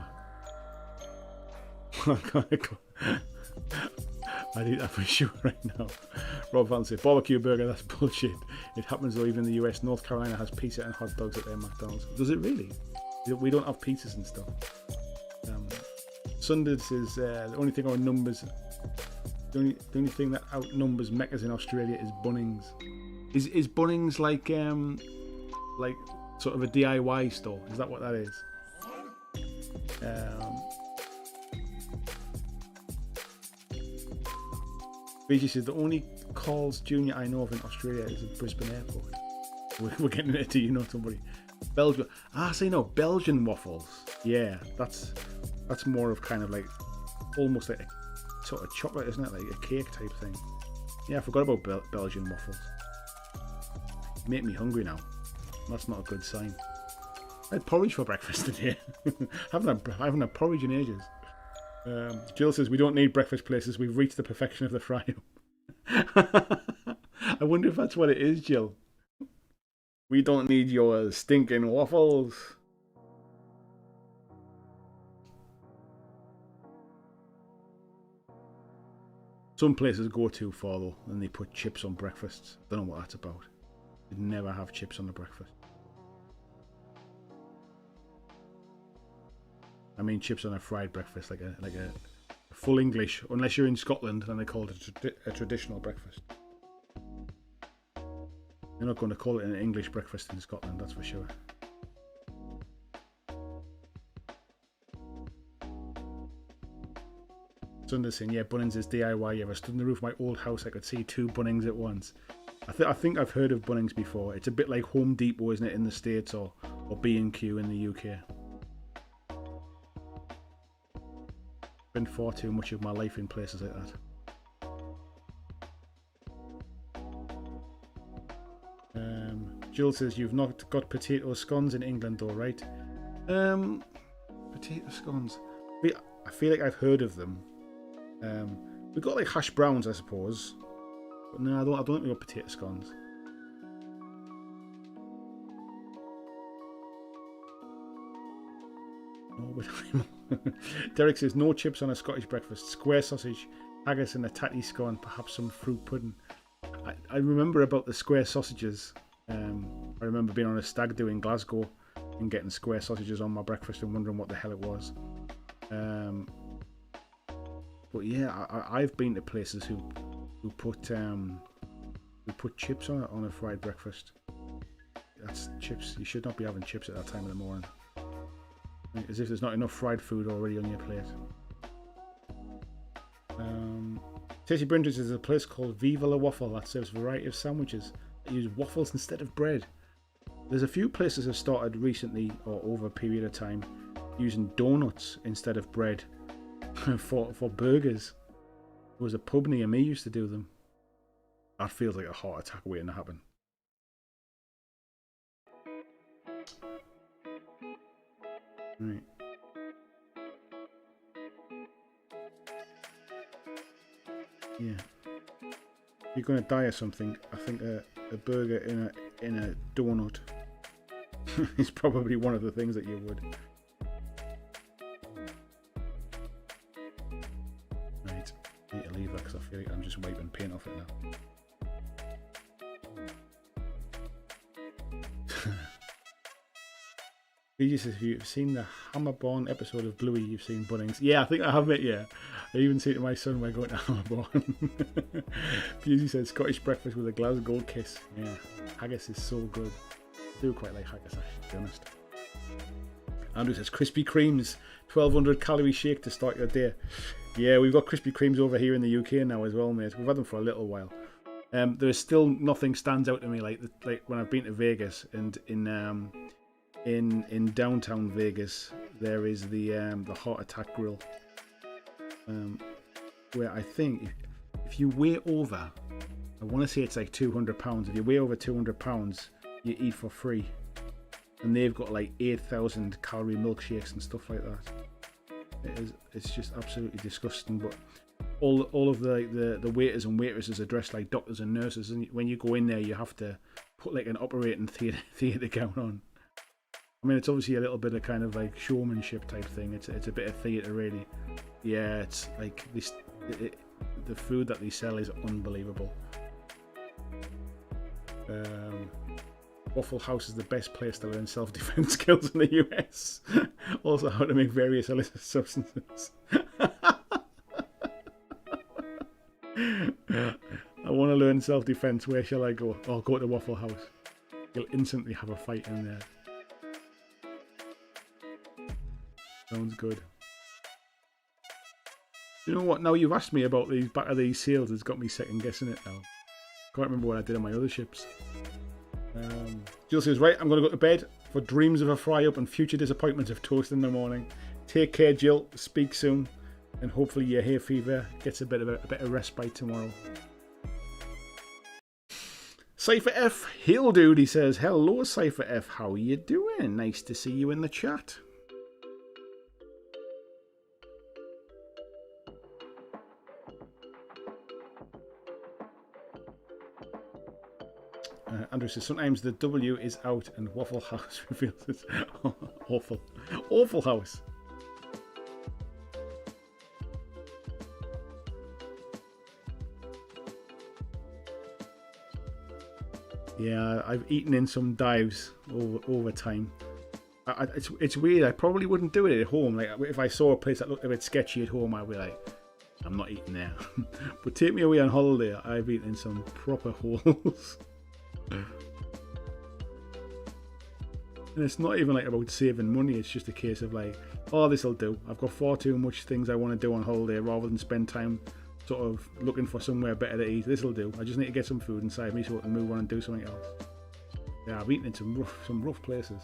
I'd eat that for sure right now. Rob Van said, barbecue burger, that's bullshit. It happens though, even in the US. North Carolina has pizza and hot dogs at their McDonald's. Does it really? We don't have pizzas and stuff. Sunday says, the only thing on numbers, the only thing that outnumbers Meccas in Australia is Bunnings. Is Bunnings like sort of a DIY store? Is that what that is? BG says the only Carl's Jr. I know of in Australia is at Brisbane Airport. We're getting into, you know, somebody. Belgium. Belgian waffles. Yeah, that's more of kind of like almost like a sort of chocolate, isn't it? Like a cake type thing. Yeah, I forgot about Belgian waffles. Make me hungry now. That's not a good sign. I had porridge for breakfast today. I haven't had porridge in ages. Jill says, we don't need breakfast places. We've reached the perfection of the fry-up. I wonder if that's what it is, Jill. We don't need your stinking waffles. Some places go too far, though, and they put chips on breakfasts. Don't know what that's about. You'd never have chips on the breakfast. I mean chips on a fried breakfast, like a full English, unless you're in Scotland, then they call it a traditional breakfast. They're not going to call it an English breakfast in Scotland, that's for sure. Sunday saying, yeah, Bunnings is DIY. If I stood on the roof of my old house, I could see 2 Bunnings at once. I think I've heard of Bunnings before. It's a bit like Home Depot, isn't it, in the States, or B&Q in the UK. Spent far too much of my life in places like that. Jill says, you've not got potato scones in England though, right? Potato scones. I feel like I've heard of them. We've got like hash browns, I suppose. But no, I don't think we've got potato scones. Derek says, no chips on a Scottish breakfast. Square sausage, haggis and a tatty scone, perhaps some fruit pudding. I remember about the square sausages. I remember being on a stag do in Glasgow and getting square sausages on my breakfast and wondering what the hell it was. But yeah, I've been to places who put chips on a fried breakfast. That's chips. You should not be having chips at that time of the morning. As if there's not enough fried food already on your plate. Tasty Brindles is a place called Viva La Waffle that serves a variety of sandwiches that use waffles instead of bread. There's a few places that have started recently or over a period of time using donuts instead of bread for burgers. There was a pub near me used to do them. That feels like a heart attack waiting to happen. Right. Yeah. If you're going to die or something, I think a burger in a donut is probably one of the things that you would. Right. I need to leave that because I feel like I'm just wiping paint off it now. Says, if you've seen the Hammerborn episode of Bluey, you've seen Bunnings. Yeah, I think I have it, yeah. I even say it to my son when I go to Hammerborn. Busey said Scottish breakfast with a Glasgow kiss. Yeah, haggis is so good. I do quite like haggis, actually, to be honest. Andrew says Krispy Kremes, 1200 calorie shake to start your day. Yeah, we've got Krispy Kremes over here in the UK now as well, mate. We've had them for a little while. There is still nothing stands out to me like when I've been to Vegas and in downtown Vegas there is the Heart Attack Grill, where I think if you weigh over, I want to say it's like 200 pounds. If you weigh over 200 pounds, you eat for free, and they've got like 8,000 calorie milkshakes and stuff like that. It's just absolutely disgusting. But all of the waiters and waitresses are dressed like doctors and nurses, and when you go in there, you have to put like an operating theatre gown on. I mean, it's obviously a little bit of kind of like showmanship type thing. It's a bit of theatre, really. Yeah, it's like this. the food that they sell is unbelievable. Waffle House is the best place to learn self-defense skills in the US. Also, how to make various illicit substances. I want to learn self-defense. Where shall I go? I'll go to Waffle House. You'll instantly have a fight in there. Sounds good. You know what? Now you've asked me about these back of these sales, it's got me second guessing it now. Can't remember what I did on my other ships. Jill says, right, I'm going to go to bed for dreams of a fry up and future disappointments of toast in the morning. Take care, Jill. Speak soon. And hopefully your hay fever gets a bit of respite tomorrow. Cypher F, hail dude, he says, hello Cypher F, how you doing? Nice to see you in the chat. Andrew says, sometimes the W is out and Waffle House reveals it's awful house. Yeah, I've eaten in some dives over time. It's weird. I probably wouldn't do it at home. Like if I saw a place that looked a bit sketchy at home, I'd be like, I'm not eating there. But take me away on holiday. I've eaten in some proper holes. And it's not even like about saving money. It's just a case of like, oh, this'll do. I've got far too much things I want to do on holiday rather than spend time sort of looking for somewhere better to eat. This'll do. I just need to get some food inside me so I can move on and do something else. Yeah, I've eaten in some rough places.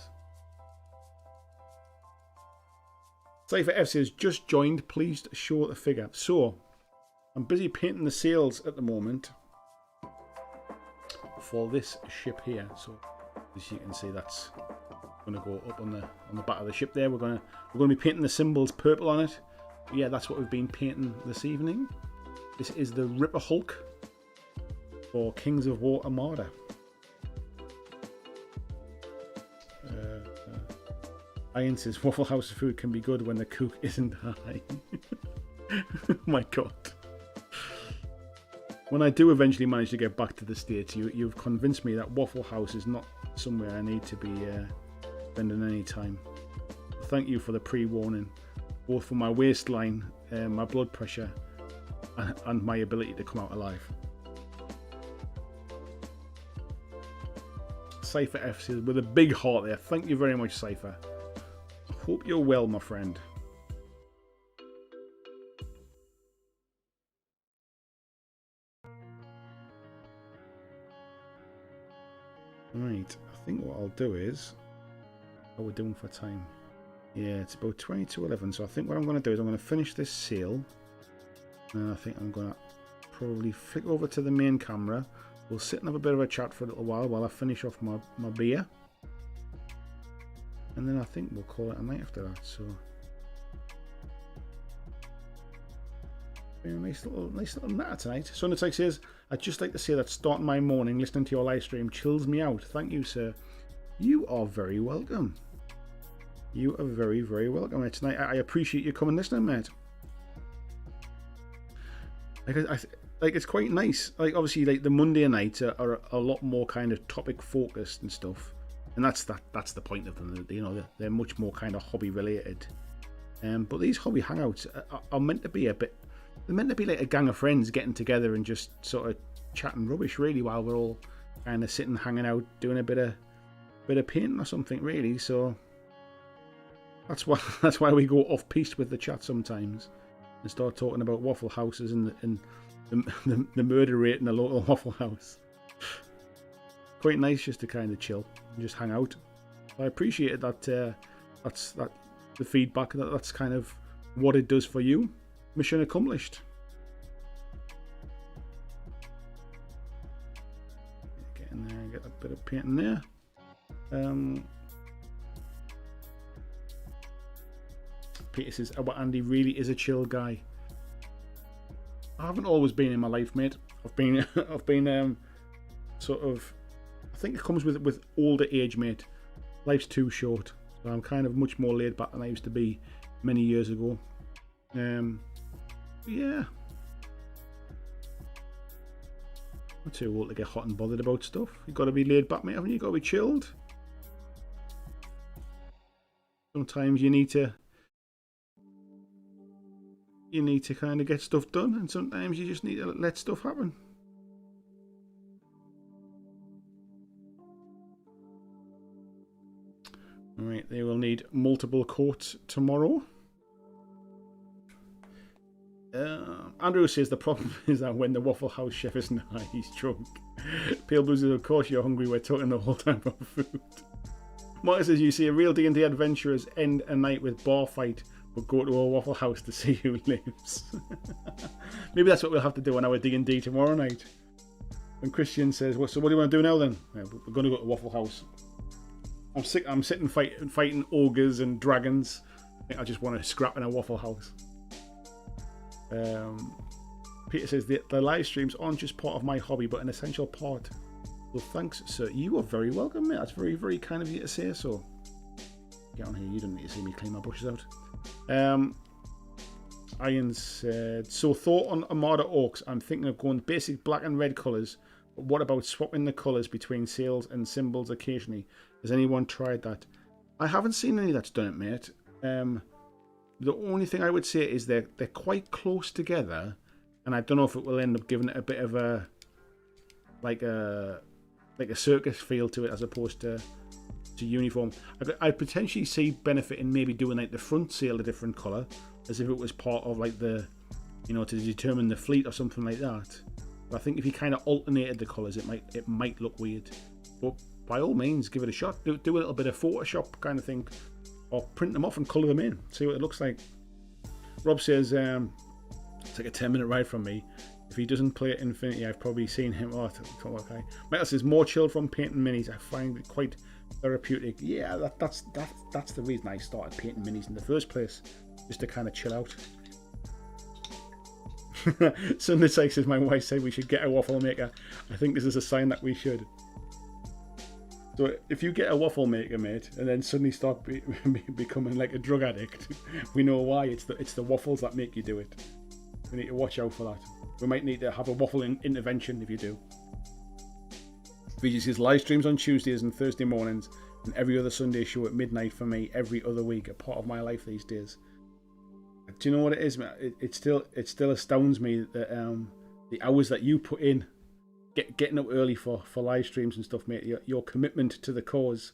Cypher F says, just joined, please show the figure. So, I'm busy painting the sails at the moment for this ship here. So, as you can see, that's going to go up on the back of the ship there. We're going to be painting the symbols purple on it. Yeah, that's what we've been painting this evening. This is the Ripper Hulk for Kings of War Armada. Ian says, Waffle House food can be good when the cook isn't high. Oh my god. When I do eventually manage to get back to the States, you've convinced me that Waffle House is not somewhere I need to be spending any time. Thank you for the pre-warning, both for my waistline, my blood pressure, and my ability to come out alive. Cypher F says, with a big heart there. Thank you very much, Cypher. Hope you're well, my friend. Right, I think what I'll do is, how we're doing for time. Yeah, it's about 20 to 11, so I think what I'm going to do is I'm going to finish this sail. And I think I'm going to probably flick over to the main camera. We'll sit and have a bit of a chat for a little while I finish off my beer. And then I think we'll call it a night after that. So, a nice little natter tonight. Sonatech says, I'd just like to say that starting my morning listening to your live stream chills me out. Thank you, sir. You are very welcome. You are very, very welcome tonight. I appreciate you coming and listening, mate. Like it's quite nice. Like obviously, like the Monday nights are a lot more kind of topic focused and stuff. And that's the point of them. You know, they're much more kind of hobby related. But these hobby hangouts are meant to be they're meant to be like a gang of friends getting together and just sort of chatting rubbish, really, while we're all kind of sitting, hanging out, doing a bit of painting or something, really. So that's why we go off piste with the chat sometimes and start talking about waffle houses and the murder rate in a local waffle house. Quite nice just to kind of chill and just hang out. I appreciate that. That's the feedback. That's kind of what it does for you. Mission accomplished. Get in there and get a bit of painting there. Peter says, Andy really is a chill guy. I haven't always been in my life, mate. I've been sort of, I think it comes with older age, mate. Life's too short. So I'm kind of much more laid back than I used to be many years ago. Yeah. Not too old to get hot and bothered about stuff. You've got to be laid back, mate, haven't you? You've got to be chilled. Sometimes you need to kind of get stuff done, and sometimes you just need to let stuff happen. Alright, they will need multiple coats tomorrow. Andrew says the problem is that when the Waffle House chef isn't high, he's drunk. Pale Blues says, of course you're hungry, we're talking the whole time about food. Marcus says, you see a real D&D adventurers end a night with bar fight, but go to a Waffle House to see who lives. Maybe that's what we'll have to do on our D&D tomorrow night. And Christian says, well, so what do you want to do now then? Yeah, we're going to go to Waffle House. I'm sitting fighting ogres and dragons. I think I just want to scrap in a Waffle House. Peter says the live streams aren't just part of my hobby but an essential part. Well, thanks, sir. You are very welcome, mate. That's very, very kind of you to say so. Get on here. You don't need to see me clean my brushes out. Ian said, so thought on Armada Orcs. I'm thinking of going basic black and red colours, but what about swapping the colours between sails and symbols occasionally? Has anyone tried that? I haven't seen any that's done it, mate. The only thing I would say is they're quite close together, and I don't know if it will end up giving it a bit of a like a circus feel to it as opposed to uniform. I potentially see benefit in maybe doing like the front sail a different colour, as if it was part of like the, you know, to determine the fleet or something like that. But I think if you kind of alternated the colours, it might look weird. But by all means, give it a shot. Do a little bit of Photoshop kind of thing. Or print them off and colour them in. See what it looks like. Rob says, it's like a 10-minute ride from me. If he doesn't play at Infinity, I've probably seen him. Oh, okay. Michael says, more chill from painting minis. I find it quite therapeutic. Yeah, that's the reason I started painting minis in the first place. Just to kind of chill out. Sunday Sykes says, my wife said we should get a waffle maker. I think this is a sign that we should. So if you get a waffle maker, mate, and then suddenly start becoming like a drug addict, we know why. It's the waffles that make you do it. We need to watch out for that. We might need to have a waffle intervention if you do. VG says live streams on Tuesdays and Thursday mornings, and every other Sunday show at midnight for me every other week. A part of my life these days. Do you know what it is, mate? It still astounds me that the hours that you put in. Getting up early for live streams and stuff, mate. Your commitment to the cause,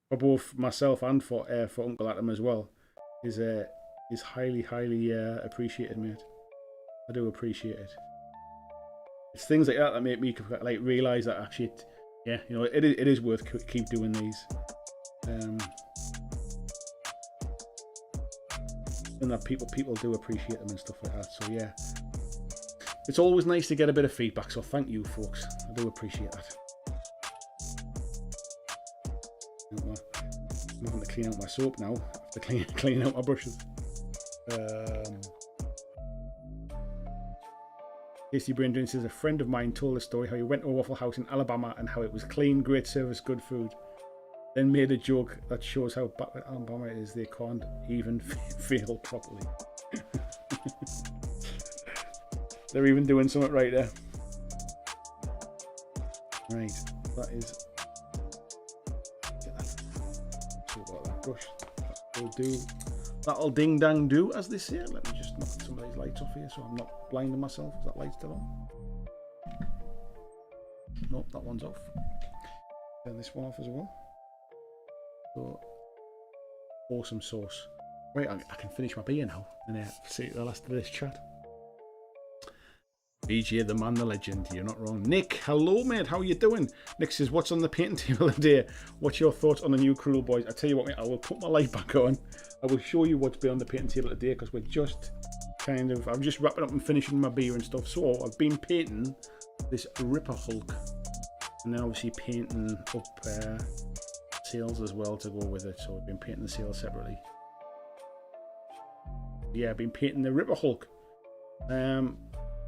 for both myself and for Uncle Atom as well, is highly appreciated, mate. I do appreciate it. It's things like that make me like realise that actually, yeah, you know, it is worth keep doing these, and that people do appreciate them and stuff like that. So yeah. It's always nice to get a bit of feedback, so thank you, folks. I do appreciate that. I'm having to clean out my soap now after cleaning out my brushes. Tasty Brain Drink says, a friend of mine told a story how he went to a Waffle House in Alabama and how it was clean, great service, good food. Then made a joke that shows how bad Alabama is. They can't even feel properly. They're even doing something right there. Right, that is. Get that. See about that brush. That'll do. That'll ding dang do, as they say. Let me just knock some of these lights off here so I'm not blinding myself. Is that light still on? Nope, that one's off. Turn this one off as well. So, awesome sauce. Right, I can finish my beer now and see the last of this chat. BJ, the man, the legend. You're not wrong. Nick, hello, mate. How are you doing? Nick says, what's on the painting table today? What's your thoughts on the new Cruel Boys? I tell you what, mate, I will put my light back on. I will show you what's been on the painting table today because we're just I'm just wrapping up and finishing my beer and stuff. So I've been painting this Ripper Hulk and then obviously painting up sails as well to go with it. So I've been painting the sails separately. Yeah, I've been painting the Ripper Hulk.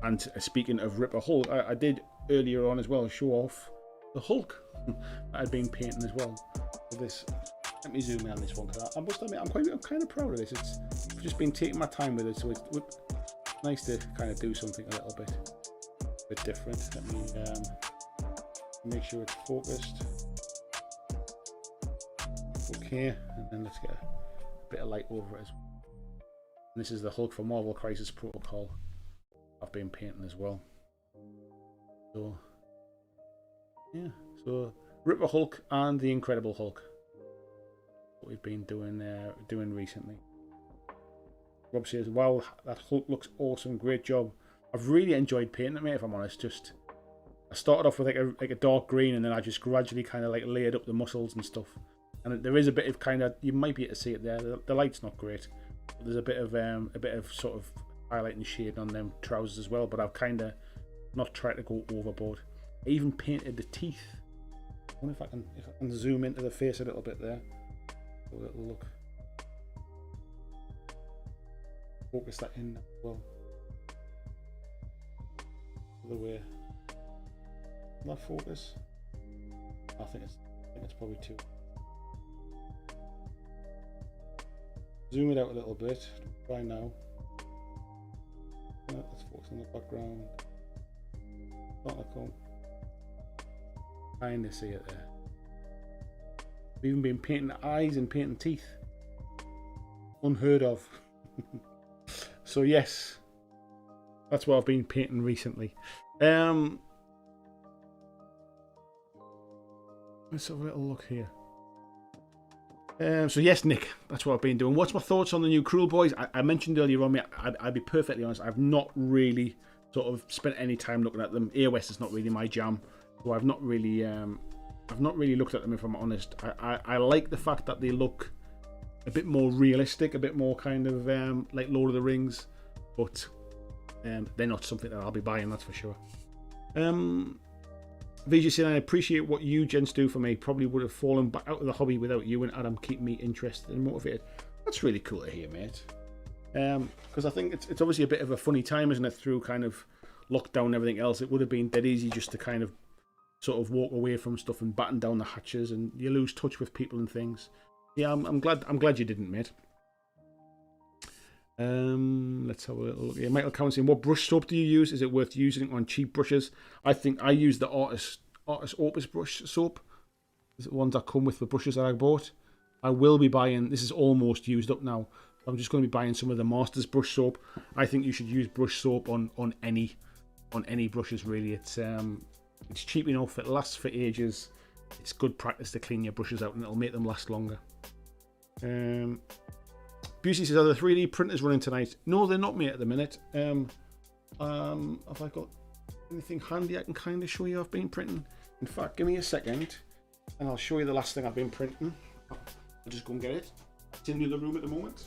And speaking of Ripper Hulk, I did earlier on as well show off the Hulk that I'd been painting as well. So this, let me zoom in on this one because I must admit I'm kind of proud of this. I've just been taking my time with it, so it's nice to kind of do something a little bit. a bit different. Let me make sure it's focused. Okay, and then let's get a bit of light over it as well. And this is the Hulk from Marvel Crisis Protocol I've been painting as well. So yeah, so Ripper Hulk and the Incredible Hulk, what we've been doing recently. Rob says, wow, that Hulk looks awesome, great job. I've really enjoyed painting it, mate, if I'm honest. Just I started off with like a dark green, and then I just gradually kind of like layered up the muscles and stuff. And there is a bit of kind of, you might be able to see it there. The light's not great. But there's a bit of sort of highlight and shade on them trousers as well. But I've kind of not tried to go overboard. I even painted the teeth. I wonder if I can zoom into the face a little bit there. A little look. Focus that in as well. Other way. Will that focus? I think it's probably too. Zoom it out a little bit. Try now. Let's focus on the background. Not like home. Kind of see it there. I've even been painting eyes and painting teeth. Unheard of. So yes, that's what I've been painting recently. Let's have a little look here. So yes, Nick, that's what I've been doing. What's my thoughts on the new Cruel Boys? I mentioned earlier on, I'd be perfectly honest, I've not really sort of spent any time looking at them. AOS is not really my jam, so I've not really looked at them, if I'm honest. I like the fact that they look a bit more realistic, a bit more kind of like Lord of the Rings, but they're not something that I'll be buying, that's for sure. VJ said, I appreciate what you gents do for me. Probably would have fallen back out of the hobby without you and Adam keep me interested and motivated. That's really cool to hear, mate. Because I think it's obviously a bit of a funny time, isn't it, through kind of lockdown and everything else. It would have been dead easy just to kind of sort of walk away from stuff and batten down the hatches, and you lose touch with people and things. Yeah, I'm glad you didn't, mate. Let's have a little look here. Michael Cowan saying, what brush soap do you use? Is it worth using on cheap brushes? I think I use the Artist Opus brush soap. These are the ones that come with the brushes that I bought. I will be buying, this is almost used up now. I'm just going to be buying some of the Masters brush soap. I think you should use brush soap on any brushes, really. It's cheap enough, it lasts for ages. It's good practice to clean your brushes out, and it'll make them last longer. Busey says, are the 3D printers running tonight? No, they're not, mate, at the minute. Have I got anything handy I can kind of show you I've been printing? In fact, give me a second and I'll show you the last thing I've been printing. I'll just go and get it. It's in the other room at the moment.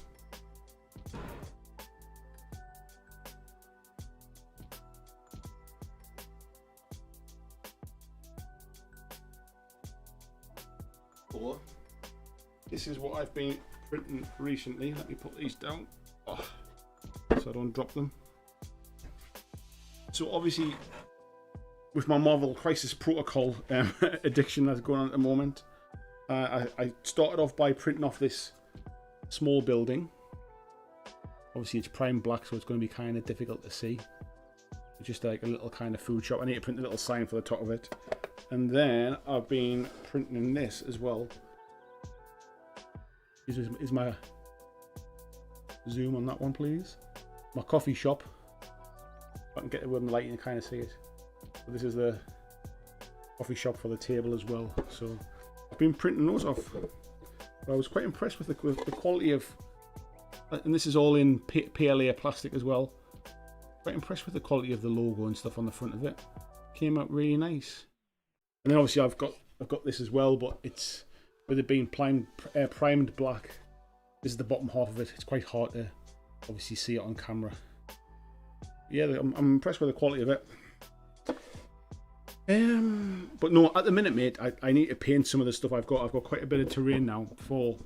Or this is what I've been printing recently. Let me put these down so I don't drop them. So obviously with my Marvel Crisis Protocol addiction that's going on at the moment, I started off by printing off this small building. Obviously it's prime black, so it's going to be kind of difficult to see. It's just like a little kind of food shop. I need to print a little sign for the top of it. And then I've been printing this as well. Is my zoom on that one, please? My coffee shop. If I can get it with the light, you can kind of see it. So this is the coffee shop for the table as well. So I've been printing those off. But I was quite impressed with the quality of, and this is all in PLA plastic as well. Quite impressed with the quality of the logo and stuff on the front of it. Came out really nice. And then obviously I've got this as well, but it's with it being primed black. This is the bottom half of it. It's quite hard to obviously see it on camera. Yeah, I'm impressed with the quality of it. But no, at the minute, mate, I need to paint some of the stuff I've got. I've got quite a bit of terrain now for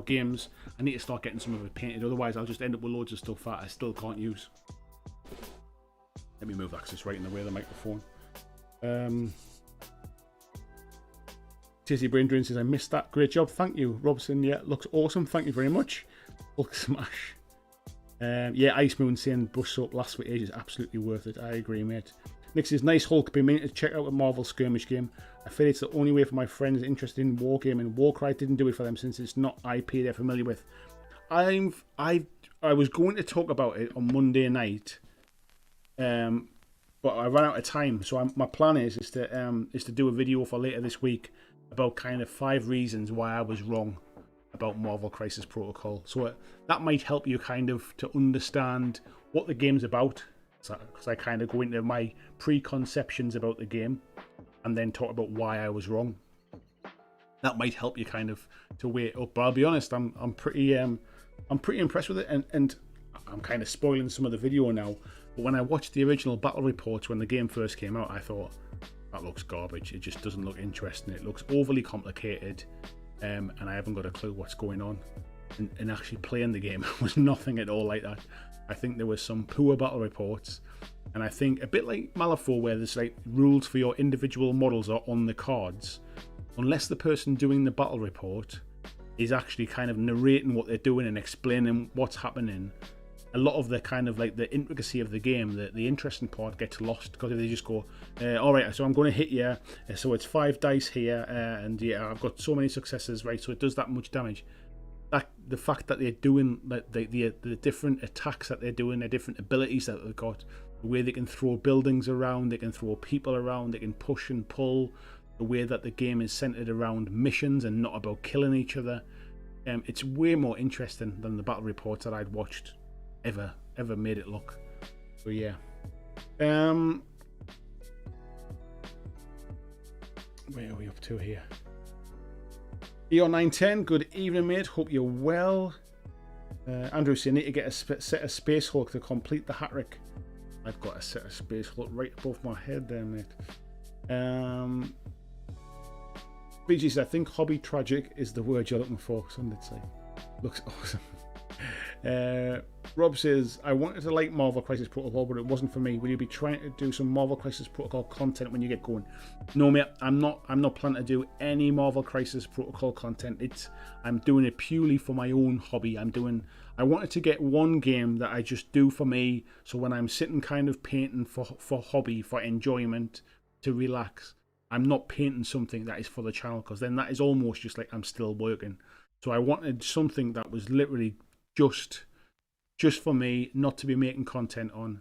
games. I need to start getting some of it painted. Otherwise, I'll just end up with loads of stuff that I still can't use. Let me move that because it's right in the way of the microphone. Tizzy Brain Drain says, I missed that. Great job. Thank you. Robson, yeah, looks awesome. Thank you very much. Hulk smash. Yeah, Ice Moon saying brush soap lasts for ages. Absolutely worth it. I agree, mate. Nick says, nice Hulk, been meaning to check out a Marvel skirmish game. I feel it's the only way for my friends interested in wargaming. Warcry didn't do it for them since it's not IP they're familiar with. I was going to talk about it on Monday night, but I ran out of time. So my plan is to do a video for later this week about kind of 5 reasons why I was wrong about Marvel Crisis Protocol. So that might help you kind of to understand what the game's about. Because I kind of go into my preconceptions about the game and then talk about why I was wrong. That might help you kind of to weigh it up. But I'll be honest, I'm pretty impressed with it, and I'm kind of spoiling some of the video now. But when I watched the original battle reports when the game first came out, I thought that looks garbage. It just doesn't look interesting. It looks overly complicated, and I haven't got a clue what's going on. And actually playing the game was nothing at all like that. I think there was some poor battle reports, and I think a bit like Malifaux, where there's like rules for your individual models are on the cards, unless the person doing the battle report is actually kind of narrating what they're doing and explaining what's happening. A lot of the kind of like the intricacy of the game, the interesting part gets lost, because if they just go, all right, so I'm going to hit you, so it's 5 dice here, and yeah, I've got so many successes, right, so it does that much damage. That the fact that they're doing the different attacks that they're doing, the different abilities that they've got, the way they can throw buildings around, they can throw people around, they can push and pull, the way that the game is centered around missions and not about killing each other. It's way more interesting than the battle reports that I'd watched ever made it look. So yeah. Where are we up to here? ER910, good evening, mate. Hope you're well. Andrew says, you need to get a set of Space Hulk to complete the hat trick. I've got a set of Space Hulk right above my head there, mate. BG says, I think hobby tragic is the word you're looking for. Some did say. Looks awesome. Rob says, I wanted to like Marvel Crisis Protocol, but it wasn't for me. Will you be trying to do some Marvel Crisis Protocol content when you get going? No, mate, I'm not planning to do any Marvel Crisis Protocol content. I'm doing it purely for my own hobby. I wanted to get one game that I just do for me, so when I'm sitting kind of painting for hobby, for enjoyment, to relax, I'm not painting something that is for the channel, because then that is almost just like I'm still working. So I wanted something that was literally just for me, not to be making content on.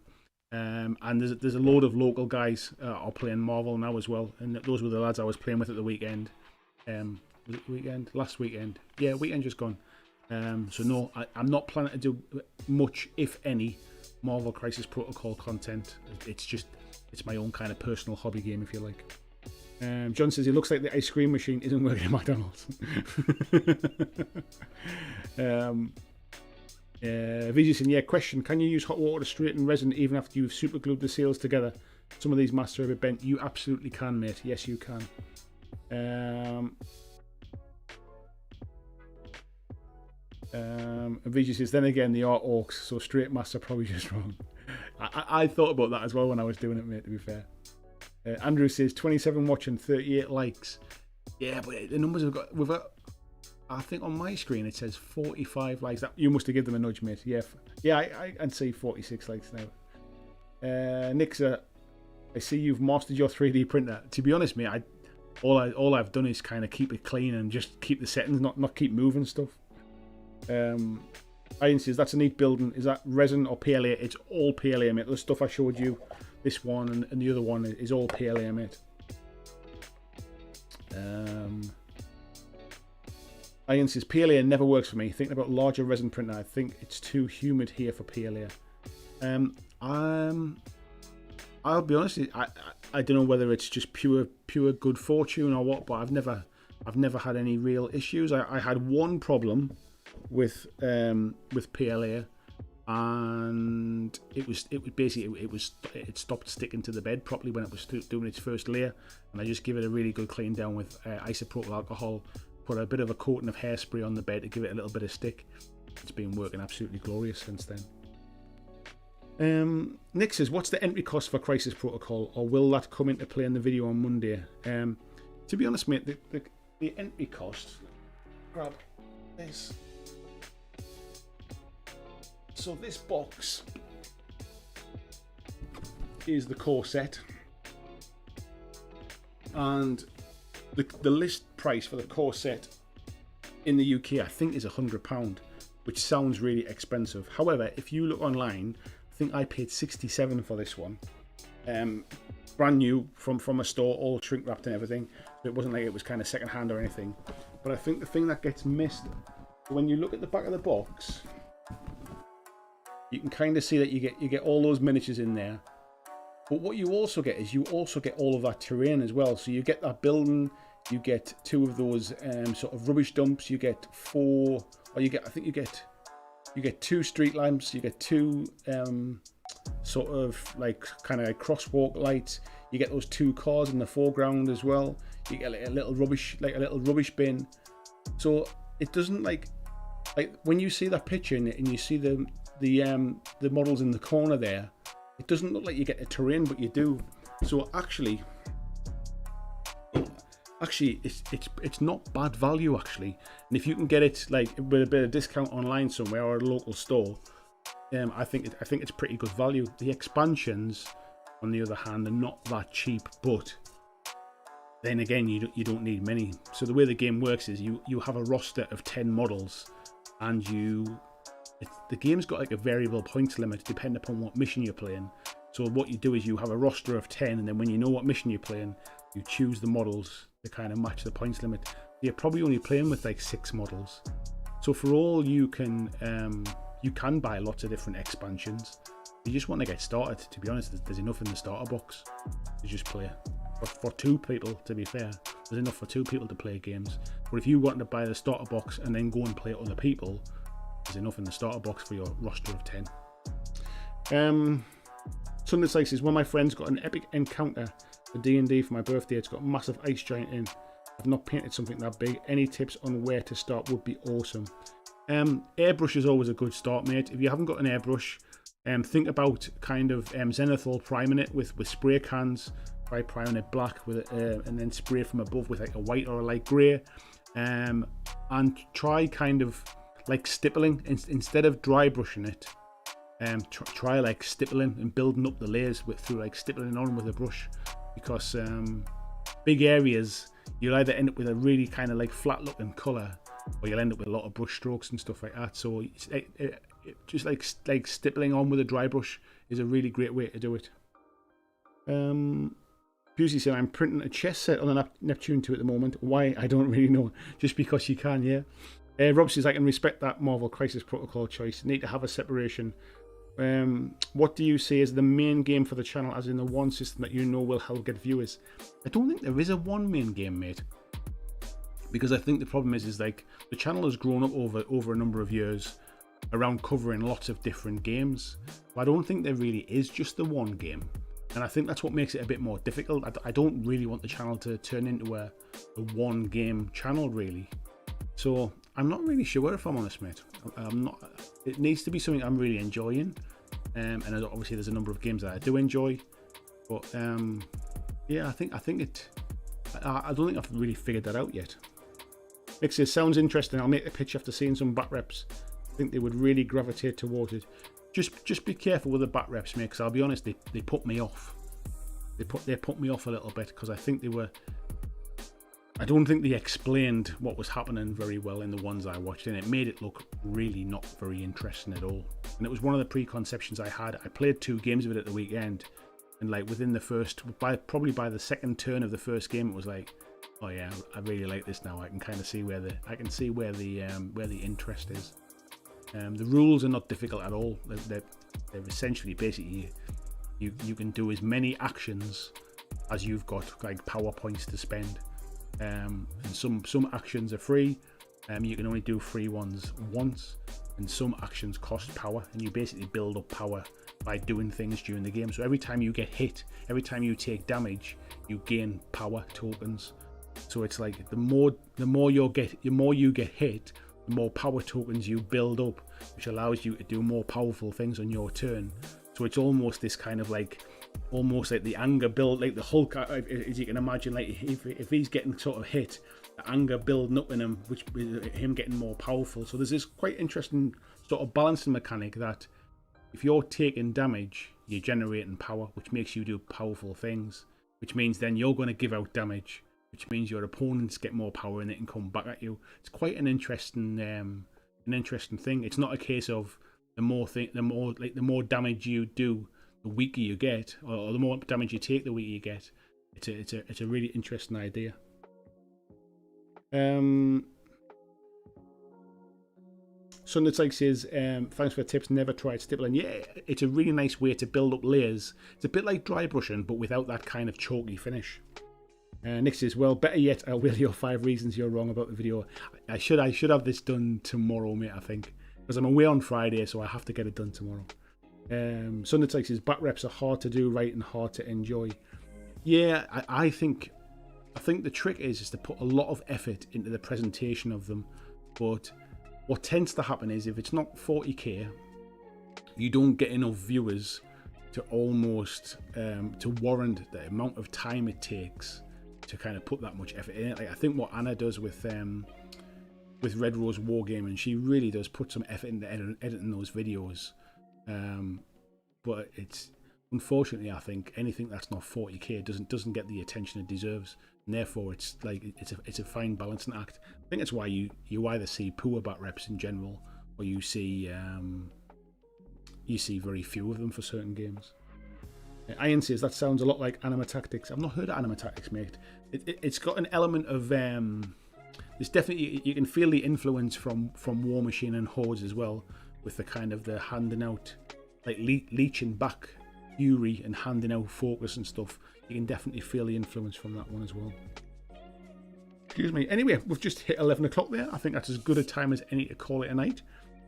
And there's a load of local guys are playing Marvel now as well, and those were the lads I was playing with at the weekend. Was it the weekend? Last weekend. Yeah, weekend just gone. So no, I'm not planning to do much, if any, Marvel Crisis Protocol content. It's my own kind of personal hobby game, if you like. John says, it looks like the ice cream machine isn't working at McDonald's. VG saying, yeah, question, can you use hot water to straighten resin even after you've super glued the seals together? Some of these masters are a bit bent. You absolutely can, mate. Yes, you can. VG says, then again, they are orcs, so straight master probably just wrong. I thought about that as well when I was doing it, mate, to be fair. Andrew says, 27 watching, 38 likes. Yeah, but the numbers we've got, I think on my screen it says 45 likes. You must have given them a nudge, mate. Yeah, I'd say 46 likes now. Nick, I see you've mastered your 3D printer. To be honest, mate, all I've done is kind of keep it clean and just keep the settings, not keep moving stuff. Ian says, that's a neat building. Is that resin or PLA? It's all PLA, mate. The stuff I showed you, this one and the other one, is all PLA, mate. Ian says, PLA never works for me. Thinking about larger resin printer, I think it's too humid here for PLA. I'll be honest, I don't know whether it's just pure good fortune or what, but I've never had any real issues. I had one problem with PLA, and it stopped sticking to the bed properly when it was doing its first layer, and I just give it a really good clean down with isopropyl alcohol, put a bit of a coating of hairspray on the bed to give it a little bit of stick. It's been working absolutely glorious since then. Nick says, what's the entry cost for Crisis Protocol, or will that come into play in the video on Monday? To be honest, mate, the entry cost, grab this. So this box is the core set. and the list price for the core set in the UK I think is £100, which sounds really expensive. However, if you look online, I think I paid £67 for this one, brand new from a store, all shrink wrapped and everything. So it wasn't like it was kind of second hand or anything. But I think the thing that gets missed when you look at the back of the box, you can kind of see that you get all those miniatures in there. But what you also get is all of that terrain as well. So you get that building, you get 2 of those sort of rubbish dumps, you get 4, or you get 2 street lamps, you get 2 sort of like kind of crosswalk lights, you get those 2 cars in the foreground as well, you get like a little rubbish bin. So it doesn't like when you see that picture and you see the models in the corner there, it doesn't look like you get a terrain, but you do. So actually it's not bad value actually, and if you can get it like with a bit of discount online somewhere or a local store, I think it's pretty good value. The expansions, on the other hand, are not that cheap, but then again, you don't need many. So the way the game works is you have a roster of 10 models, and the game's got like a variable points limit depending upon what mission you're playing. So what you do is you have a roster of 10, and then when you know what mission you're playing, you choose the models to kind of match the points limit. You're probably only playing with like 6 models. So for all you can buy lots of different expansions. You just want to get started. To be honest, there's enough in the starter box to just play. For 2 people, to be fair, there's enough for 2 people to play games. But if you want to buy the starter box and then go and play other people, there's enough in the starter box for your roster of 10. Sunday Slice says, one of my friends got an epic encounter for D&D for my birthday. It's got a massive ice giant in. I've not painted something that big. Any tips on where to start would be awesome. Airbrush is always a good start, mate. If you haven't got an airbrush, think about kind of zenithal priming it with spray cans. Try priming it black with and then spray from above with like a white or a light grey, and try kind of like stippling instead of dry brushing it. Try like stippling and building up the layers through like stippling on with a brush, because big areas you'll either end up with a really kind of like flat looking colour, or you'll end up with a lot of brush strokes and stuff like that. So just like stippling on with a dry brush is a really great way to do it. Busey said, I'm printing a chess set on the Neptune 2 at the moment. Why? I don't really know. Just because you can, yeah. Rob says, I can respect that Marvel Crisis Protocol choice. Need to have a separation. What do you see as the main game for the channel, as in the one system that you know will help get viewers? I don't think there is a one main game, mate. Because I think the problem is like the channel has grown up over a number of years around covering lots of different games. But I don't think there really is just the one game. And I think that's what makes it a bit more difficult. I don't really want the channel to turn into a one game channel, really. So I'm not really sure, if I'm honest, mate. I'm not. It needs to be something I'm really enjoying, and obviously there's a number of games that I do enjoy. But yeah, I think it. I don't think I've really figured that out yet. Mick says, sounds interesting. I'll make a pitch after seeing some back reps. I think they would really gravitate towards it. Just be careful with the back reps, mate, because I'll be honest, they put me off. They put me off a little bit, because I think they were. I don't think they explained what was happening very well in the ones I watched, and it made it look really not very interesting at all. And it was one of the preconceptions I had. I played 2 games of it at the weekend, and like within the first, probably by the second turn of the first game, it was like, oh yeah, I really like this now. I can kind of see where the interest is. The rules are not difficult at all. They're essentially basically you can do as many actions as you've got like power points to spend. And some actions are free. You can only do free ones once, and some actions cost power, and you basically build up power by doing things during the game. So every time you get hit, every time you take damage, you gain power tokens. So it's like the more you get hit, the more power tokens you build up, which allows you to do more powerful things on your turn. So it's almost this kind of like, almost like the anger build, like the Hulk, as you can imagine, like if he's getting sort of hit, the anger building up in him, which him getting more powerful. So there's this quite interesting sort of balancing mechanic that if you're taking damage, you're generating power, which makes you do powerful things. which means then you're going to give out damage, which means your opponents get more power and they can come back at you. It's quite an interesting thing. It's not a case of the more damage you do, the weaker you get, or the more damage you take, the weaker you get. It's a really interesting idea. Sundertike says, thanks for the tips, never tried stippling. Yeah, it's a really nice way to build up layers. It's a bit like dry brushing, but without that kind of chalky finish. Nick says, well, better yet, I'll will your 5 reasons you're wrong about the video. I should have this done tomorrow, mate, I think. Because I'm away on Friday, so I have to get it done tomorrow. Sundertike says, back reps are hard to do right and hard to enjoy. Yeah, I think the trick is to put a lot of effort into the presentation of them, but what tends to happen is if it's not 40k, you don't get enough viewers to almost to warrant the amount of time it takes to kind of put that much effort in it. Like I think what Anna does with Red Rose Wargaming, she really does put some effort into editing those videos. But it's unfortunately, I think anything that's not 40k doesn't get the attention it deserves, and therefore it's like it's a fine balancing act. I think it's why you either see poor back reps in general, or you see very few of them for certain games. Ian says that sounds a lot like Anima Tactics. I've not heard of Anima Tactics, mate. It's got an element of there's definitely, you can feel the influence from War Machine and Hordes as well, with the kind of the handing out, like leeching back fury and handing out focus and stuff. You can definitely feel the influence from that one as well. Excuse me. Anyway, we've just hit 11 o'clock there. I think that's as good a time as any to call it a night.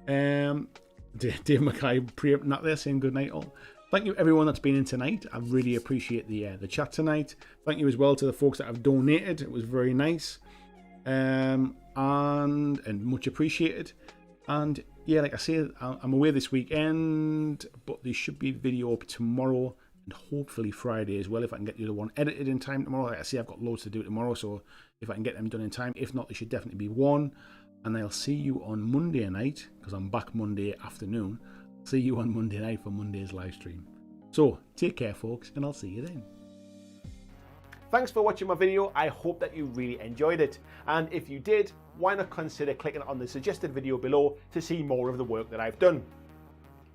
Dave Mackay preempting that there, saying good night all. Thank you everyone that's been in tonight. I really appreciate the chat tonight. Thank you as well to the folks that have donated. It was very nice. And much appreciated. And yeah, like I say, I'm away this weekend, but there should be a video up tomorrow and hopefully Friday as well, if I can get the other one edited in time tomorrow. Like I say, I've got loads to do tomorrow, so if I can get them done in time. If not, there should definitely be one. And I'll see you on Monday night, because I'm back Monday afternoon. See you on Monday night for Monday's live stream. So take care, folks, and I'll see you then. Thanks for watching my video. I hope that you really enjoyed it. And if you did, why not consider clicking on the suggested video below to see more of the work that I've done.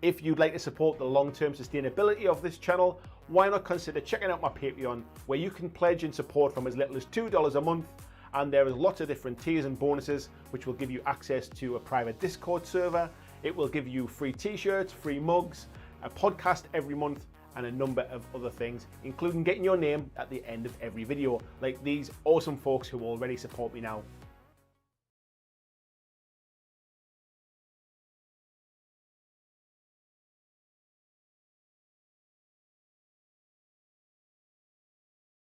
If you'd like to support the long-term sustainability of this channel, why not consider checking out my Patreon, where you can pledge and support from as little as $2 a month. And there is lots of different tiers and bonuses, which will give you access to a private Discord server. It will give you free t-shirts, free mugs, a podcast every month, and a number of other things, including getting your name at the end of every video, like these awesome folks who already support me now.